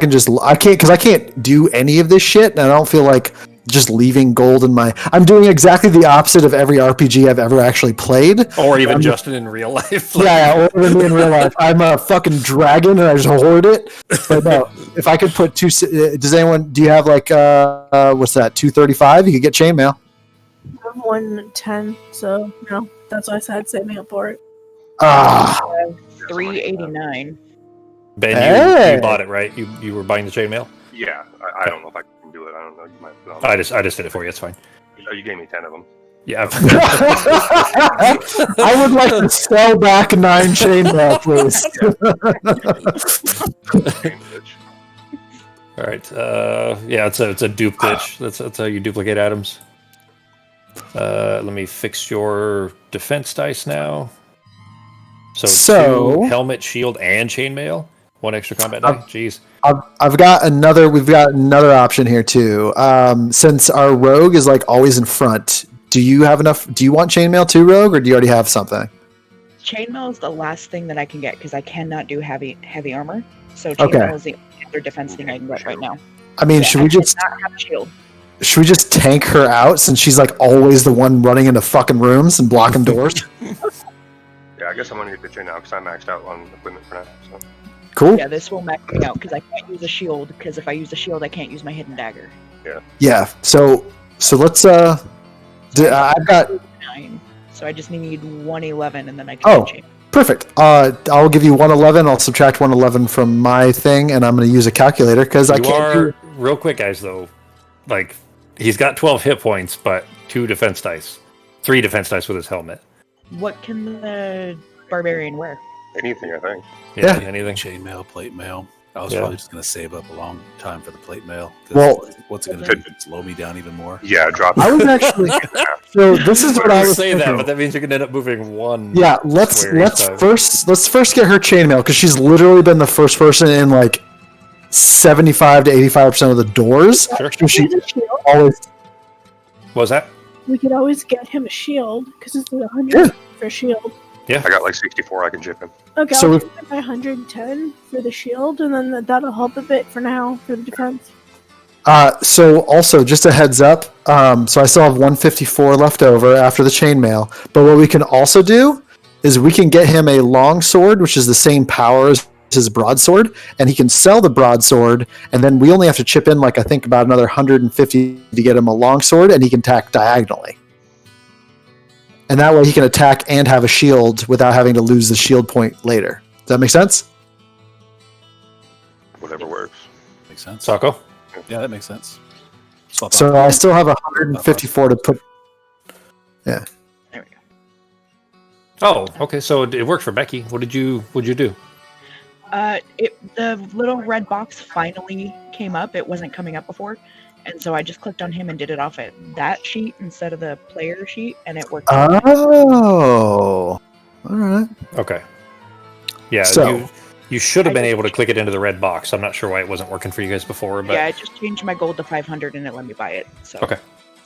can't do any of this shit, and I don't feel like just leaving gold in my. I'm doing exactly the opposite of every RPG I've ever actually played. Or even Justin in real life. Yeah, or me in real life. I'm a fucking dragon and I just hoard it. But no, if I could put do you have like what's that? 235? You could get chainmail. I have 110, so that's why I said saving up for it. Ah, 389. Ben, Hey. you bought it, right? You were buying the chainmail? Yeah, I don't know if I can do it. I don't know. You might. No. I just did it for you. It's fine. Oh, you gave me 10 of them. Yeah. I would like to sell back 9 chainmail, please. All right. Yeah, it's a dupe glitch. That's how you duplicate items. Let me fix your defense dice now. So 2 helmet, shield, and chainmail. 1 extra combat die. Jeez. We've got another option here too. Since our rogue is like always in front, do you have enough? Do you want chainmail too, rogue, or do you already have something? Chainmail is the last thing that I can get because I cannot do heavy armor. So chainmail is the other defense thing I can get right now. I mean, should we just not have a shield? should we just tank her out since she's like always the one running into fucking rooms and blocking doors? Yeah, I guess I'm gonna get the chain now because I maxed out on equipment for now. So. Cool. Yeah, this will max me out because I can't use a shield. Because if I use a shield, I can't use my hidden dagger. Yeah. So let's I've got 9. So I just need 111, and then I can. Oh. chain. perfect. I'll give you 111. I'll subtract 111 from my thing, and I'm going to use a calculator because I can't do. Real quick, guys. Though, like he's got 12 hit points, but 2 defense dice. 3 defense dice with his helmet. What can the barbarian wear? Anything, I think. Yeah, Yeah. anything. Chainmail, plate mail. I was Yeah. probably just going to save up a long time for the plate mail. 'Cause Well- what's it going to do? Slow me down even more? Yeah, drop I was actually. So this is what I was say that, thinking. but that means you're gonna end up moving one. Yeah, let's square each time. first get her chainmail because she's literally been the first person in like 75 to 85% of the doors. Sure. So she Here's a shield. always. What was that? We could always get him a shield because it's 100 Yeah. for a shield. Yeah. I got like 64 I can chip him. Okay, So I'll if- give him my 110 for the shield, and then that'll help a bit for now for the defense. So also just a heads up. So I still have 154 left over after the chainmail. But what we can also do is we can get him a long sword, which is the same power as his broadsword, and he can sell the broadsword, and then we only have to chip in like I think about another 150 to get him a long sword, and he can attack diagonally. And that way he can attack and have a shield without having to lose the shield point later. Does that make sense? Whatever works. Makes sense. Sako? Yeah, that makes sense. Swap So out. I still have 154 to put. There we go. Oh, okay. So it worked for Becky. What'd you do? The little red box finally came up. It wasn't coming up before. And so I just clicked on him and did it off at that sheet instead of the player sheet, and it worked. Oh, all right. Okay. Yeah. So- you should have I been just- able to click it into the red box. I'm not sure why it wasn't working for you guys before, but Yeah, I just changed my gold to 500 and it let me buy it. So Okay.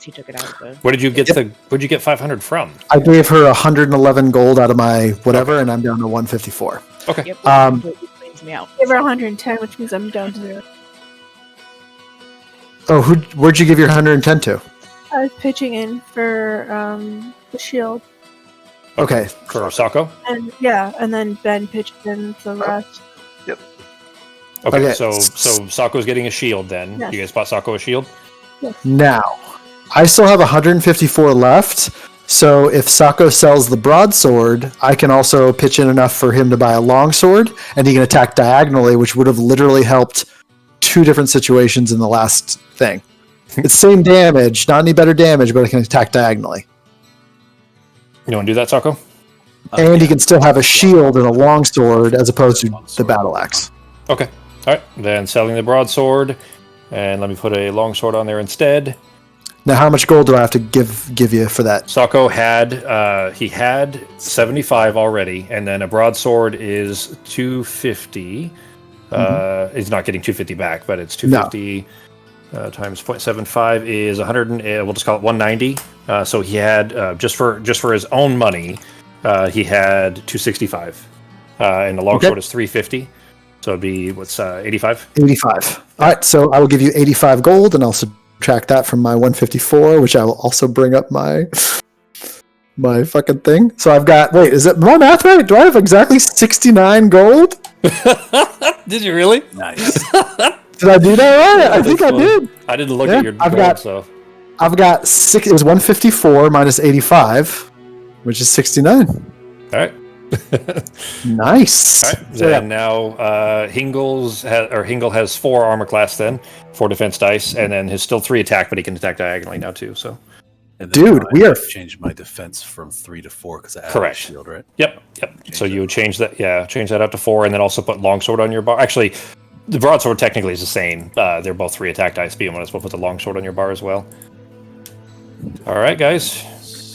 he took it out of the. where did you get where'd you get 500 from? I gave her 111 gold out of my whatever, and I'm down to 154. Okay. Yep, which completely cleans me out. Give her 110, which means I'm down to 0. Oh, where'd you give your 110 to? I was pitching in for the shield, Okay, For Sako? and and then Ben pitched in the rest. Okay, Okay. so Sako's getting a shield then. Yes. You guys bought Sako a shield? now I still have 154 left. So if Sako sells the broadsword, I can also pitch in enough for him to buy a longsword, and he can attack diagonally, which would have literally helped 2 different situations in the last thing. It's same damage, not any better damage, but it can attack diagonally. You want to do that, Sako? And he can still have a shield and a longsword as opposed to the battle axe. Okay. All right. Then selling the broadsword, and let me put a longsword on there instead. Now, how much gold do I have to give you for that? Sako had 75 already, and then a broadsword is 250. He's not getting 250 back, but it's 250 times 0.75 is 100. We'll just call it 190. So he had just for his own money, he had 265, and the longsword is 350. So it'd be 85. 85. All right, so I will give you 85 gold, and I'll subtract that from my 154, which I will also bring up my fucking thing. So I've got. Wait, is it my math right? Do I have exactly 69 gold? Did you really? Nice. Did I do that right? I think I did. I didn't look Yeah, at your I've gold, got- so I've got 6. It was 154 minus 85, which is 69. all right. Nice. All right. So, Then now Hingle has 4 armor class, then 4 defense dice, and then his still 3 attack, but he can attack diagonally now too. So And then Dude, we are- changed my defense from 3 to 4 because I added Correct. a shield, right? yep. So you would change that, change that up to 4, and then also put longsword on your bar. Actually, the broadsword technically is the same. They're both 3 attack dice, but you might as well put the longsword on your bar as well. All right, guys.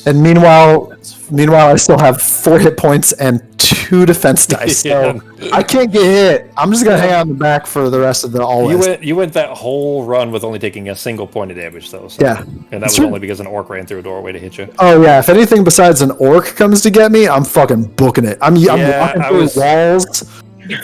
And meanwhile, I still have 4 hit points and 2 defense dice. So I can't get hit. I'm just gonna hang on the back for the rest of the always. You went that whole run with only taking a single point of damage, though. So. Yeah. And that That's was right. only because an orc ran through a doorway to hit you. Oh yeah, if anything besides an orc comes to get me, I'm fucking booking it. I'm Yeah, walking I through was- walls.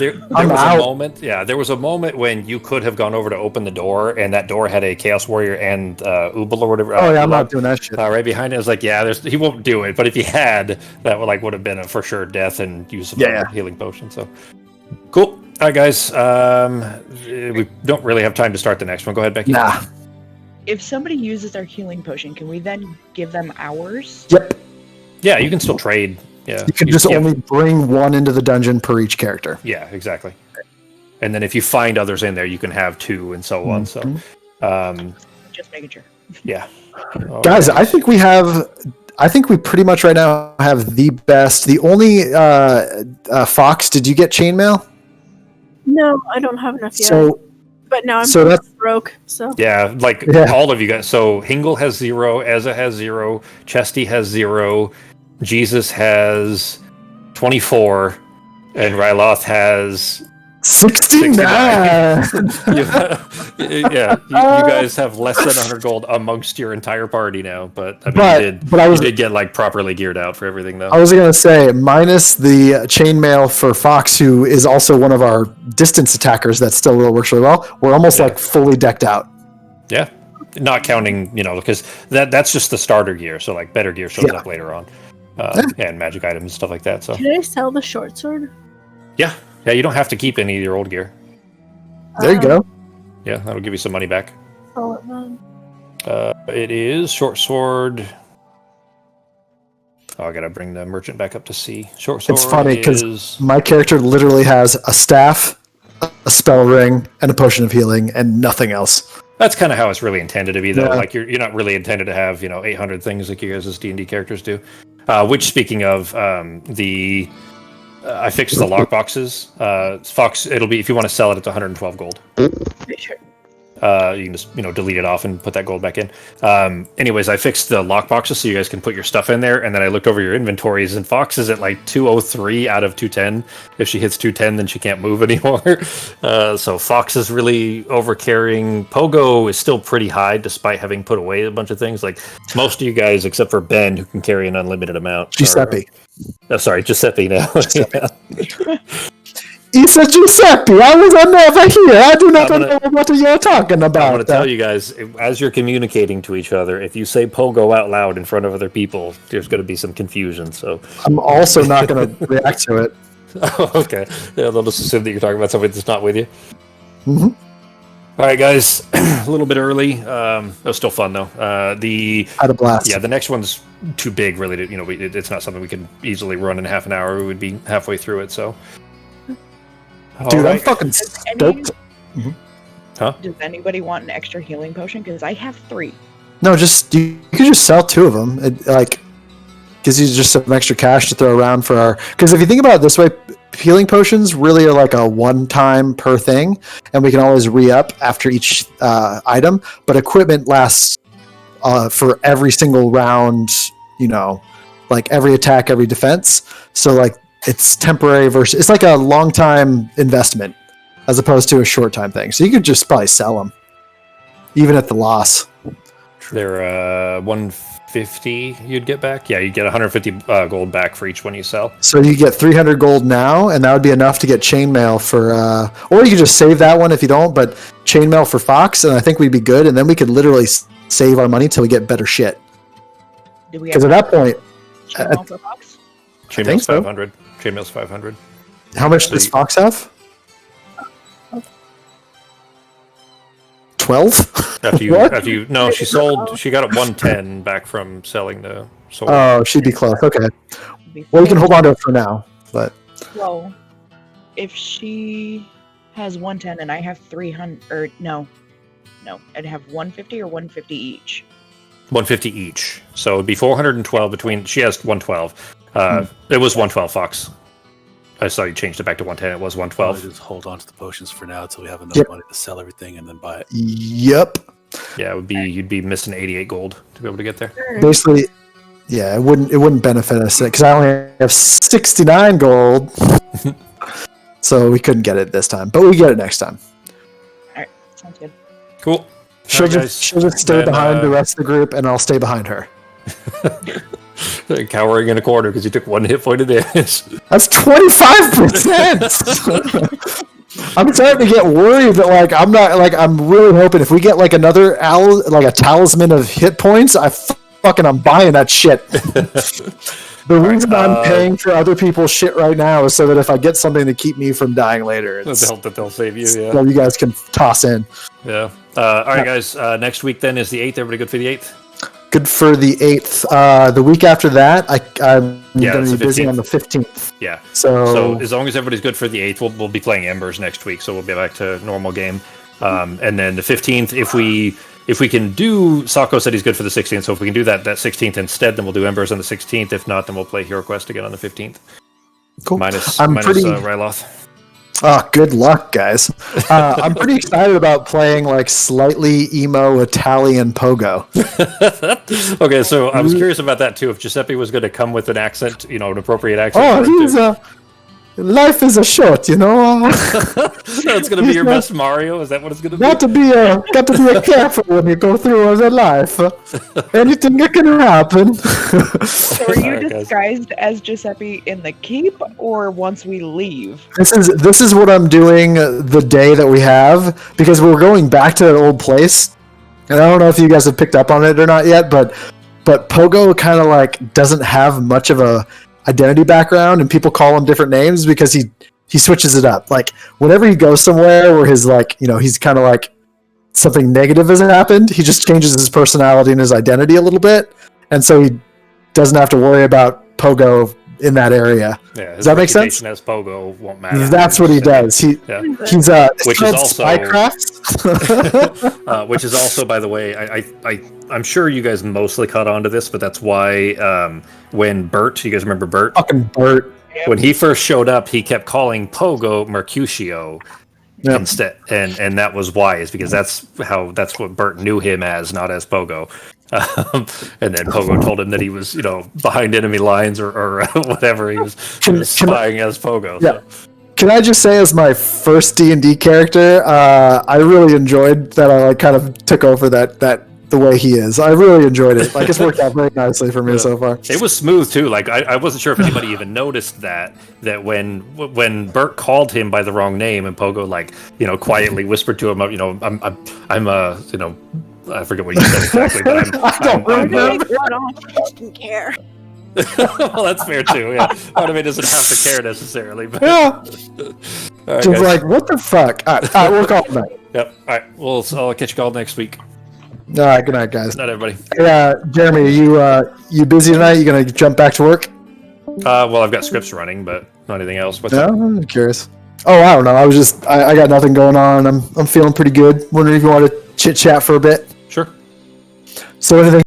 There I'm was out. a moment. Yeah, there was a moment when you could have gone over to open the door, and that door had a Chaos Warrior and Ubal or whatever. Oh yeah, I'm Ulab, not doing that shit. right behind it. I was like, yeah, he won't do it. But if he had, that would have been a for sure death and use of Yeah. healing potion. So cool. All right, guys. We don't really have time to start the next one. Go ahead, Becky. Nah. If somebody uses their healing potion, can we then give them ours? Yep. Yeah, you can still trade. Yeah, You can just yeah, only bring 1 into the dungeon per each character. Yeah, exactly. And then if you find others in there, you can have 2 and so on. So, Just making sure. yeah. All Guys, right. I think we have I think we pretty much right now have the best. The only Fox, did you get chainmail? No, I don't have enough yet. So but now I'm so that's broke. So Yeah, like Yeah. all of you guys. So Hingle has 0, Ezza has 0, Chesty has 0, Jesus has 24, and Ryloth has 69. yeah, you guys have less than 100 gold amongst your entire party now. But I mean, you did get like properly geared out for everything though. I was gonna say minus the chainmail for Fox, who is also one of our distance attackers that still works really well. We're almost like fully decked out. Yeah, not counting because that's just the starter gear. So like better gear shows up later on, and magic items and stuff like that. So can I sell the short sword? yeah, you don't have to keep any of your old gear. There you go. Yeah, that'll give you some money back. Sell it then. It is short sword. Oh, I gotta bring the merchant back up to C. Short sword. It's funny because is... my character literally has a staff, a spell ring, and a potion of healing, and nothing else. That's kind of how it's really intended to be, though. Yeah. Like you're not really intended to have 800 things like you guys as D&D characters do. Which, speaking of, I fixed the lockboxes. Fox, it'll be if you want to sell it, it's 112 gold. Sure. You can just delete it off and put that gold back in. Anyways, I fixed the lockboxes so you guys can put your stuff in there, and then I looked over your inventories, and Fox is at like 203 out of 210. If she hits 210, then she can't move anymore. So Fox is really over carrying. Pogo is still pretty high despite having put away a bunch of things. Like most of you guys, except for Ben, who can carry an unlimited amount. Giuseppe. Sorry, Giuseppe now. It's a Giuseppe. I was never here. I do not know what you're talking about. I'm going to tell you guys, as you're communicating to each other, if you say Pogo out loud in front of other people, there's going to be some confusion. So I'm also not going to react to it. Oh, okay. Yeah, they'll just assume that you're talking about somebody that's not with you. Mm-hmm. All right, guys. A little bit early. It was still fun, though. Had a blast. Yeah, the next one's too big, really. It's not something we can easily run in half an hour. We would be halfway through it, so... Dude, I'm fucking stoked. Does anybody want an extra healing potion? Because I have 3. No, you could just sell 2 of them. It gives you just some extra cash to throw around for our. Because if you think about it this way, healing potions really are like a one-time per thing, and we can always re-up after each item. But equipment lasts for every single round. Like every attack, every defense. So like. It's temporary versus it's like a long time investment as opposed to a short time thing. So you could just probably sell them, even at the loss. They're 150 you'd get back. Yeah, you get 150 gold back for each one you sell. So you get 300 gold now, and that would be enough to get chainmail for. Or you could just save that one if you don't. But chainmail for Fox, and I think we'd be good. And then we could literally save our money till we get better shit. Because at that point, chainmail for Fox? Chainmail's 500. Chainmail's 500. How much does Fox have? 12? No, she sold. She got it 110 back from selling the sword. Oh, she'd be close. Okay. Well, you can hold on to it for now, but. Well, if she has 110 and I have 300, or no, I'd have 150 or 150 each. 150 each. So it'd be 412 between. She has 112. It was 112, Fox. I saw you changed it back to 110. It was 112. Just hold on to the potions for now until we have enough money to sell everything and then buy it. Yep. Yeah, it would be. You'd be missing 88 gold to be able to get there. Basically, yeah, it wouldn't benefit us because I only have 69 gold, so we couldn't get it this time, but we get it next time. All right, sounds good. Cool. She'll just stay behind the rest of the group, and I'll stay behind her. Cowering in a corner because you took 1 hit point of damage. That's 25%. I'm starting to get worried that I'm really hoping if we get like another a talisman of hit points, I'm buying that shit. The reason I'm paying for other people's shit right now is so that if I get something to keep me from dying later, they'll save you. Yeah. So you guys can toss in. Yeah. All right, guys. Next week then is the 8th. Everybody good for the 8th? Good for the 8th. The week after that, I'm going to be busy 15th. on the 15th. Yeah. So as long as everybody's good for the 8th, we'll be playing Embers next week, so we'll be back to normal game. And then the 15th, if we if we can do, Sako said he's good for the 16th, so if we can do that 16th instead, then we'll do Embers on the 16th. If not, then we'll play HeroQuest again on the 15th. Cool. Minus Ryloth. Oh, good luck, guys. I'm pretty excited about playing like slightly emo Italian Pogo. Okay, so I was curious about that too. If Giuseppe was going to come with an accent, an appropriate accent. Oh, life is a short, That's going to be your best Mario? Is that what it's going to be? Got to be careful when you go through the life. Anything that can happen. So are you disguised as Giuseppe in the keep, or once we leave? This is what I'm doing the day that we have, because we're going back to that old place. And I don't know if you guys have picked up on it or not yet, but Pogo kind of like doesn't have much of a identity background, and people call him different names because he switches it up. Like whenever he goes somewhere where his he's kind of like something negative has happened, he just changes his personality and his identity a little bit, and so he doesn't have to worry about Pogo in that area. Yeah, does that make sense? As Pogo won't matter. That's what he does. He's which is also Spycraft. Which is also, by the way, I'm sure you guys mostly caught on to this, but that's why when Bert, you guys remember Bert? Fucking Bert. When he first showed up, he kept calling Pogo Mercutio instead, and that was why, is because that's what Bert knew him as, not as Pogo. And then Pogo told him that he was, behind enemy lines or whatever. He was spying as Pogo. Yeah. So. Can I just say, as my first D&D character, I really enjoyed that. I kind of took over that the way he is. I really enjoyed it. It's worked out very nicely for me so far. It was smooth too. I wasn't sure if anybody even noticed that when Bert called him by the wrong name and Pogo quietly whispered to him, I'm I forget what you said exactly, but I don't remember. I don't care. Well, that's fair too. Yeah, part of it doesn't have to care necessarily. But... Yeah. All right, just like, what the fuck? All right, we'll call tonight. Yep. All right. I'll catch you all next week. All right. Good night, guys. Not everybody. Yeah, Jeremy, you busy tonight? You gonna jump back to work? Well, I've got scripts running, but not anything else. What's no, up? I'm curious. Oh, I don't know. I got nothing going on. I'm feeling pretty good. Wondering if you want to chit chat for a bit. Sure. So anything